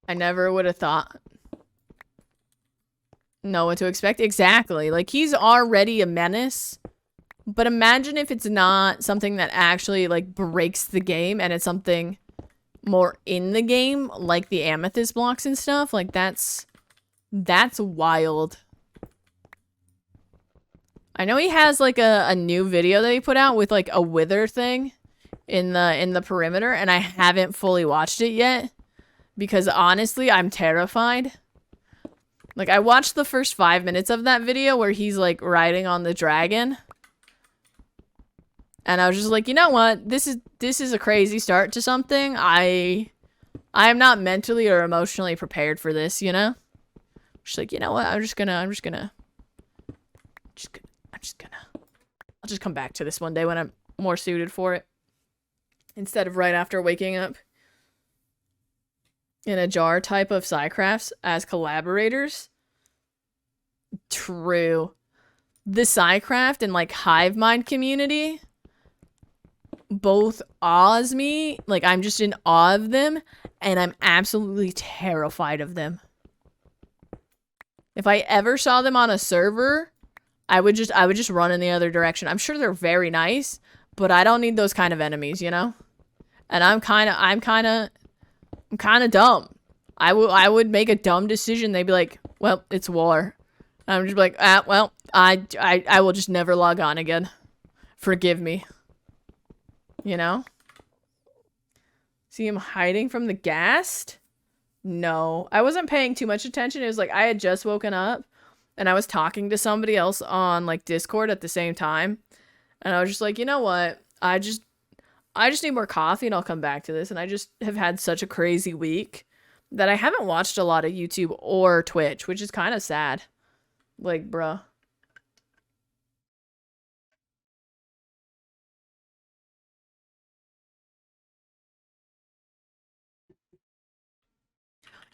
A: I never would have thought. Know what to expect. Exactly. Like, he's already a menace. But imagine if it's not something that actually, like, breaks the game and it's something more in the game, like the amethyst blocks and stuff. Like, that's wild. I know he has, like, a new video that he put out with, like, a wither thing in the perimeter, and I haven't fully watched it yet. Because, honestly, I'm terrified. Like, I watched the first 5 minutes of that video where he's, like, riding on the dragon. And I was just like, you know what? This is a crazy start to something. I am not mentally or emotionally prepared for this, you know? Just like, you know what? I'll just come back to this one day when I'm more suited for it. Instead of right after waking up in a jar type of Psycrafts as collaborators. True. The Psycraft and like Hive Mind community both awes me. Like, I'm just in awe of them, and I'm absolutely terrified of them. If I ever saw them on a server, I would just run in the other direction. I'm sure they're very nice, but I don't need those kind of enemies, you know? And I'm kind of dumb. I would make a dumb decision. They'd be like, "Well, it's war." And I'm just like, well, I will just never log on again. Forgive me." You know? See him hiding from the ghast? No. I wasn't paying too much attention. It was like I had just woken up and I was talking to somebody else on like Discord at the same time. And I was just like, you know what? I just need more coffee and I'll come back to this. And I just have had such a crazy week that I haven't watched a lot of YouTube or Twitch, which is kind of sad. Like, bruh.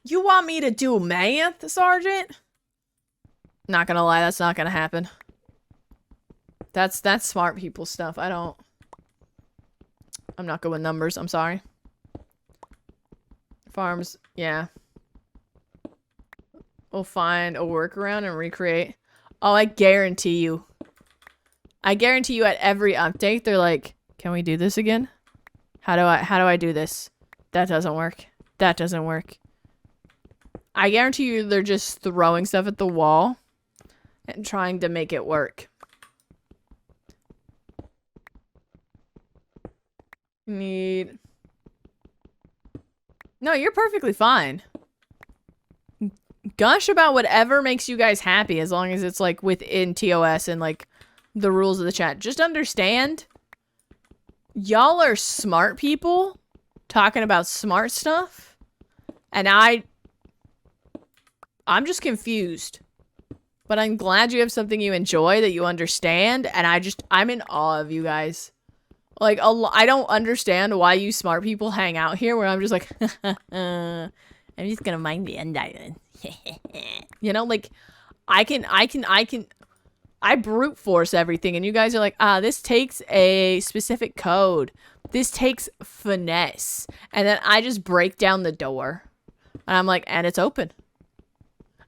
A: You want me to do math, Sergeant? Not gonna lie, that's not gonna happen. That's smart people stuff. I'm not good with numbers, I'm sorry. Farms, yeah. We'll find a workaround and recreate. Oh, I guarantee you. I guarantee you at every update, they're like, can we do this again? How do I do this? That doesn't work. That doesn't work. I guarantee you they're just throwing stuff at the wall and trying to make it work. Need... No, you're perfectly fine. Gush about whatever makes you guys happy as long as it's like within TOS and like the rules of the chat. Just understand, y'all are smart people talking about smart stuff, and I'm just confused. But I'm glad you have something you enjoy that you understand, and I'm in awe of you guys. Like, I don't understand why you smart people hang out here where I'm just like, I'm just gonna mind the end island. You know, like, I brute force everything, and you guys are like, this takes a specific code. This takes finesse. And then I just break down the door. And I'm like, and it's open.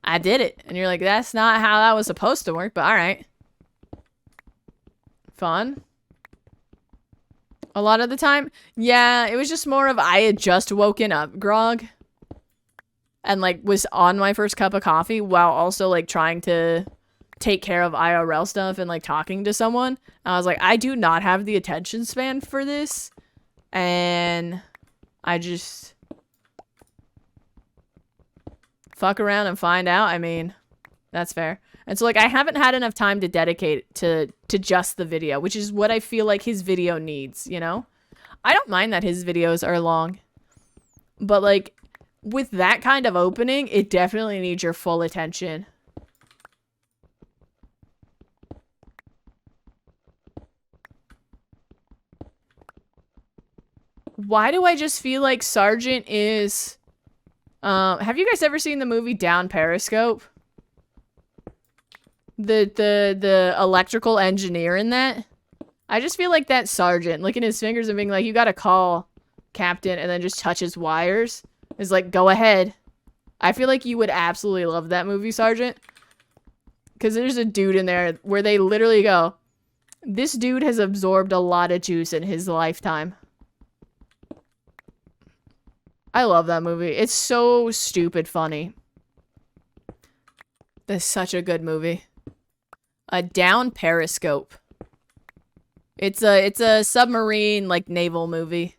A: I did it. And you're like, that's not how that was supposed to work, but alright. Fun. A lot of the time, yeah, it was just more of I had just woken up, grog. And, like, was on my first cup of coffee while also, like, trying to take care of IRL stuff and, like, talking to someone. And I was like, I do not have the attention span for this. And I just... fuck around and find out. I mean, that's fair. And so, like, I haven't had enough time to dedicate to just the video, which is what I feel like his video needs, you know? I don't mind that his videos are long. But, like, with that kind of opening, it definitely needs your full attention. Why do I just feel like Sergeant is... have you guys ever seen the movie Down Periscope? The electrical engineer in that? I just feel like that Sergeant, licking his fingers and being like, you gotta call Captain, and then just touches wires. Is like, go ahead. I feel like you would absolutely love that movie, Sergeant. Because there's a dude in there where they literally go, this dude has absorbed a lot of juice in his lifetime. I love that movie. It's so stupid funny. That's such a good movie. A Down Periscope. It's a submarine, like, naval movie.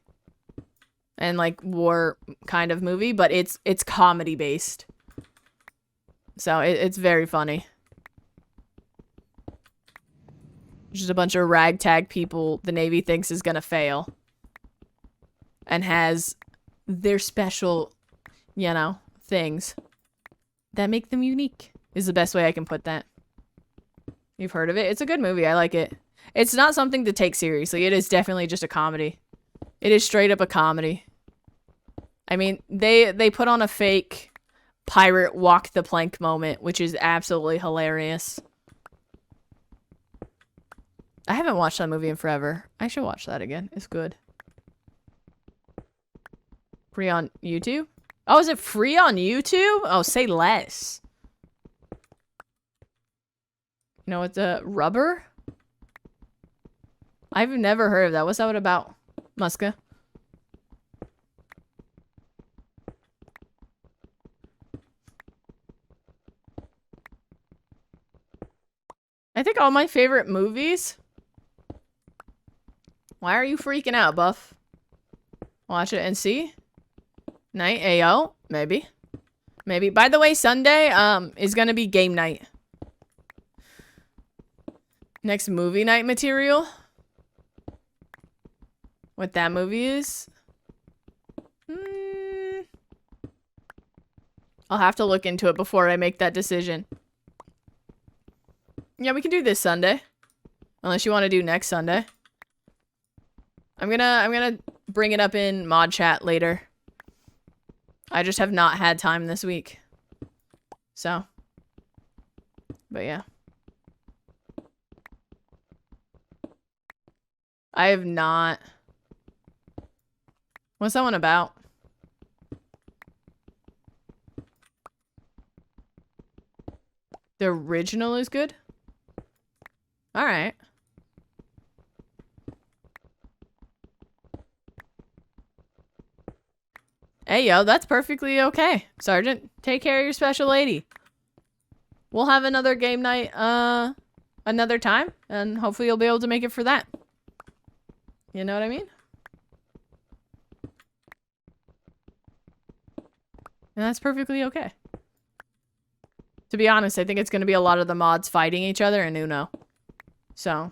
A: And, like, war kind of movie, but it's comedy based. So it's very funny. Just a bunch of ragtag people the Navy thinks is gonna fail. And has their special, you know, things that make them unique. Is the best way I can put that. You've heard of it? It's a good movie. I like it. It's not something to take seriously. It is definitely just a comedy. It is straight up a comedy. I mean, they put on a fake pirate walk the plank moment, which is absolutely hilarious. I haven't watched that movie in forever. I should watch that again. It's good. Free on YouTube? Oh, is it free on YouTube? Oh, say less. You know, it's a rubber? I've never heard of that. What's that about? Muska? I think all my favorite movies. Why are you freaking out, Buff? Watch it and see. Night AO? Maybe. Maybe. By the way, Sunday is gonna be game night. Next movie night material. What that movie is? I'll have to look into it before I make that decision. Yeah, we can do this Sunday. Unless you want to do next Sunday. I'm gonna bring it up in mod chat later. I just have not had time this week. So. But yeah. I have not. What's that one about? The original is good? Alright. Hey, yo, that's perfectly okay. Sergeant, take care of your special lady. We'll have another game night, another time, and hopefully you'll be able to make it for that. You know what I mean? And that's perfectly okay. To be honest, I think it's going to be a lot of the mods fighting each other in Uno. So.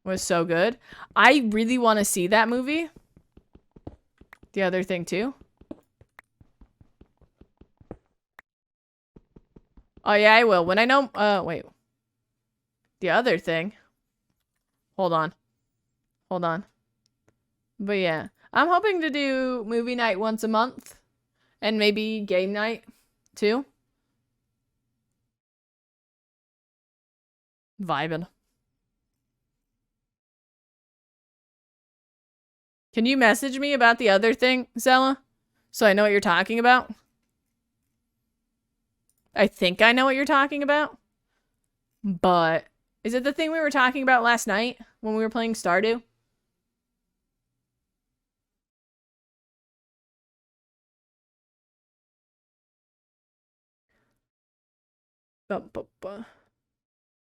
A: Was so good. I really want to see that movie. The other thing too. Oh yeah, I will. When I know, wait. The other thing. Hold on. Hold on. But yeah. I'm hoping to do movie night once a month. And maybe game night too. Vibin'. Can you message me about the other thing, Zella? So I know what you're talking about? I think I know what you're talking about. But is it the thing we were talking about last night when we were playing Stardew?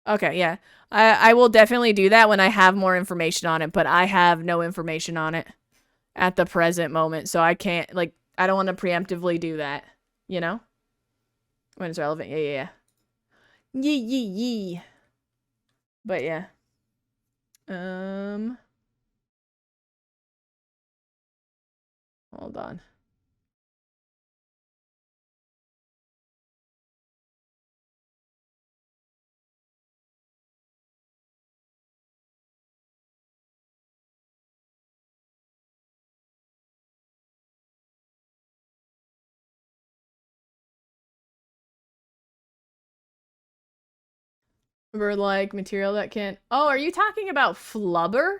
A: Okay, yeah. I will definitely do that when I have more information on it, but I have no information on it at the present moment, so I can't, like, I don't want to preemptively do that, you know? When it's relevant. Yeah. Yee. But yeah. Hold on. We're like material that can. Oh, are you talking about Flubber?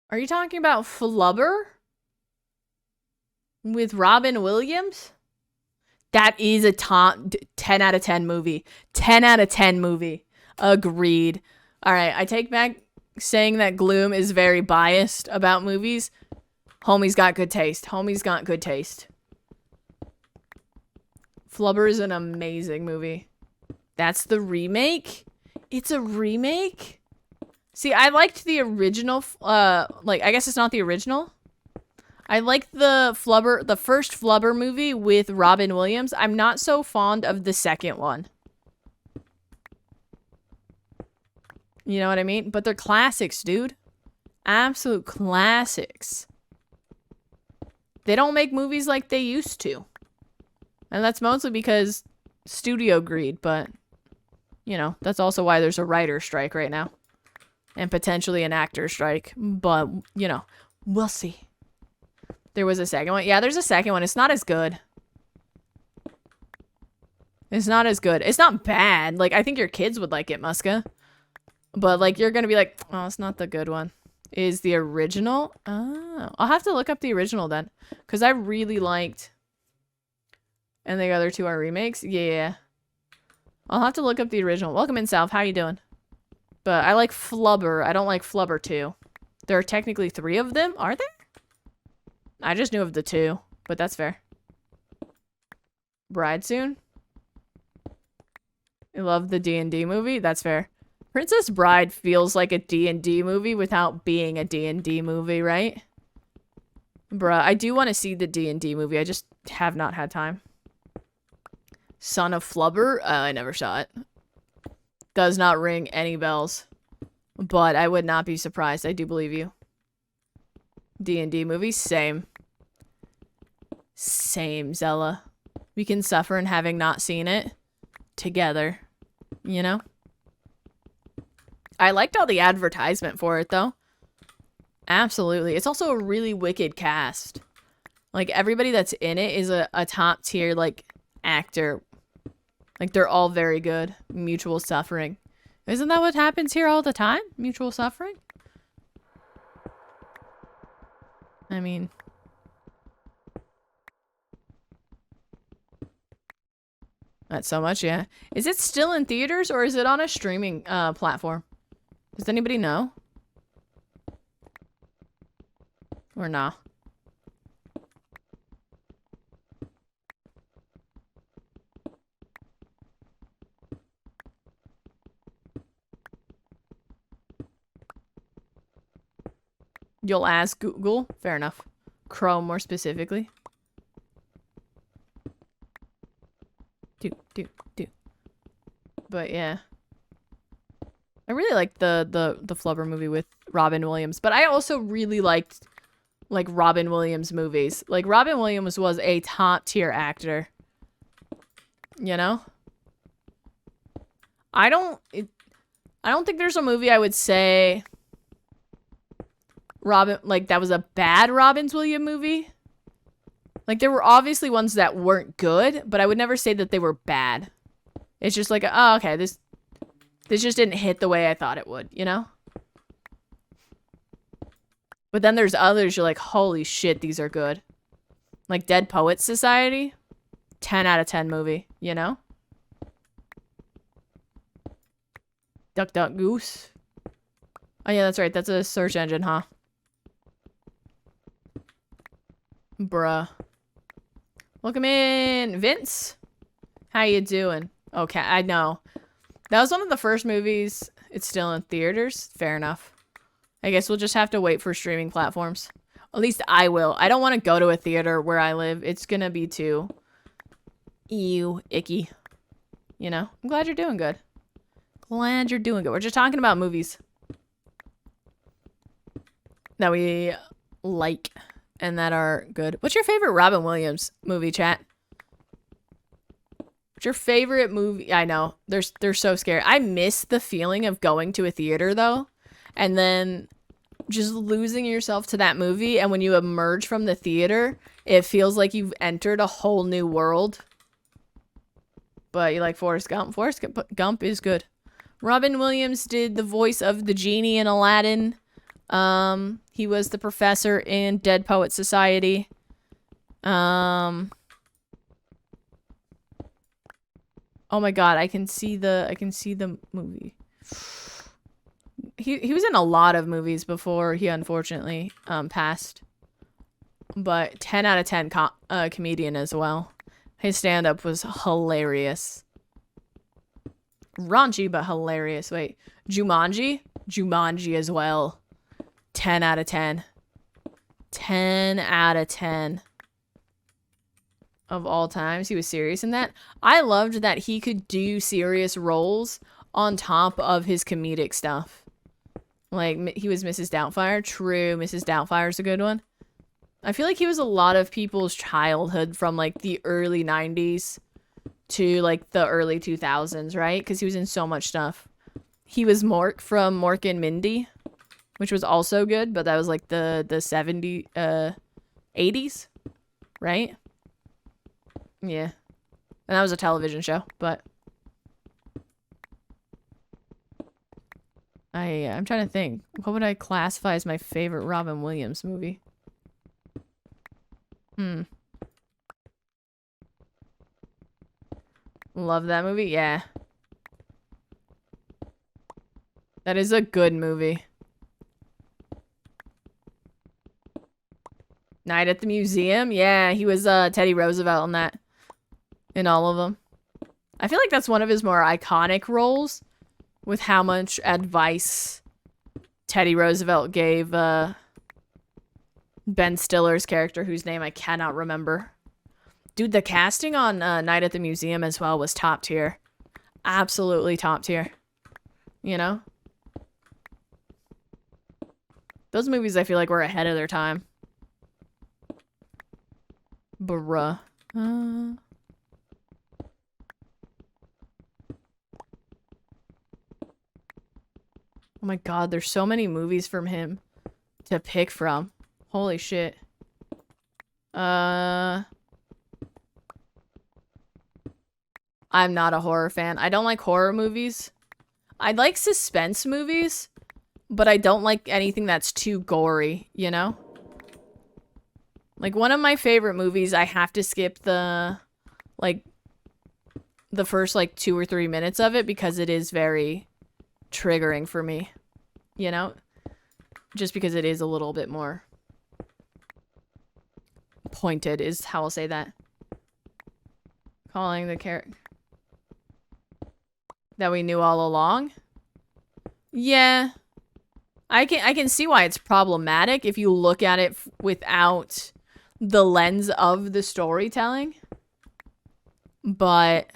A: Are you talking about Flubber? With Robin Williams? That is a top 10 out of 10 movie. 10 out of 10 movie. Agreed. Alright, I take back saying that Gloom is very biased about movies. Homie's got good taste. Homie's got good taste. Flubber is an amazing movie. That's the remake? It's a remake? See, I liked the original, like, I guess it's not the original. I like the first Flubber movie with Robin Williams. I'm not so fond of the second one. You know what I mean? But they're classics, dude. Absolute classics. They don't make movies like they used to. And that's mostly because studio greed, but, you know, that's also why there's a writer strike right now. And potentially an actor strike. But, you know, we'll see. There was a second one. Yeah, there's a second one. It's not as good. It's not as good. It's not bad. Like, I think your kids would like it, Muska. But, like, you're gonna be like, oh, it's not the good one. Is the original? Oh, I'll have to look up the original then. Because I really liked... And the other two are remakes? Yeah. I'll have to look up the original. Welcome in, Salve. How you doing? But I like Flubber. I don't like Flubber 2. There are technically 3 of them. Are there? I just knew of the 2. But that's fair. Bride Soon? I love the D&D movie. That's fair. Princess Bride feels like a D&D movie without being a D&D movie, right? Bruh, I do want to see the D&D movie. I just have not had time. Son of Flubber? I never saw it. Does not ring any bells. But I would not be surprised. I do believe you. D&D movie? Same. Same, Zella. We can suffer in having not seen it together. You know? I liked all the advertisement for it, though. Absolutely. It's also a really wicked cast. Like, everybody that's in it is a top tier, like, actor. Like, they're all very good. Mutual suffering. Isn't that what happens here all the time? Mutual suffering? I mean... That's so much, yeah. Is it still in theaters or is it on a streaming platform? Does anybody know? Or nah? You'll ask Google? Fair enough. Chrome more specifically. Do. But yeah. I really liked the Flubber movie with Robin Williams. But I also really liked, like, Robin Williams movies. Like, Robin Williams was a top-tier actor. You know? I don't think there's a movie I would say... that was a bad Robin Williams movie. Like, there were obviously ones that weren't good, but I would never say that they were bad. It's just like, oh, okay, this just didn't hit the way I thought it would, you know? But then there's others you're like, holy shit, these are good. Like Dead Poets Society, 10 out of 10 movie, you know? Duck Duck Goose. Oh yeah, that's right, that's a search engine, huh? Bruh. Welcome in, Vince. How you doing? Okay, I know. That was one of the first movies. It's still in theaters. Fair enough. I guess we'll just have to wait for streaming platforms. At least I will. I don't want to go to a theater where I live. It's gonna be too... ew, icky. You know? I'm glad you're doing good. Glad you're doing good. We're just talking about movies that we like and that are good. What's your favorite Robin Williams movie, chat? What's your favorite movie? I know. They're so scary. I miss the feeling of going to a theater, though. And then just losing yourself to that movie. And when you emerge from the theater, it feels like you've entered a whole new world. But you like Forrest Gump. Forrest Gump is good. Robin Williams did the voice of the genie in Aladdin. He was the professor in Dead Poet Society. Oh my god, I can see the movie. He was in a lot of movies before he unfortunately passed. But 10 out of 10 comedian as well. His stand-up was hilarious. Raunchy, but hilarious. Wait, Jumanji? Jumanji as well. 10 out of 10. 10 out of 10 of all times. He was serious in that. I loved that he could do serious roles on top of his comedic stuff. Like, he was Mrs. Doubtfire. True, Mrs. Doubtfire's a good one. I feel like he was a lot of people's childhood from, like, the early 90s to, like, the early 2000s, right? Because he was in so much stuff. He was Mork from Mork and Mindy, which was also good, but that was, like, the 80s, right? Yeah. And that was a television show, but... I'm trying to think. What would I classify as my favorite Robin Williams movie? Love that movie? Yeah. That is a good movie. Night at the Museum? Yeah, he was Teddy Roosevelt in that. In all of them. I feel like that's one of his more iconic roles. With how much advice Teddy Roosevelt gave Ben Stiller's character, whose name I cannot remember. Dude, the casting on Night at the Museum as well was top tier. Absolutely top tier. You know? Those movies I feel like were ahead of their time. Bruh. Oh my god, there's so many movies from him to pick from. Holy shit. I'm not a horror fan. I don't like horror movies. I like suspense movies, but I don't like anything that's too gory, you know? Like, one of my favorite movies, I have to skip the first, 2 or 3 minutes of it because it is very triggering for me, you know? Just because it is a little bit more pointed is how I'll say that. Calling the character that we knew all along. Yeah. I can see why it's problematic if you look at it without the lens of the storytelling. But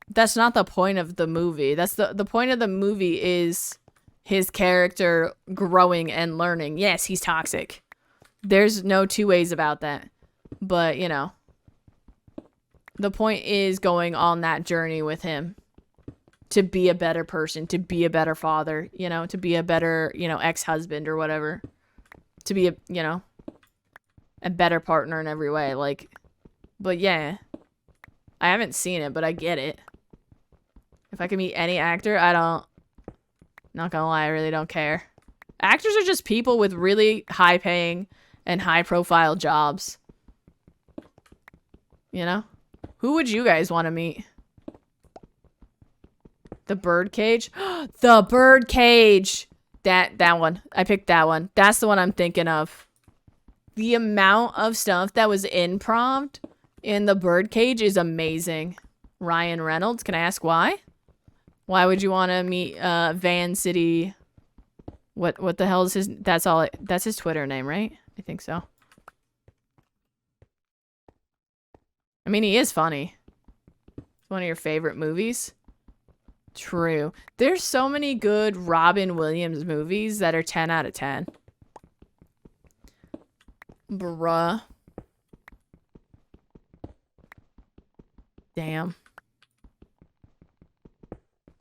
A: that's not the point of the movie. That's the point of the movie is his character growing and learning. Yes, he's toxic. There's no two ways about that. But, you know, the point is going on that journey with him to be a better person, to be a better father, you know, to be a better, you know, ex-husband or whatever. To be a, you know, a better partner in every way. Like, but yeah, I haven't seen it, but I get it. If I can meet any actor, not gonna lie, I really don't care. Actors are just people with really high paying and high profile jobs. You know? Who would you guys want to meet? The Birdcage? The Birdcage! That one. I picked that one. That's the one I'm thinking of. The amount of stuff that was improv in The Birdcage is amazing. Ryan Reynolds, can I ask why? Why would you want to meet Van City? What the hell is his? That's his Twitter name, right? I think so. I mean, he is funny. It's one of your favorite movies. True. There's so many good Robin Williams movies that are 10 out of 10. Bruh. Damn.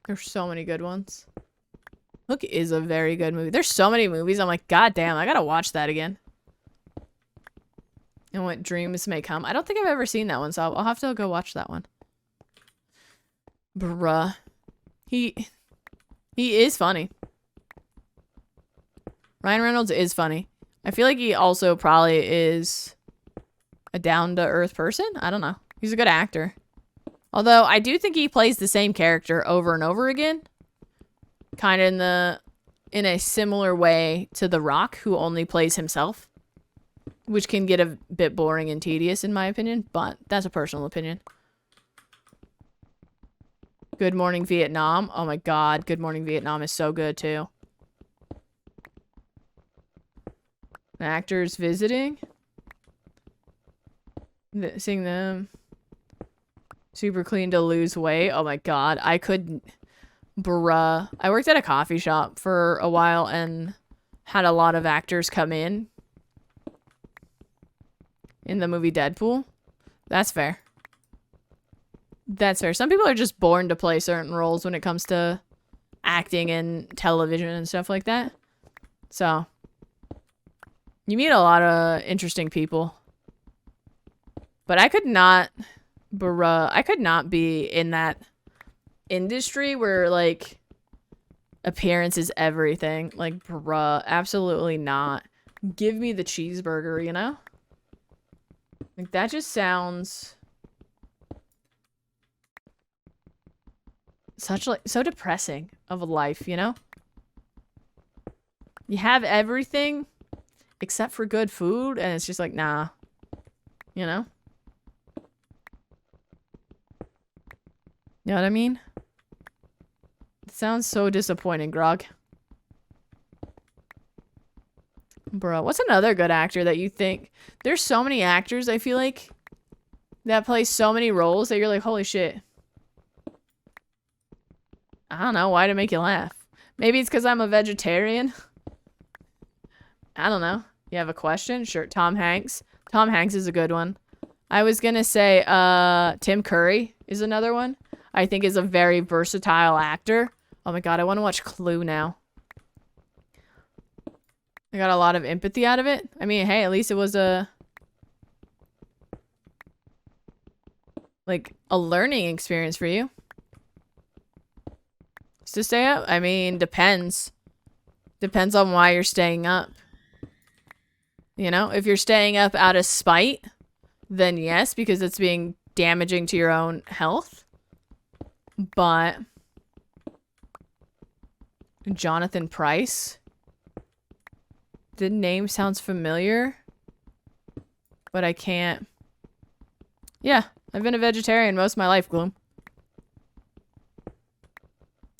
A: There's so many good ones. Hook is a very good movie. There's so many movies. I'm like, God damn, I gotta watch that again. And What Dreams May Come. I don't think I've ever seen that one, so I'll have to go watch that one. Bruh. He is funny. Ryan Reynolds is funny. I feel like he also probably is a down-to-earth person. I don't know. He's a good actor. Although, I do think he plays the same character over and over again. Kind of in a similar way to The Rock, who only plays himself. Which can get a bit boring and tedious, in my opinion. But that's a personal opinion. Good Morning Vietnam. Oh my god, Good Morning Vietnam is so good, too. Actors visiting. Seeing them. Super clean to lose weight. Oh my god. I couldn't. Bruh. I worked at a coffee shop for a while and had a lot of actors come in the movie Deadpool. That's fair. That's fair. Some people are just born to play certain roles when it comes to acting and television and stuff like that. So, you meet a lot of interesting people. But I could not, bruh, I could not be in that industry where, like, appearance is everything. Like, bruh, absolutely not. Give me the cheeseburger, you know? Like, that just sounds so depressing of a life, you know? You have everything except for good food, and it's just like, nah. You know? You know what I mean? It sounds so disappointing, Grog. Bro, what's another good actor that you think? There's so many actors, I feel like, that play so many roles that you're like, holy shit. I don't know, why to make you laugh? Maybe it's because I'm a vegetarian. I don't know. You have a question? Sure. Tom Hanks. Tom Hanks is a good one. I was gonna say, Tim Curry is another one. I think is a very versatile actor. Oh my god, I want to watch Clue now. I got a lot of empathy out of it. I mean, hey, at least it was a learning experience for you. To stay up? I mean, depends. Depends on why you're staying up. You know, if you're staying up out of spite, then yes, because it's being damaging to your own health. But Jonathan Pryce. The name sounds familiar, but I can't. Yeah, I've been a vegetarian most of my life, Gloom.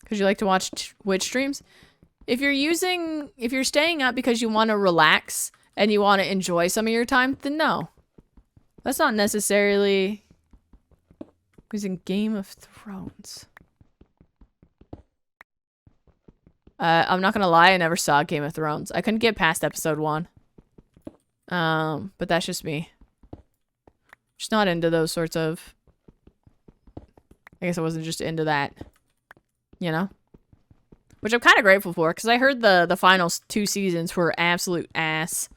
A: Because you like to watch Twitch streams? If you're staying up because you want to relax and you want to enjoy some of your time, then no. That's not necessarily... Who's in Game of Thrones? I'm not gonna lie, I never saw Game of Thrones. I couldn't get past episode 1. But that's just me. Just not into those sorts of... I guess I wasn't just into that. You know? Which I'm kind of grateful for, because I heard the final 2 seasons were absolute ass.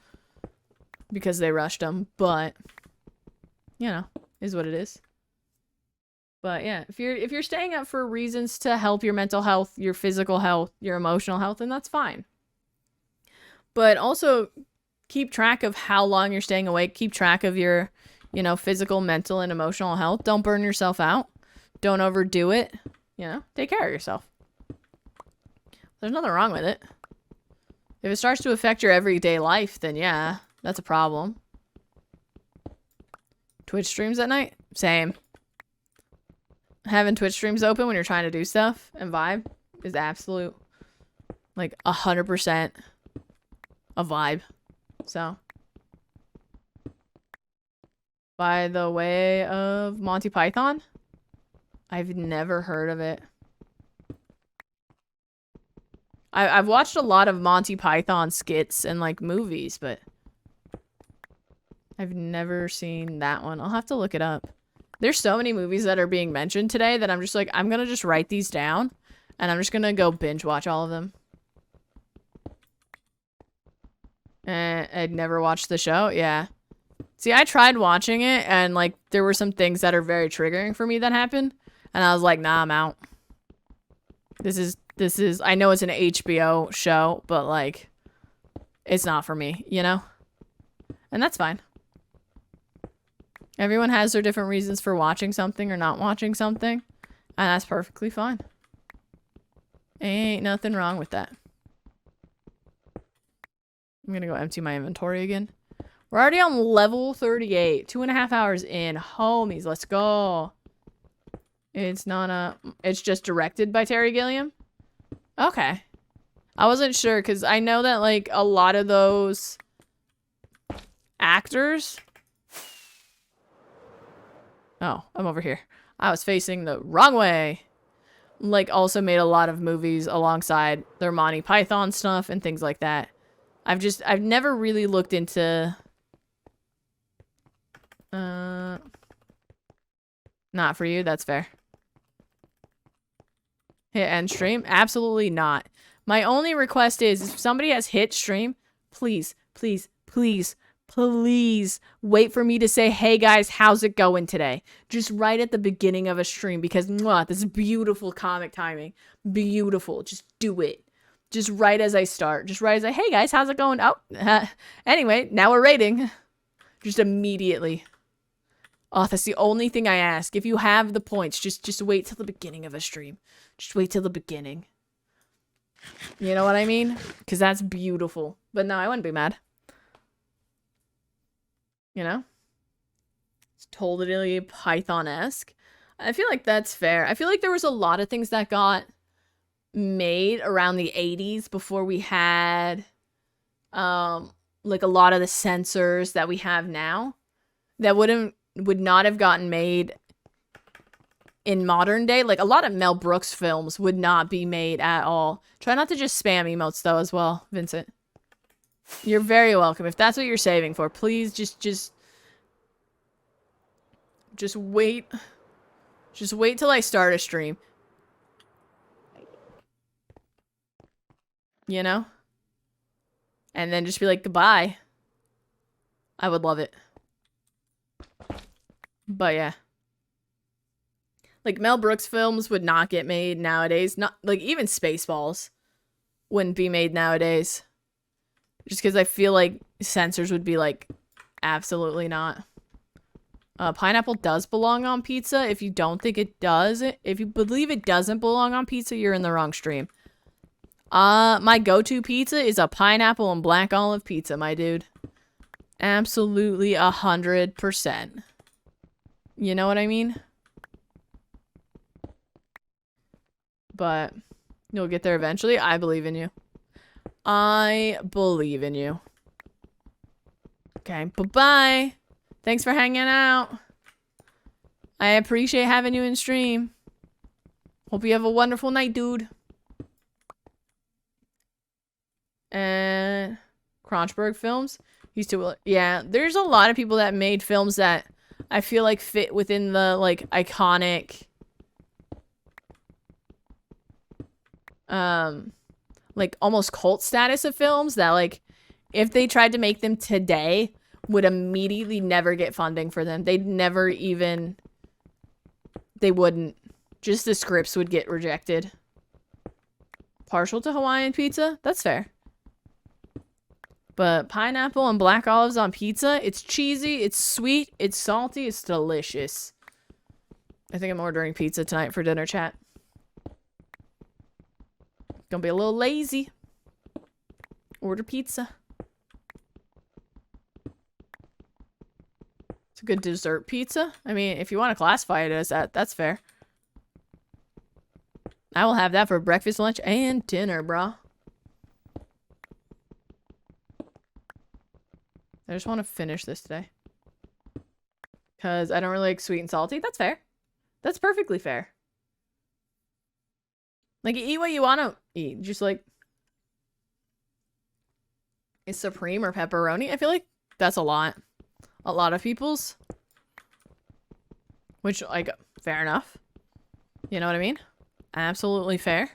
A: Because they rushed them, but... You know, is what it is. But yeah, if you're staying up for reasons to help your mental health, your physical health, your emotional health, then that's fine. But also keep track of how long you're staying awake. Keep track of your, you know, physical, mental, and emotional health. Don't burn yourself out. Don't overdo it. You know, take care of yourself. There's nothing wrong with it. If it starts to affect your everyday life, then yeah, that's a problem. Twitch streams at night? Same. Having Twitch streams open when you're trying to do stuff and vibe is absolute, like, 100% a vibe. So. By the way of Monty Python? I've never heard of it. I've watched a lot of Monty Python skits and, like, movies, but I've never seen that one. I'll have to look it up. There's so many movies that are being mentioned today that I'm just like, I'm gonna just write these down, and I'm just gonna go binge watch all of them. I'd never watched the show, yeah. See, I tried watching it, and, like, there were some things that are very triggering for me that happened, and I was like, nah, I'm out. This is, I know it's an HBO show, but, like, it's not for me, you know? And that's fine. Everyone has their different reasons for watching something or not watching something, and that's perfectly fine. Ain't nothing wrong with that. I'm gonna go empty my inventory again. We're already on level 38. 2.5 hours in. Homies, let's go. It's not it's just directed by Terry Gilliam? Okay. I wasn't sure, because I know that, like, a lot of those actors. Oh, I'm over here. I was facing the wrong way. Like, also made a lot of movies alongside their Monty Python stuff and things like that. I've never really looked into... Not for you, that's fair. Hit end stream? Absolutely not. My only request is, if somebody has hit stream, please, please, please, please wait for me to say, hey guys, how's it going today? Just right at the beginning of a stream, because mwah, this is beautiful comic timing. Beautiful. Just do it. Just right as I start. Just right as hey guys, how's it going? Oh, anyway, now we're rating. Just immediately. Oh, that's the only thing I ask. If you have the points, just wait till the beginning of a stream. Just wait till the beginning. You know what I mean? Because that's beautiful. But no, I wouldn't be mad. You know? It's totally Python-esque. I feel like that's fair. I feel like there was a lot of things that got made around the 80s before we had like a lot of the censors that we have now that would not have gotten made in modern day. Like, a lot of Mel Brooks films would not be made at all. Try not to just spam emotes, though, as well, Vincent. You're very welcome. If that's what you're saving for, please just wait. Just wait till I start a stream. You know? And then just be like, goodbye. I would love it. But yeah. Like, Mel Brooks films would not get made nowadays. Not like, even Spaceballs wouldn't be made nowadays. Just because I feel like censors would be like, absolutely not. Pineapple does belong on pizza. If you don't think it does, if you believe it doesn't belong on pizza, you're in the wrong stream. My go-to pizza is a pineapple and black olive pizza, my dude. Absolutely 100%. You know what I mean? But you'll get there eventually. I believe in you. I believe in you. Okay, bye-bye. Thanks for hanging out. I appreciate having you in stream. Hope you have a wonderful night, dude. And Cronchberg films. Used to, yeah, there's a lot of people that made films that I feel like fit within the, like, iconic, like, almost cult status of films that, like, if they tried to make them today, would immediately never get funding for them. They'd never even, they wouldn't. Just the scripts would get rejected. Partial to Hawaiian pizza? That's fair. But pineapple and black olives on pizza, it's cheesy, it's sweet, it's salty, it's delicious. I think I'm ordering pizza tonight for dinner, chat. Gonna be a little lazy. Order pizza. It's a good dessert pizza. I mean, if you want to classify it as that, that's fair. I will have that for breakfast, lunch, and dinner, bro. I just want to finish this today. Because I don't really like sweet and salty. That's fair. That's perfectly fair. Like, you eat what you want to eat. Just like... Is supreme or pepperoni? I feel like that's a lot. A lot of people's. Which, like, fair enough. You know what I mean? Absolutely fair.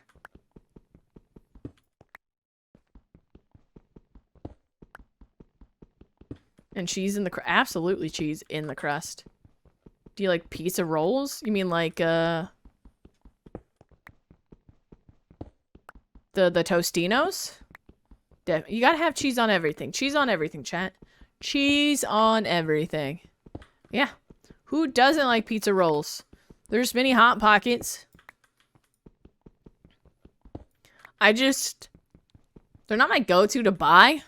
A: And cheese in the crust. Absolutely cheese in the crust. Do you like pizza rolls? You mean like, the Tostinos? You gotta have cheese on everything. Cheese on everything, chat. Cheese on everything. Yeah. Who doesn't like pizza rolls? There's many Hot Pockets. They're not my go-to to buy.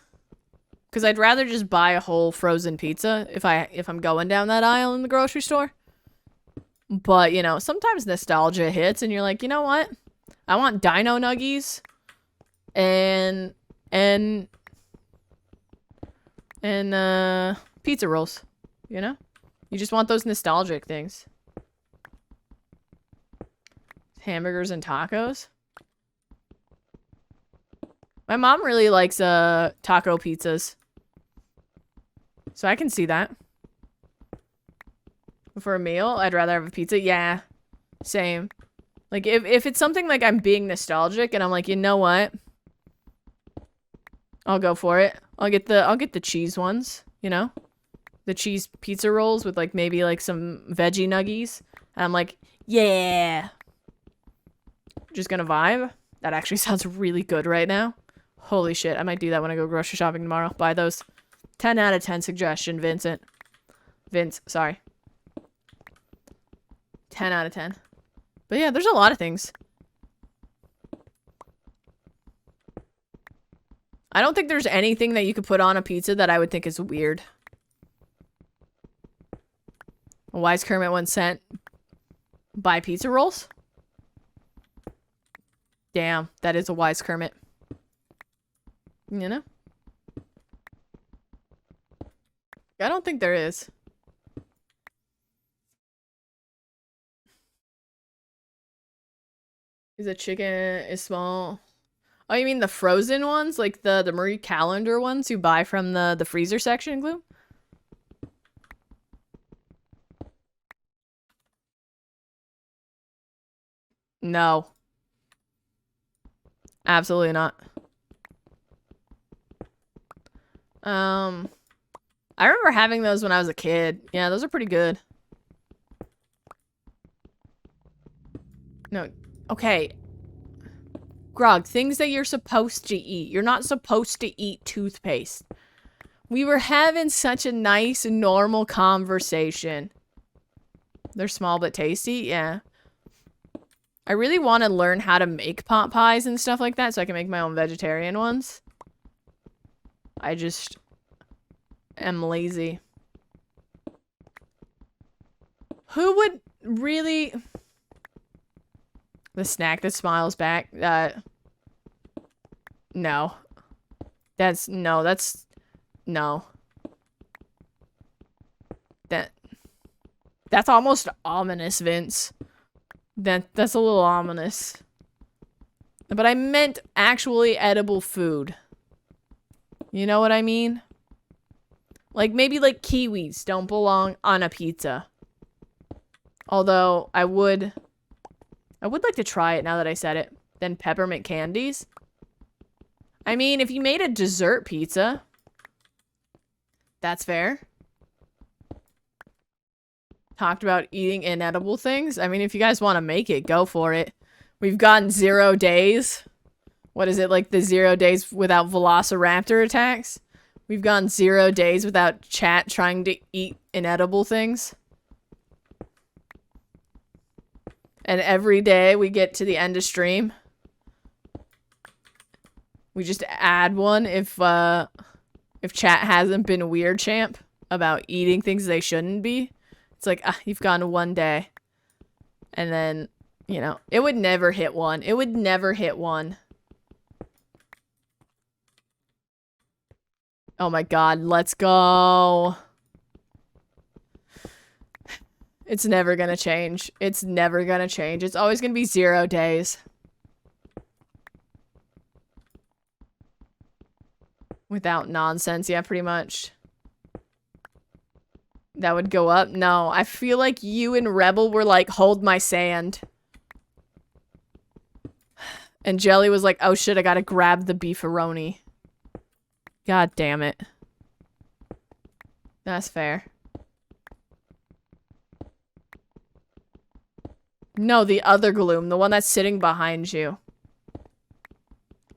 A: Because I'd rather just buy a whole frozen pizza if I'm going down that aisle in the grocery store. But, you know, sometimes nostalgia hits and you're like, you know what? I want Dino Nuggies and pizza rolls, you know? You just want those nostalgic things. Hamburgers and tacos. My mom really likes taco pizzas. So I can see that. For a meal, I'd rather have a pizza. Yeah. Same. Like if it's something like I'm being nostalgic and I'm like, you know what? I'll go for it. I'll get the cheese ones, you know? The cheese pizza rolls with like maybe like some veggie nuggies. And I'm like, yeah. Just gonna vibe. That actually sounds really good right now. Holy shit, I might do that when I go grocery shopping tomorrow. Buy those. 10 out of 10 suggestion, Vincent. Vince, sorry. 10 out of 10. But yeah, there's a lot of things. I don't think there's anything that you could put on a pizza that I would think is weird. A wise Kermit once sent buy pizza rolls? Damn, that is a wise Kermit. You know? I don't think there is. Is a chicken is small? Oh, you mean the frozen ones? Like the Marie Callender ones you buy from the freezer section, Gloom? No. Absolutely not. I remember having those when I was a kid. Yeah, those are pretty good. No. Okay. Grog, things that you're supposed to eat. You're not supposed to eat toothpaste. We were having such a nice, normal conversation. They're small but tasty, yeah. I really want to learn how to make pot pies and stuff like that so I can make my own vegetarian ones. I just am lazy. Who would really... The snack that smiles back? No. No. That's almost ominous, Vince. That's a little ominous. But I meant actually edible food. You know what I mean? Like, maybe, like, kiwis don't belong on a pizza. Although, I would like to try it now that I said it. Then peppermint candies. I mean, if you made a dessert pizza, that's fair. Talked about eating inedible things. I mean, if you guys want to make it, go for it. We've gotten 0 days. What is it, like the 0 days without velociraptor attacks? We've gone 0 days without chat trying to eat inedible things. And every day we get to the end of stream, we just add one if chat hasn't been weird champ about eating things they shouldn't be. It's like, you've gone 1 day. And then, you know, it would never hit one. It would never hit one. Oh my god, let's go. It's never gonna change. It's never gonna change. It's always gonna be 0 days. Without nonsense, yeah, pretty much. That would go up? No, I feel like you and Rebel were like, hold my sand. And Jelly was like, oh shit, I gotta grab the beefaroni. God damn it. That's fair. No, the other Gloom. The one that's sitting behind you.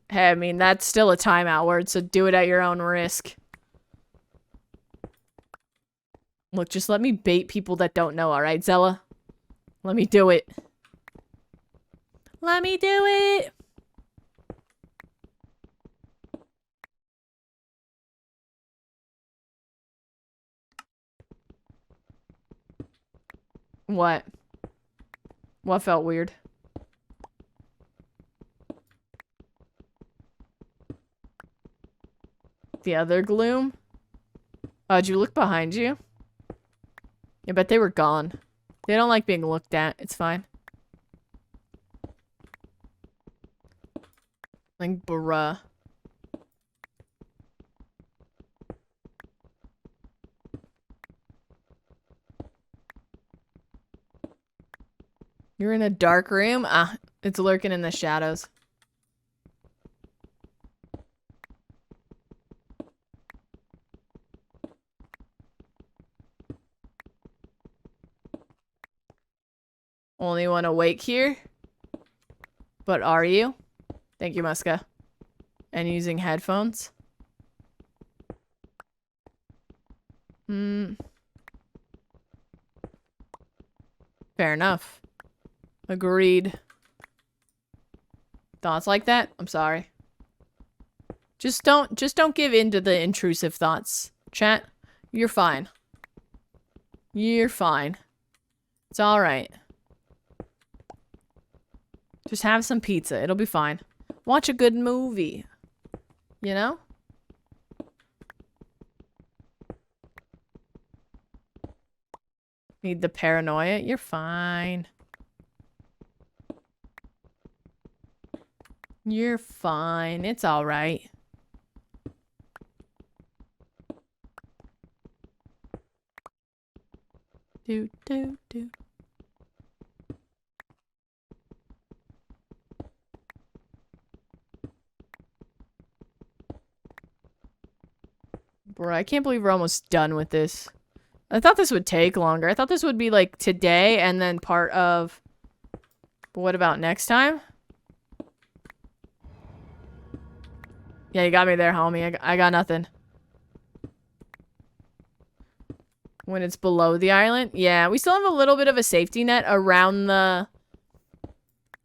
A: Hey, I mean, that's still a timeout word, so do it at your own risk. Look, just let me bait people that don't know, alright, Zella? Let me do it. Let me do it! What? What felt weird? The other Gloom? Oh, did you look behind you? I bet they were gone. They don't like being looked at. It's fine. Like, bruh. You're in a dark room? Ah, it's lurking in the shadows. Only one awake here? But are you? Thank you, Muska. And using headphones? Hmm. Fair enough. Agreed. Thoughts like that? I'm sorry. Just don't give in to the intrusive thoughts. Chat, you're fine. You're fine. It's alright. Just have some pizza. It'll be fine. Watch a good movie. You know? Need the paranoia? You're fine. You're fine. It's alright. Do, do, do. Bro, I can't believe we're almost done with this. I thought this would take longer. I thought this would be like today and then part of... But what about next time? Yeah, you got me there, homie. I got nothing. When it's below the island? Yeah, we still have a little bit of a safety net around the...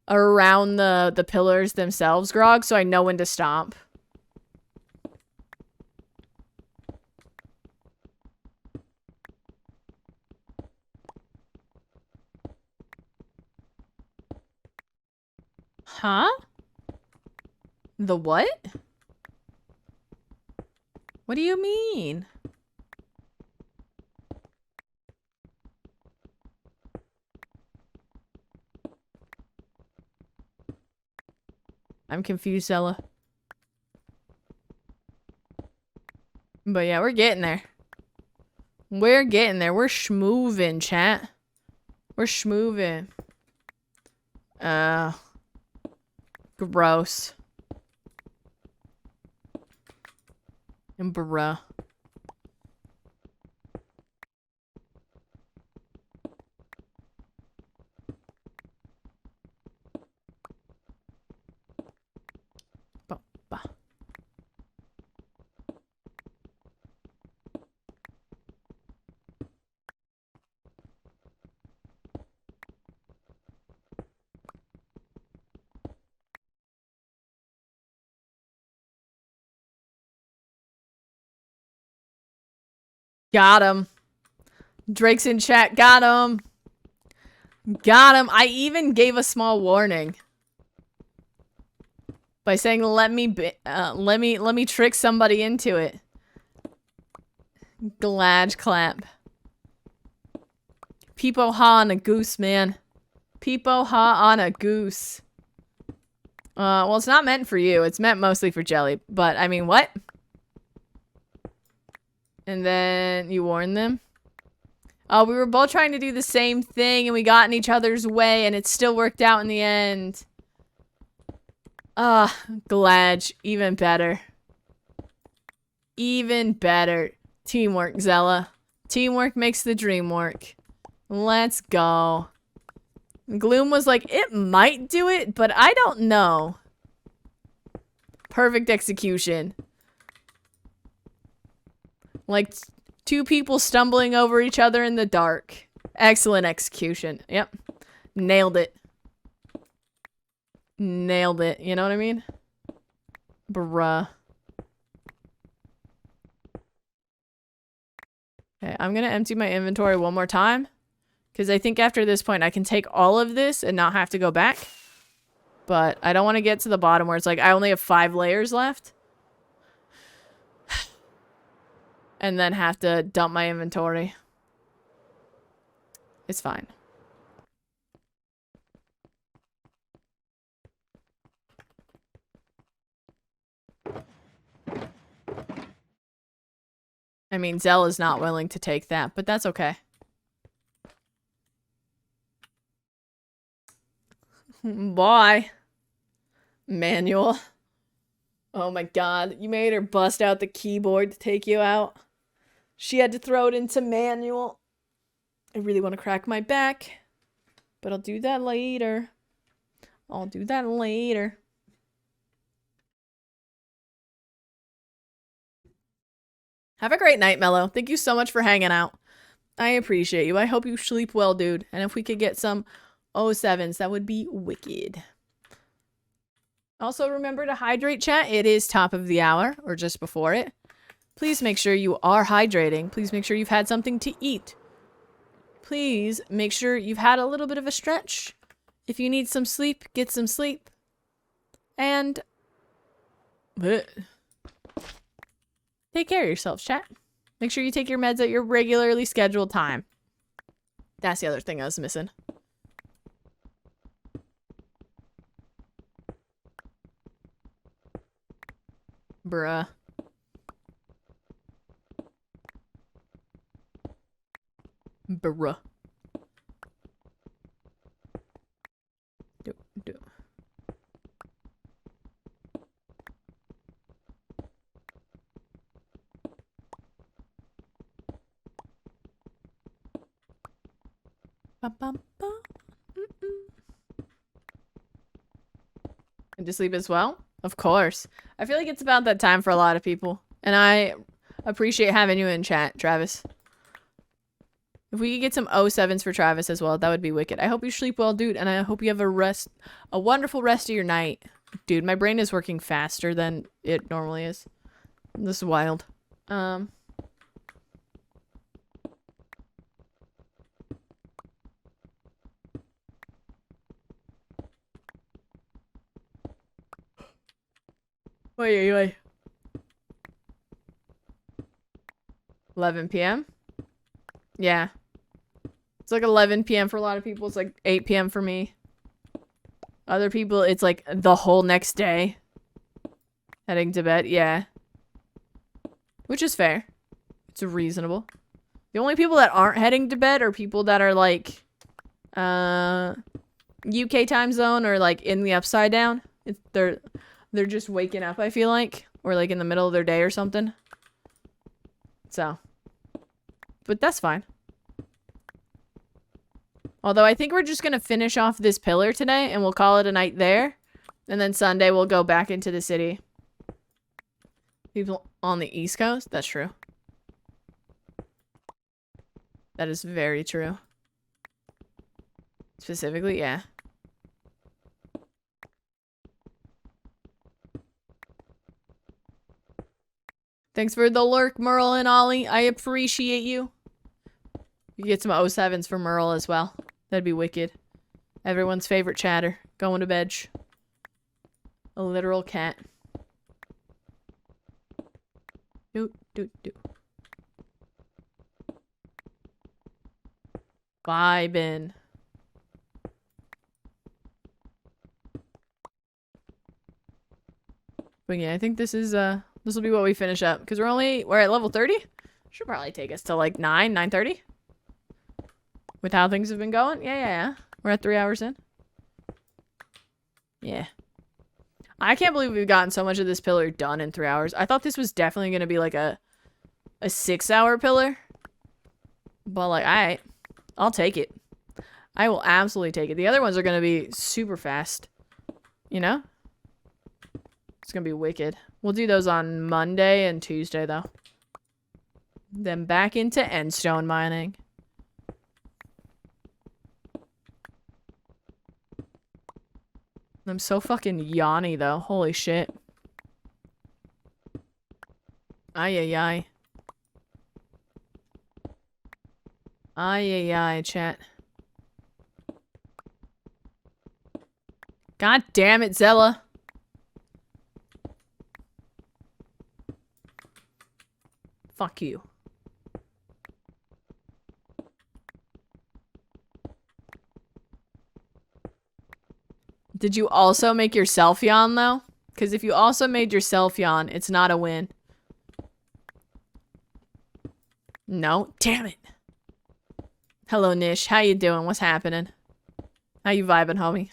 A: Around the pillars themselves, Grog, so I know when to stop. Huh? The what? What do you mean? I'm confused, Ella. But yeah, we're getting there. We're getting there. We're schmoovin', chat. We're schmoovin'. Gross. And bruh. Got him. Drake's in chat. Got him. Got him. I even gave a small warning by saying, let me trick somebody into it. Glad clap. Peepo ha on a goose, man. Peepo ha on a goose. Well, it's not meant for you. It's meant mostly for Jelly. But, I mean, what? And then you warn them? Oh, we were both trying to do the same thing and we got in each other's way and it still worked out in the end. Glad. Even better. Even better. Teamwork, Zella. Teamwork makes the dream work. Let's go. Gloom was like, it might do it, but I don't know. Perfect execution. Like, two people stumbling over each other in the dark. Excellent execution. Yep. Nailed it. Nailed it. You know what I mean? Bruh. Okay, I'm gonna empty my inventory one more time. Because I think after this point, I can take all of this and not have to go back. But I don't want to get to the bottom where it's like, I only have 5 layers left. and then have to dump my inventory. It's fine. I mean, Zella's not willing to take that, but that's okay. Bye. Manual. Oh my god, you made her bust out the keyboard to take you out. She had to throw it into manual. I really want to crack my back, but I'll do that later. I'll do that later. Have a great night, Mello. Thank you so much for hanging out. I appreciate you. I hope you sleep well, dude. And if we could get some 07s, that would be wicked. Also, remember to hydrate, chat. It is top of the hour, or just before it. Please make sure you are hydrating. Please make sure you've had something to eat. Please make sure you've had a little bit of a stretch. If you need some sleep, get some sleep. And take care of yourselves, chat. Make sure you take your meds at your regularly scheduled time. That's the other thing I was missing. Bruh. Bruh. Do. And to sleep as well? Of course. I feel like it's about that time for a lot of people. And I appreciate having you in chat, Travis. If we could get some 07s for Travis as well, that would be wicked. I hope you sleep well, dude, and I hope you have a wonderful rest of your night. Dude, my brain is working faster than it normally is. This is wild. Wait. 11 p.m.? Yeah. It's like 11 p.m. for a lot of people. It's like 8 p.m. for me. Other people, it's like the whole next day. Heading to bed, yeah. Which is fair. It's reasonable. The only people that aren't heading to bed are people that are like, UK time zone or like in the upside down. They're just waking up, I feel like. Or like in the middle of their day or something. So. But that's fine. Although I think we're just going to finish off this pillar today and we'll call it a night there. And then Sunday we'll go back into the city. People on the East Coast? That's true. That is very true. Specifically, yeah. Thanks for the lurk, Merle and Ollie. I appreciate you. You get some 07s for Merle as well. That'd be wicked. Everyone's favorite chatter. Going to bed. A literal cat. Do. Vibin'. But yeah, I think this is this will be what we finish up because we're at level 30. Should probably take us to like 9:30. With how things have been going. Yeah. We're at 3 hours in. Yeah. I can't believe we've gotten so much of this pillar done in 3 hours. I thought this was definitely going to be like a 6-hour pillar. But like, alright. I'll take it. I will absolutely take it. The other ones are going to be super fast. You know? It's going to be wicked. We'll do those on Monday and Tuesday though. Then back into endstone mining. I'm so fucking yawny though. Holy shit. Ay. Ay, chat. God damn it, Zella. Fuck you. Did you also make yourself yawn, though? Because if you also made yourself yawn, it's not a win. No? Damn it. Hello, Nish. How you doing? What's happening? How you vibing, homie?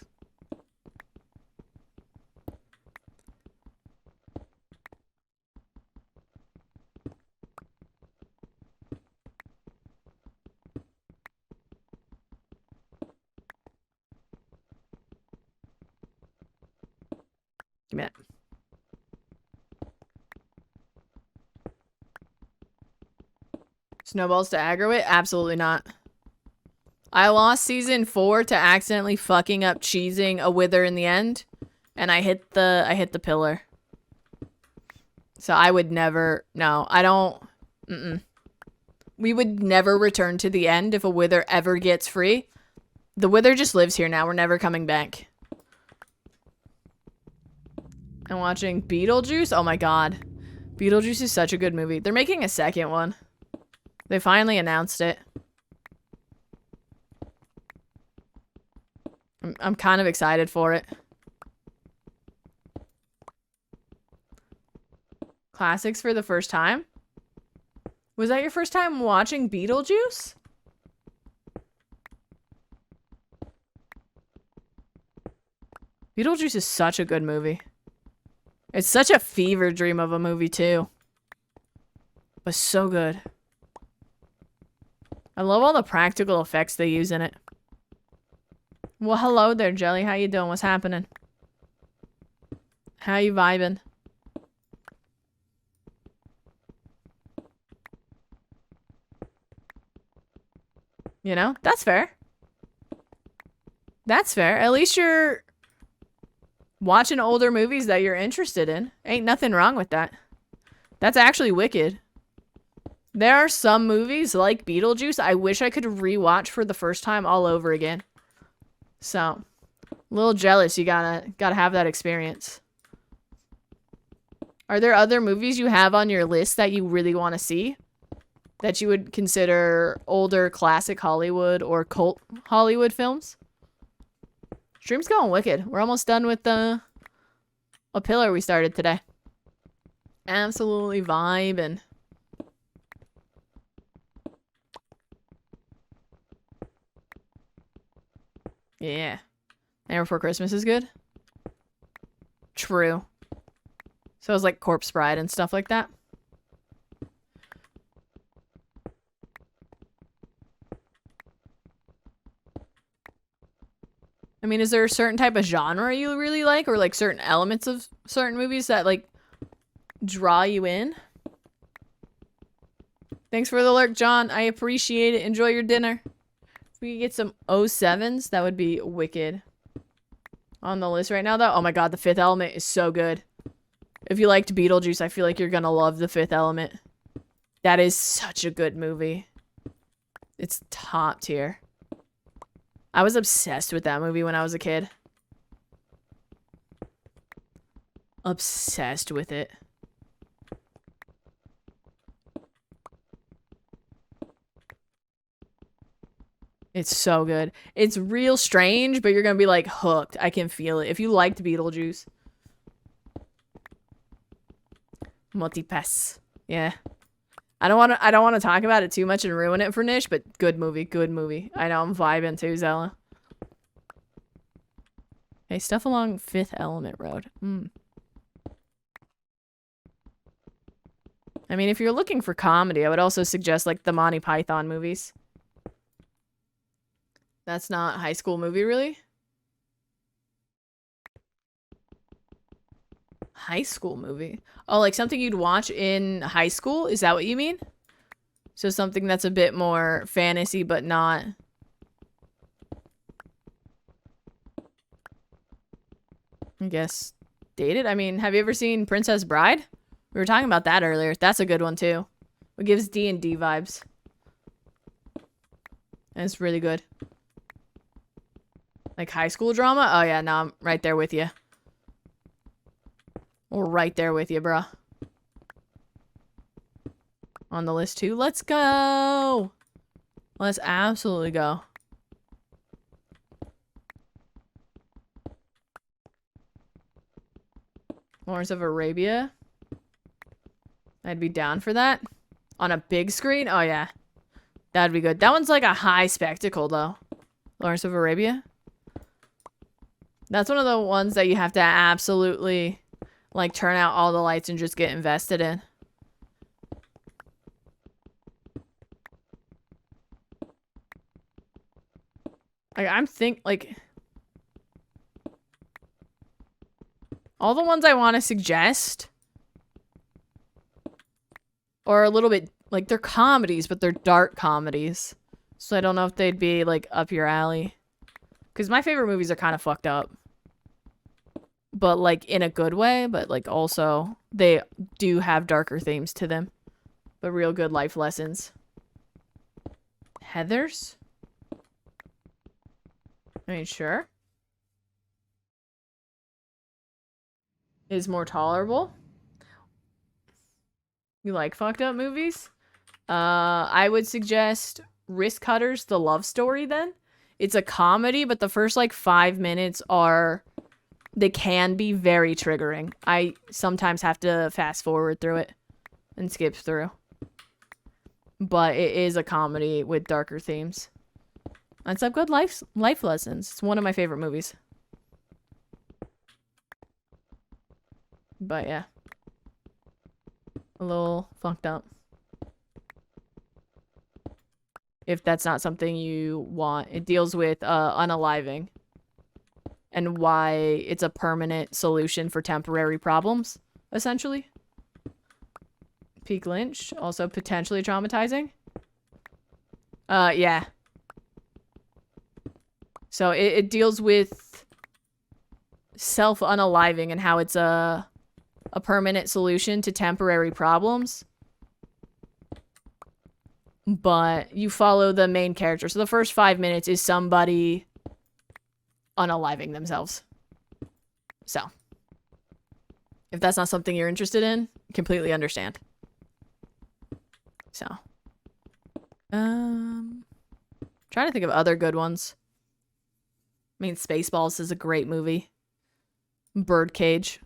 A: Give me that. Snowballs to aggro it? Absolutely not. I lost season 4 to accidentally fucking up cheesing a wither in the end, and I hit the pillar. So I would never. No, I don't. We would never return to the end if a wither ever gets free. The wither just lives here now. We're never coming back. I'm watching Beetlejuice. Oh my god. Beetlejuice is such a good movie. They're making a second one. They finally announced it. I'm kind of excited for it. Classics for the first time? Was that your first time watching Beetlejuice? Beetlejuice is such a good movie. It's such a fever dream of a movie, too. But so good. I love all the practical effects they use in it. Well, hello there, Jelly. How you doing? What's happening? How you vibing? You know, that's fair. That's fair. At least you're watching older movies that you're interested in. Ain't nothing wrong with that. That's actually wicked. There are some movies like Beetlejuice I wish I could rewatch for the first time all over again. So, a little jealous. You gotta have that experience. Are there other movies you have on your list that you really want to see? That you would consider older classic Hollywood or cult Hollywood films? Stream's going wicked. We're almost done with a pillar we started today. Absolutely vibing. Yeah. Night Before Christmas is good? True. So it's like Corpse Bride and stuff like that? I mean, is there a certain type of genre you really like? Or like certain elements of certain movies that like draw you in? Thanks for the lurk, John. I appreciate it. Enjoy your dinner. If we could get some 07s, that would be wicked. On the list right now, though. Oh my god, The Fifth Element is so good. If you liked Beetlejuice, I feel like you're gonna love The Fifth Element. That is such a good movie. It's top tier. I was obsessed with that movie when I was a kid. Obsessed with it. It's so good. It's real strange, but you're gonna be like hooked. I can feel it. If you liked Beetlejuice. Multipass. Yeah. I don't want to talk about it too much and ruin it for Nish, but good movie, good movie. I know I'm vibing too, Zella. Hey, stuff along Fifth Element Road. I mean, if you're looking for comedy, I would also suggest like the Monty Python movies. That's not High School Movie, really? High School Movie? Oh, like something you'd watch in high school? Is that what you mean? So something that's a bit more fantasy, but not... I guess dated? I mean, have you ever seen Princess Bride? We were talking about that earlier. That's a good one, too. It gives D&D vibes. And it's really good. Like high school drama? Oh yeah, no, I'm right there with you. We're right there with you, bruh. on the list too. Let's go. Let's absolutely go. Lawrence of Arabia. I'd be down for that. On a big screen? Oh, yeah. That'd be good. That one's like a high spectacle, though. Lawrence of Arabia. That's one of the ones that you have to absolutely, like, turn out all the lights and just get invested in. Like, all the ones I want to suggest are a little bit, like, they're comedies, but they're dark comedies. So I don't know if they'd be, like, up your alley. Because my favorite movies are kind of fucked up. But, like, in a good way. But, like, also, they do have darker themes to them. But real good life lessons. Heathers? I mean, sure. Is more tolerable. You like fucked up movies? I would suggest Risk Cutters, The Love Story then. It's a comedy, but the first, like, 5 minutes are... They can be very triggering. I sometimes have to fast forward through it and skip through. But it is a comedy with darker themes. It's a good life lessons. It's one of my favorite movies. But yeah. A little fucked up. If that's not something you want. It deals with unaliving. And why it's a permanent solution for temporary problems, essentially. Peak Lynch, also potentially traumatizing. Yeah. So it deals with self-unaliving and how it's a permanent solution to temporary problems. But you follow the main character. So the first 5 minutes is somebody unaliving themselves. So, if that's not something you're interested in, completely understand. So, trying to think of other good ones. I mean, Spaceballs is a great movie. Birdcage,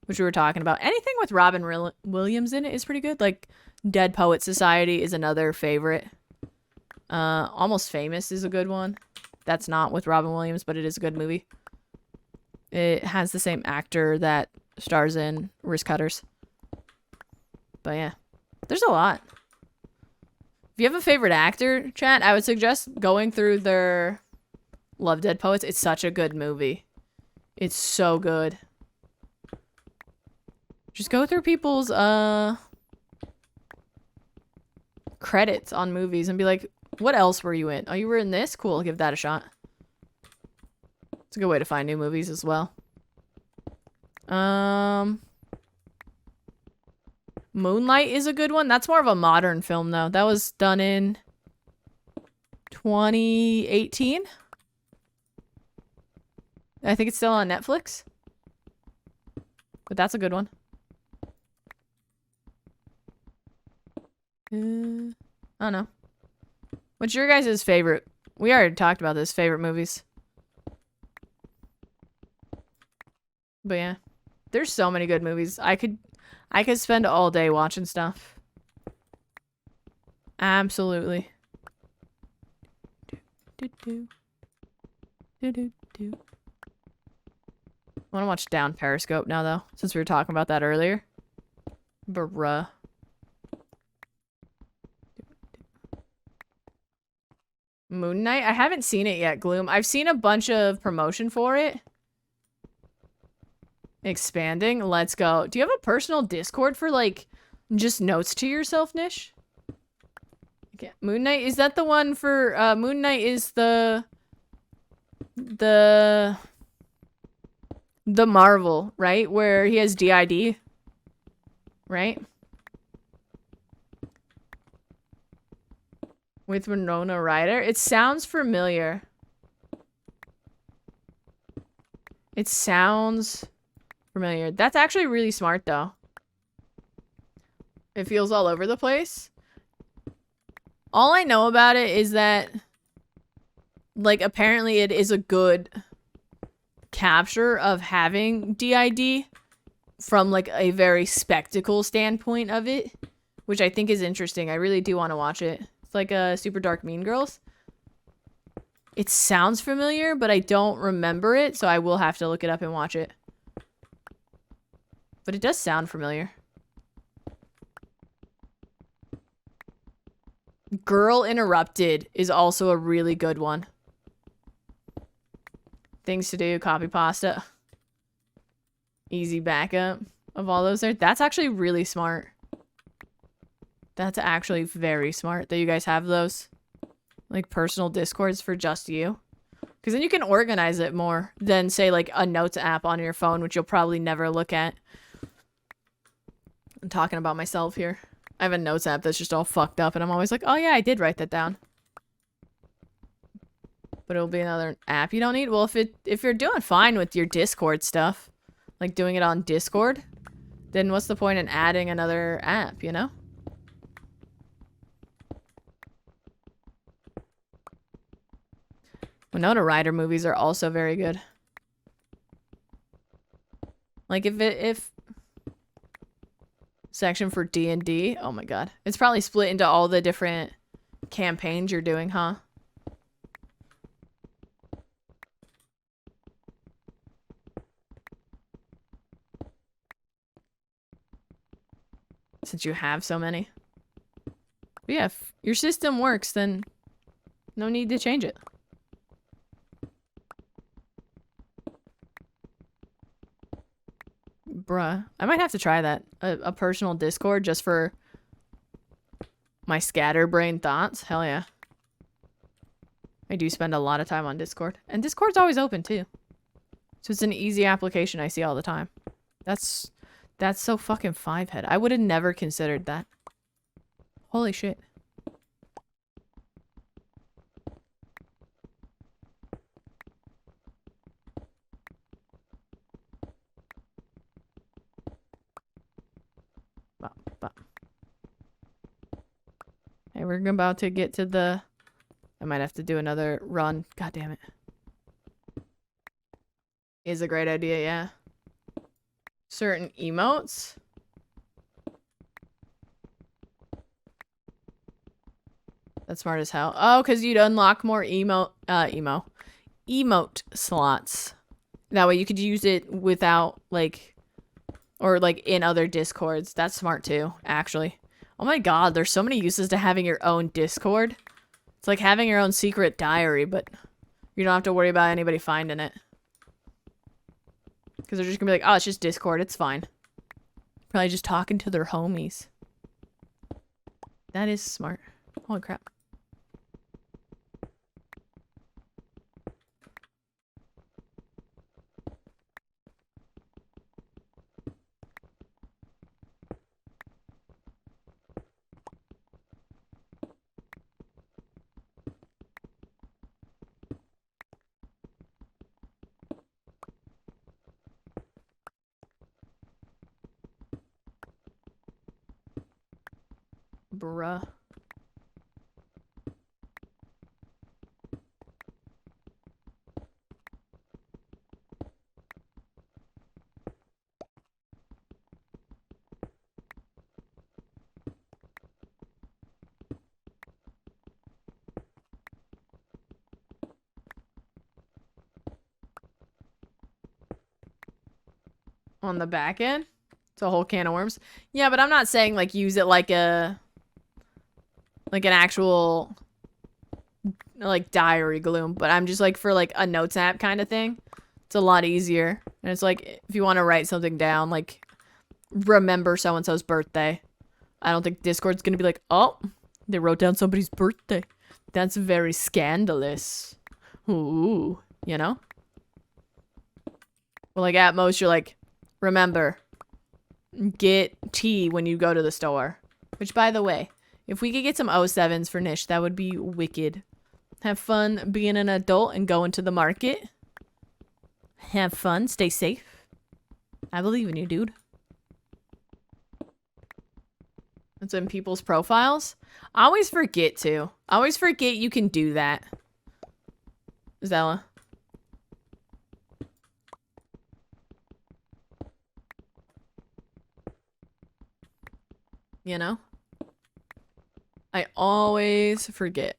A: which we were talking about. Anything with Robin Williams in it is pretty good. Like, Dead Poet Society is another favorite. Almost Famous is a good one. That's not with Robin Williams, but it is a good movie. It has the same actor that stars in Risk Cutters. But yeah, there's a lot. If you have a favorite actor, chat, I would suggest going through their Love, Dead Poets. It's such a good movie. It's so good. Just go through people's credits on movies and be like, what else were you in? Oh, you were in this? Cool, I'll give that a shot. It's a good way to find new movies as well. Moonlight is a good one. That's more of a modern film, though. That was done in 2018. I think it's still on Netflix. But that's a good one. I don't know. What's your guys' favorite? We already talked about this. Favorite movies. But yeah. There's so many good movies. I could spend all day watching stuff. Absolutely. I want to watch Down Periscope now, though, since we were talking about that earlier. Bruh. Moon Knight? I haven't seen it yet, Gloom. I've seen a bunch of promotion for it. Expanding. Let's go. Do you have a personal Discord for, like, just notes to yourself, Nish? Okay. Moon Knight? Is that the one for, Moon Knight is the Marvel, right? Where he has DID. Right? With Winona Ryder? It sounds familiar. It sounds familiar. That's actually really smart, though. It feels all over the place. All I know about it is that, like, apparently it is a good capture of having DID from, like, a very spectacle standpoint of it, which I think is interesting. I really do want to watch it. It's like a Super Dark Mean Girls. It sounds familiar, but I don't remember it, so I will have to look it up and watch it. But it does sound familiar. Girl Interrupted is also a really good one. Things to do, copy pasta. Easy backup of all those there. That's actually really smart. That's actually very smart that you guys have those. Like personal discords for just you. Because then you can organize it more than, say, like a notes app on your phone, which you'll probably never look at. I'm talking about myself here. I have a notes app that's just all fucked up, and I'm always like, oh yeah, I did write that down. But it'll be another app you don't need. Well, if you're doing fine with your Discord stuff, like doing it on Discord, then what's the point in adding another app, you know? Winona Ryder movies are also very good. Like if section for D&D, oh my god. It's probably split into all the different campaigns you're doing, huh? Since you have so many. But yeah, if your system works, then no need to change it. Bruh. I might have to try that. A personal Discord just for my scatterbrain thoughts. Hell yeah. I do spend a lot of time on Discord. And Discord's always open too. So it's an easy application I see all the time. That's so fucking five-head. I would have never considered that. Holy shit. Hey, we're about to get to the... I might have to do another run. God damn it. Is a great idea, yeah. Certain emotes. That's smart as hell. Oh, because you'd unlock more emote slots. That way you could use it without, like, or like in other Discords. That's smart too, actually. Oh my god, there's so many uses to having your own Discord. It's like having your own secret diary, but you don't have to worry about anybody finding it. Because they're just gonna be like, oh, it's just Discord, it's fine. Probably just talking to their homies. That is smart. Holy crap. Bruh. On the back end? It's a whole can of worms. Yeah, but I'm not saying like use it like a... like an actual like diary gloom, but I'm just like for like a notes app kind of thing. It's a lot easier. And it's like if you want to write something down, like remember so and so's birthday. I don't think Discord's gonna be like, oh, they wrote down somebody's birthday. That's very scandalous. Ooh, you know? Well, like at most you're like, remember, get tea when you go to the store. Which, by the way, if we could get some 07s for Nish, that would be wicked. Have fun being an adult and going to the market. Have fun. Stay safe. I believe in you, dude. It's in people's profiles. I always forget to. I always forget you can do that. Zella. You know? I always forget.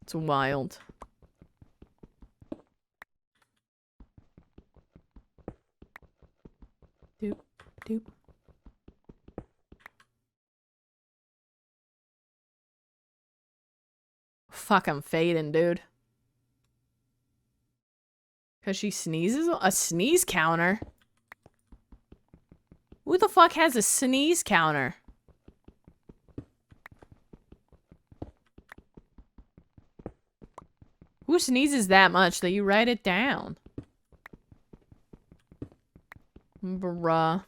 A: It's wild. Doop, doop. Fuck, I'm fading, dude. Because she sneezes? A sneeze counter? Who the fuck has a sneeze counter? Who sneezes that much that you write it down? Bruh.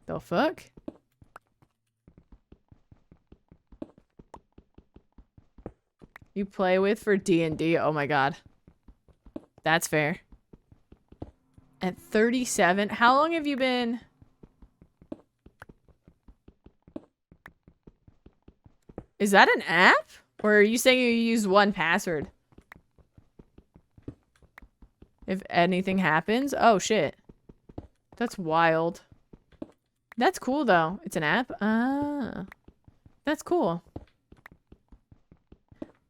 A: The fuck? You play with for D&D? Oh my god. That's fair. At 37? How long have you been... Is that an app? Or are you saying you use one password? If anything happens? Oh shit. That's wild. That's cool though. It's an app? Ah. That's cool.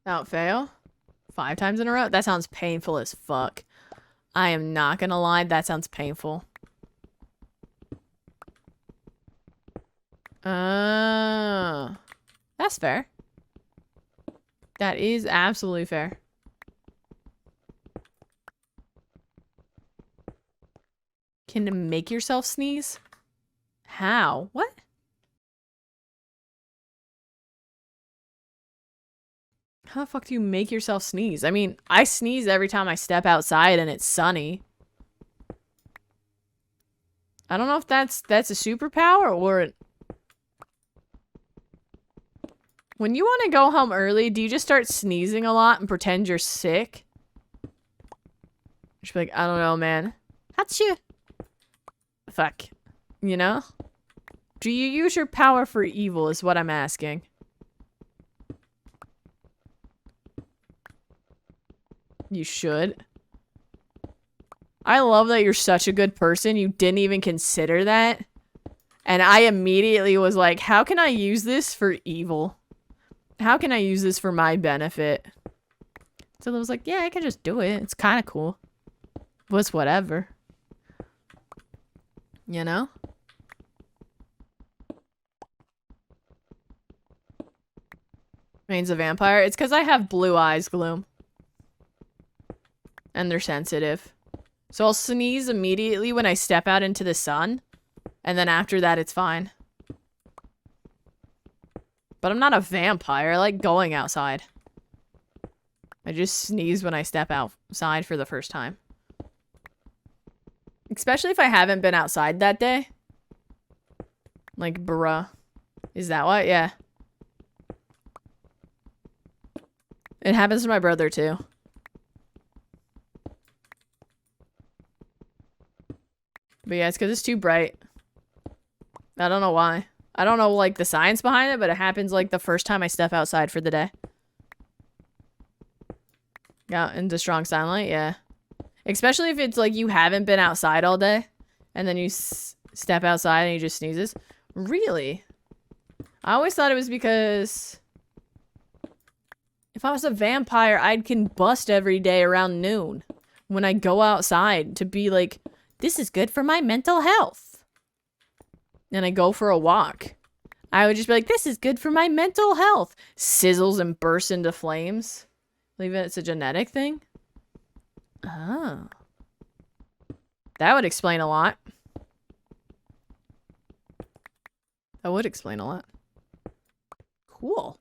A: Without fail? 5 times in a row? That sounds painful as fuck. I am not gonna lie, that sounds painful. That's fair. That is absolutely fair. Can you make yourself sneeze? How? What? How the fuck do you make yourself sneeze? I mean, I sneeze every time I step outside and it's sunny. I don't know if that's a superpower or... When you want to go home early, do you just start sneezing a lot and pretend you're sick? Just be like, I don't know, man. Achoo. Fuck. You know? Do you use your power for evil is what I'm asking. You should. I love that you're such a good person. You didn't even consider that. And I immediately was like, how can I use this for evil? How can I use this for my benefit? So I was like, yeah, I can just do it. It's kind of cool. But it's whatever. You know? Main's a vampire. It's because I have blue eyes, Gloom. And they're sensitive. So I'll sneeze immediately when I step out into the sun. And then after that, it's fine. But I'm not a vampire. I like going outside. I just sneeze when I step outside for the first time. Especially if I haven't been outside that day. Like, bruh. Is that what? Yeah. It happens to my brother, too. But yeah, it's because it's too bright. I don't know why. I don't know, like, the science behind it, but it happens, like, the first time I step outside for the day. Out into strong sunlight, yeah. Especially if it's, like, you haven't been outside all day, and then you step outside and you just sneezes. Really? I always thought it was because... If I was a vampire, I'd combust every day around noon. When I go outside to be like, this is good for my mental health. And I go for a walk. I would just be like, this is good for my mental health. Sizzles and bursts into flames. Believe it's a genetic thing? Oh. That would explain a lot. That would explain a lot. Cool.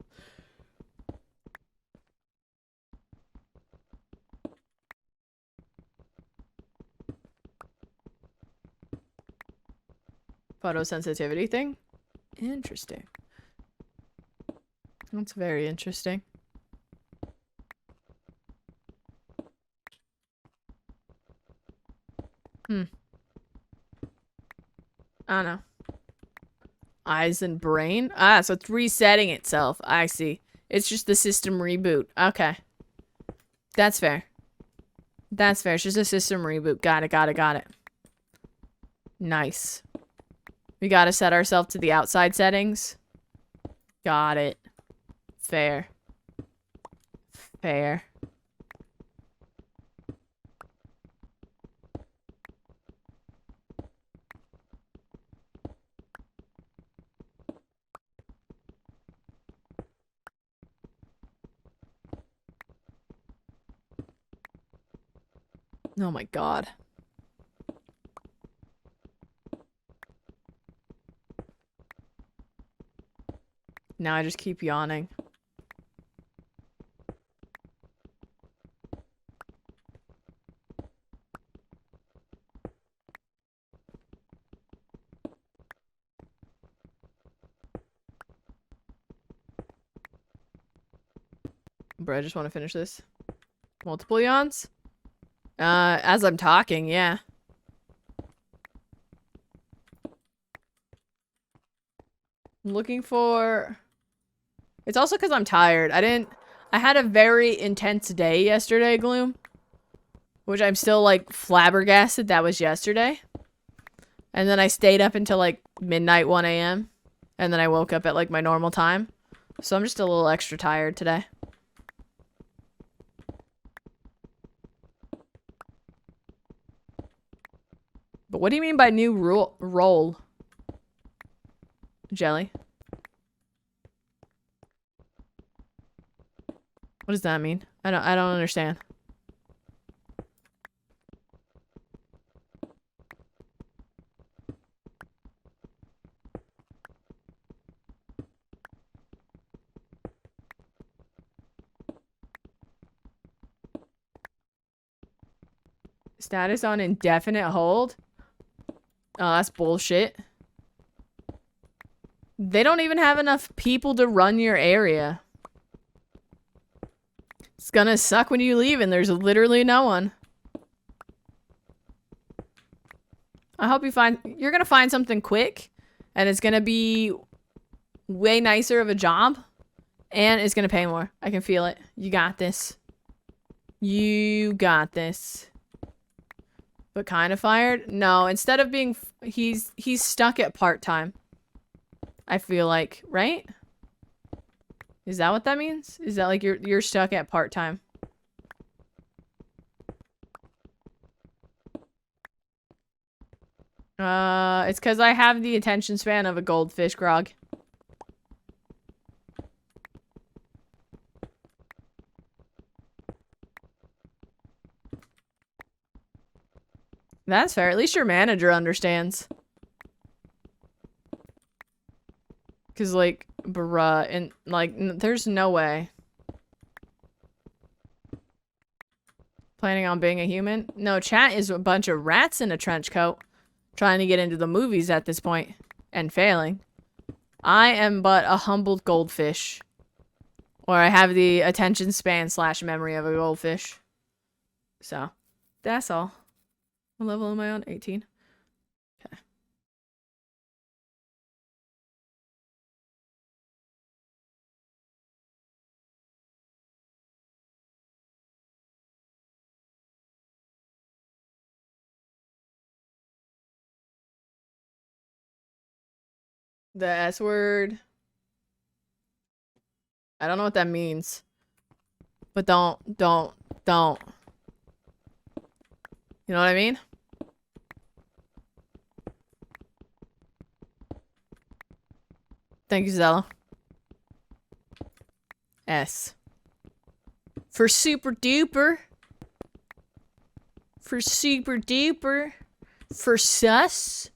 A: Photosensitivity thing? Interesting. That's very interesting. I don't know. Eyes and brain? Ah, so it's resetting itself. I see. It's just the system reboot. Okay. That's fair. That's fair. It's just a system reboot. Got it. Nice. We gotta set ourselves to the outside settings. Got it. Fair. Fair. Oh my god. Now I just keep yawning. Bro, I just want to finish this. Multiple yawns? As I'm talking, yeah. I'm looking for... It's also because I'm tired. I had a very intense day yesterday, Gloom. Which I'm still, like, flabbergasted that was yesterday. And then I stayed up until, like, midnight, 1 a.m. And then I woke up at, like, my normal time. So I'm just a little extra tired today. But what do you mean by new role? Jelly? What does that mean? I don't understand. Status on indefinite hold? Oh, that's bullshit. They don't even have enough people to run your area. It's gonna suck when you leave and there's literally no one. I hope you're gonna find something quick and it's gonna be way nicer of a job and it's gonna pay more. I can feel it. You got this. You got this. But kind of fired? No, instead of being... He's stuck at part-time. I feel like, right? Is that what that means? Is that like you're stuck at part-time? It's because I have the attention span of a goldfish, Grog. That's fair. At least your manager understands. Cause like, bruh, and like, there's no way. Planning on being a human? No, chat is a bunch of rats in a trench coat. Trying to get into the movies at this point. And failing. I am but a humbled goldfish. Or I have the attention span / memory of a goldfish. So, that's all. What level am I on? 18. Okay. The S word. I don't know what that means. But don't. You know what I mean? Thank you, Zella. S. For super duper. For super duper. For sus.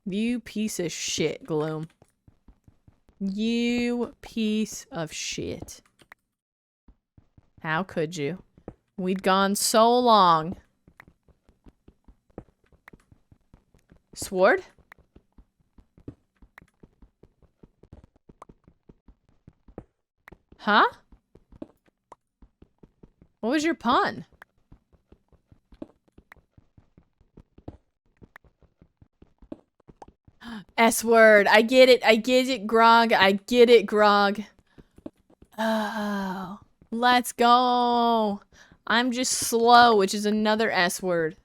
A: You piece of shit, Gloom. You piece of shit. How could you? We'd gone so long. Sword? Huh? What was your pun? S word. I get it. I get it, Grog. I get it, Grog. Oh. Let's go. I'm just slow, which is another S word.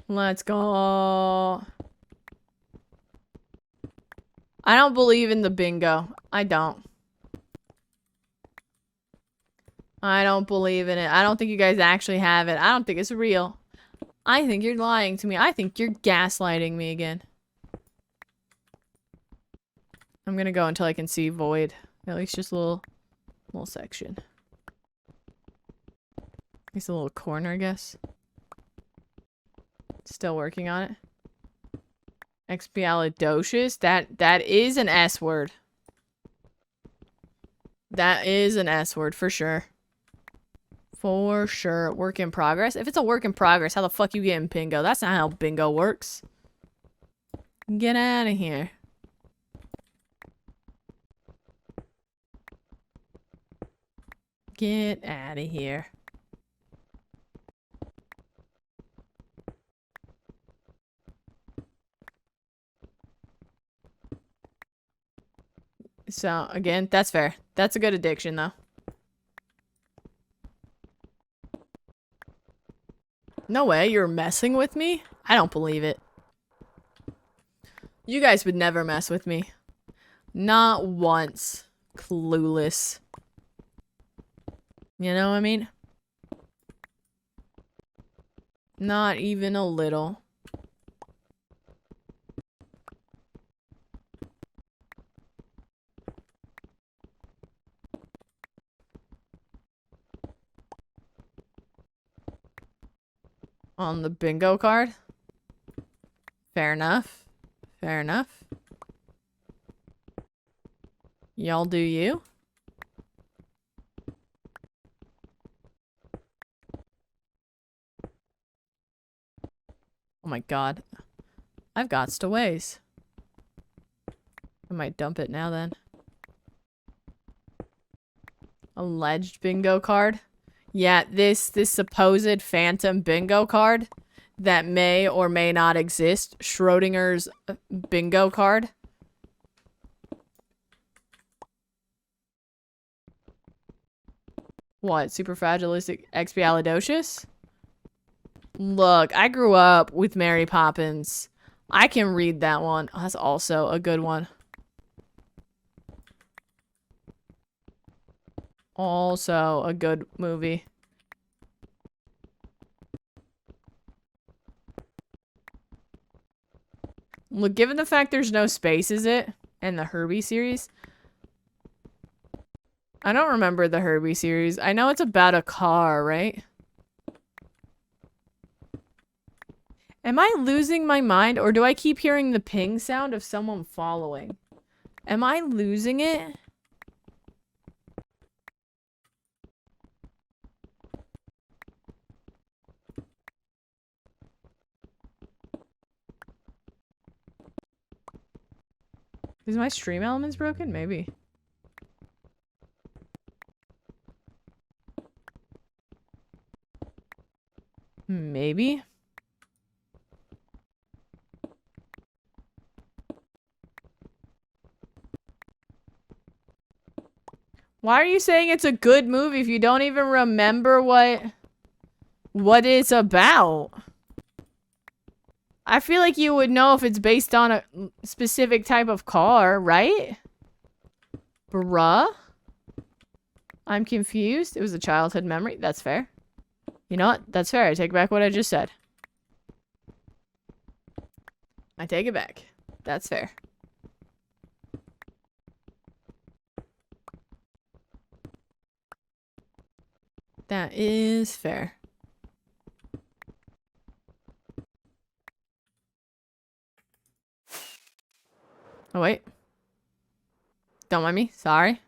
A: Let's go. I don't believe in the bingo. I don't. I don't believe in it. I don't think you guys actually have it. I don't think it's real. I think you're lying to me. I think you're gaslighting me again. I'm gonna go until I can see void. At least just a little section. At least a little corner, I guess. Still working on it. Expialidocious? That is an S word. That is an S word for sure. For sure. Work in progress? If it's a work in progress, how the fuck you getting bingo? That's not how bingo works. Get out of here. Get out of here. So, again, that's fair. That's a good addiction, though. No way, you're messing with me? I don't believe it. You guys would never mess with me. Not once. Clueless. You know what I mean? Not even a little. On the bingo card? Fair enough. Fair enough. Y'all do you? Oh my god. I've got to ways. I might dump it now then. Alleged bingo card? Yeah, this supposed phantom bingo card that may or may not exist. Schrodinger's bingo card. What? Superfragilisticexpialidocious? Look, I grew up with Mary Poppins. I can read that one. Oh, that's also a good one. Also a good movie. Look, given the fact there's no space, is it? And the Herbie series. I don't remember the Herbie series. I know it's about a car, right? Am I losing my mind, or do I keep hearing the ping sound of someone following? Am I losing it? Is my stream elements broken? Maybe. Maybe. Why are you saying it's a good movie if you don't even remember what it's about? I feel like you would know if it's based on a specific type of car, right? Bruh? I'm confused. It was a childhood memory. That's fair. You know what? That's fair. I take back what I just said. I take it back. That's fair. That is fair. Oh, wait. Don't mind me. Sorry.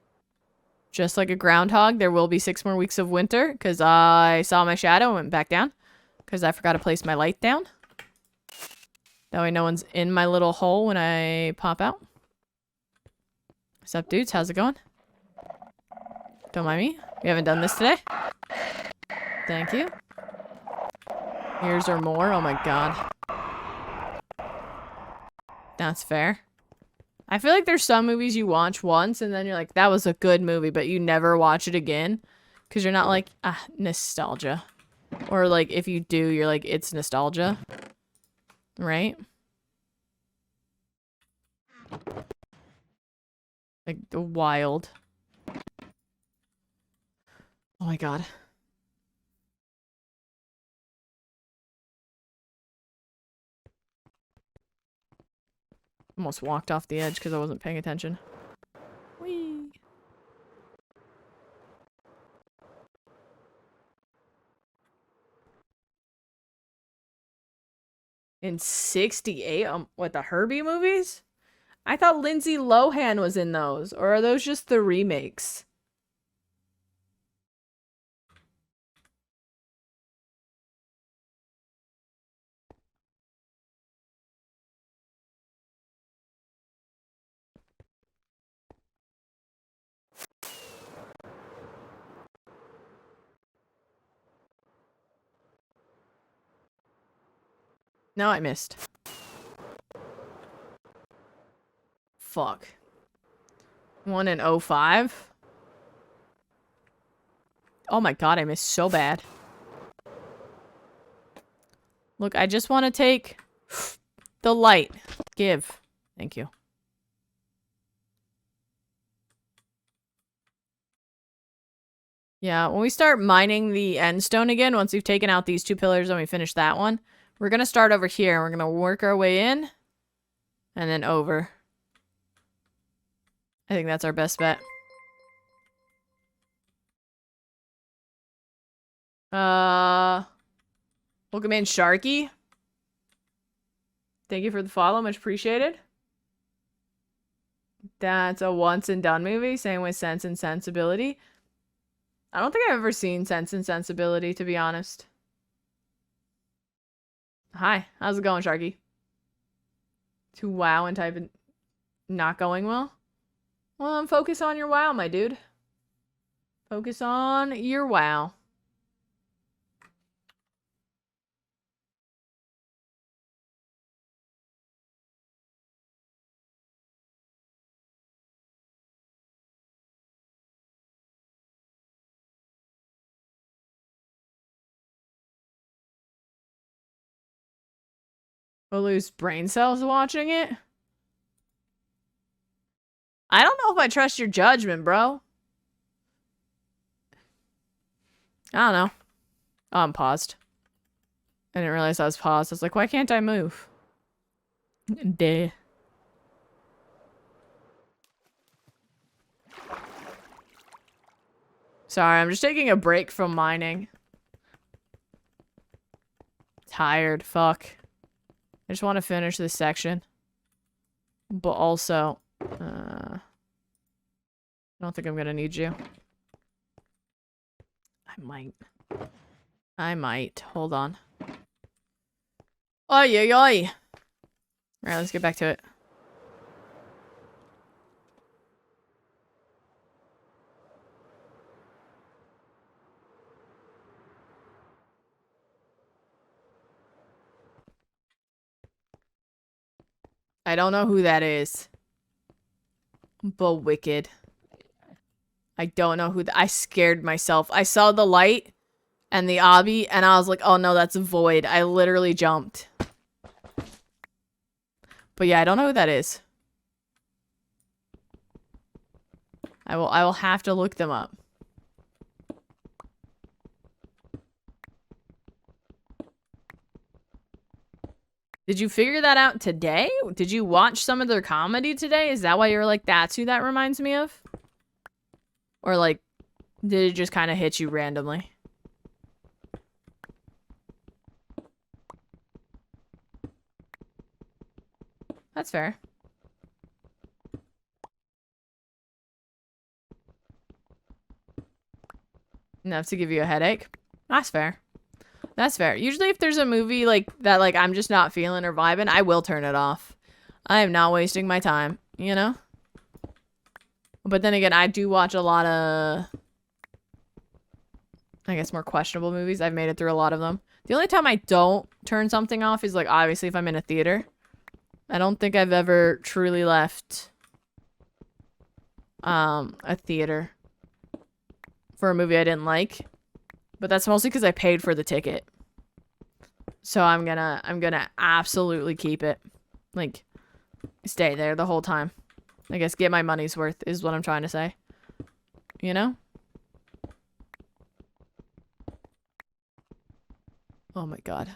A: Just like a groundhog, there will be 6 more weeks of winter because I saw my shadow and went back down because I forgot to place my light down. That way no one's in my little hole when I pop out. What's up, dudes? How's it going? Don't mind me. We haven't done this today. Thank you. Here's our more. Oh my god. That's fair. I feel like there's some movies you watch once and then you're like, that was a good movie, but you never watch it again. Because you're not like, ah, nostalgia. Or like, if you do, you're like, it's nostalgia. Right? Like, wild. Oh my god. Almost walked off the edge because I wasn't paying attention. Whee! In 68? What, the Herbie movies? I thought Lindsay Lohan was in those. Or are those just the remakes? No, I missed. Fuck. One in 05? Oh my god, I missed so bad. Look, I just want to take the light. Give. Thank you. Yeah, when we start mining the end stone again, once we've taken out these two pillars and we finish that one, we're going to start over here and we're going to work our way in and then over. I think that's our best bet. Welcome in, Sharky. Thank you for the follow, much appreciated. That's a once and done movie, same with Sense and Sensibility. I don't think I've ever seen Sense and Sensibility, to be honest. Hi, how's it going, Sharky? To WoW and type in not going well? Well, focus on your WoW, my dude. Focus on your WoW. We'll lose brain cells watching it? I don't know if I trust your judgment, bro. I don't know. Oh, I'm paused. I didn't realize I was paused. I was like, why can't I move? Duh. Sorry, I'm just taking a break from mining. Tired, fuck. I just want to finish this section. But also, I don't think I'm gonna need you. I might. I might. Hold on. Oi, oi, oi. Alright, let's get back to it. I don't know who that is. But wicked. I don't know who I scared myself. I saw the light and the obby and I was like, oh no, that's a void. I literally jumped. But yeah, I don't know who that is. I will have to look them up. Did you figure that out today? Did you watch some of their comedy today? Is that why you're like, that's who that reminds me of? Or like, did it just kind of hit you randomly? That's fair. Enough to give you a headache? That's fair. That's fair. Usually if there's a movie like that, like I'm just not feeling or vibing, I will turn it off. I am not wasting my time, you know? But then again, I do watch a lot of I guess, more questionable movies. I've made it through a lot of them. The only time I don't turn something off is, like, obviously if I'm in a theater. I don't think I've ever truly left a theater for a movie I didn't like. But that's mostly because I paid for the ticket. So I'm gonna absolutely keep it. Like, stay there the whole time. I guess get my money's worth is what I'm trying to say. You know? Oh my god.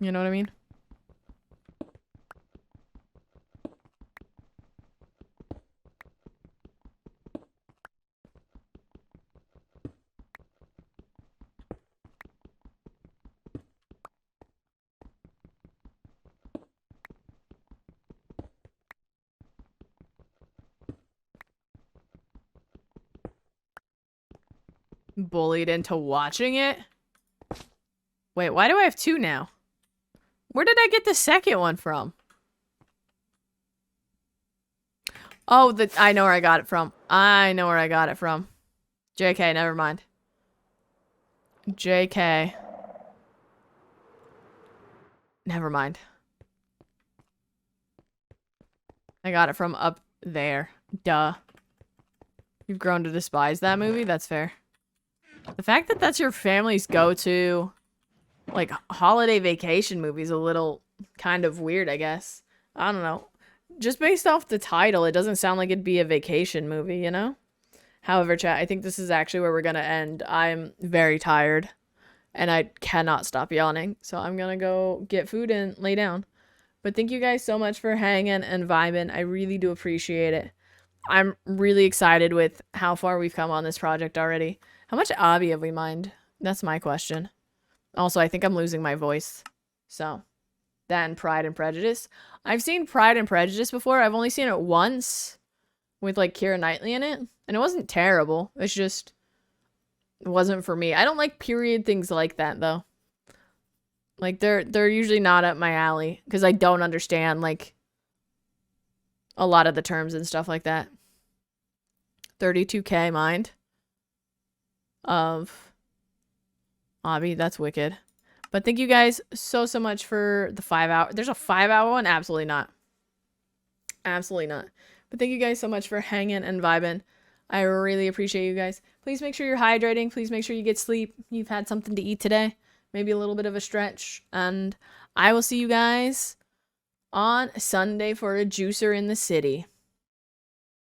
A: You know what I mean? Bullied into watching it? Wait, why do I have two now? Where did I get the second one from? Oh, I know where I got it from. I know where I got it from. JK, never mind. JK. Never mind. I got it from up there. Duh. You've grown to despise that movie? That's fair. The fact that that's your family's go-to, like, holiday vacation movie is a little kind of weird, I guess. I don't know. Just based off the title, it doesn't sound like it'd be a vacation movie, you know? However, chat, I think this is actually where we're gonna end. I'm very tired, and I cannot stop yawning, so I'm gonna go get food and lay down. But thank you guys so much for hanging and vibing. I really do appreciate it. I'm really excited with how far we've come on this project already. How much obby have we mined? That's my question. Also, I think I'm losing my voice. So, that and Pride and Prejudice. I've seen Pride and Prejudice before. I've only seen it once with, like, Keira Knightley in it. And it wasn't terrible. It's just, it wasn't for me. I don't like period things like that, though. Like, they're usually not up my alley. Because I don't understand, like, a lot of the terms and stuff like that. 32k mined. Of Obby, that's wicked. But thank you guys so much for the 5 hour. There's a 5-hour one? Absolutely not. Absolutely not. But thank you guys so much for hanging and vibing. I really appreciate you guys. Please make sure you're hydrating. Please make sure you get sleep. You've had something to eat today. Maybe a little bit of a stretch. And I will see you guys on Sunday for a juicer in the city.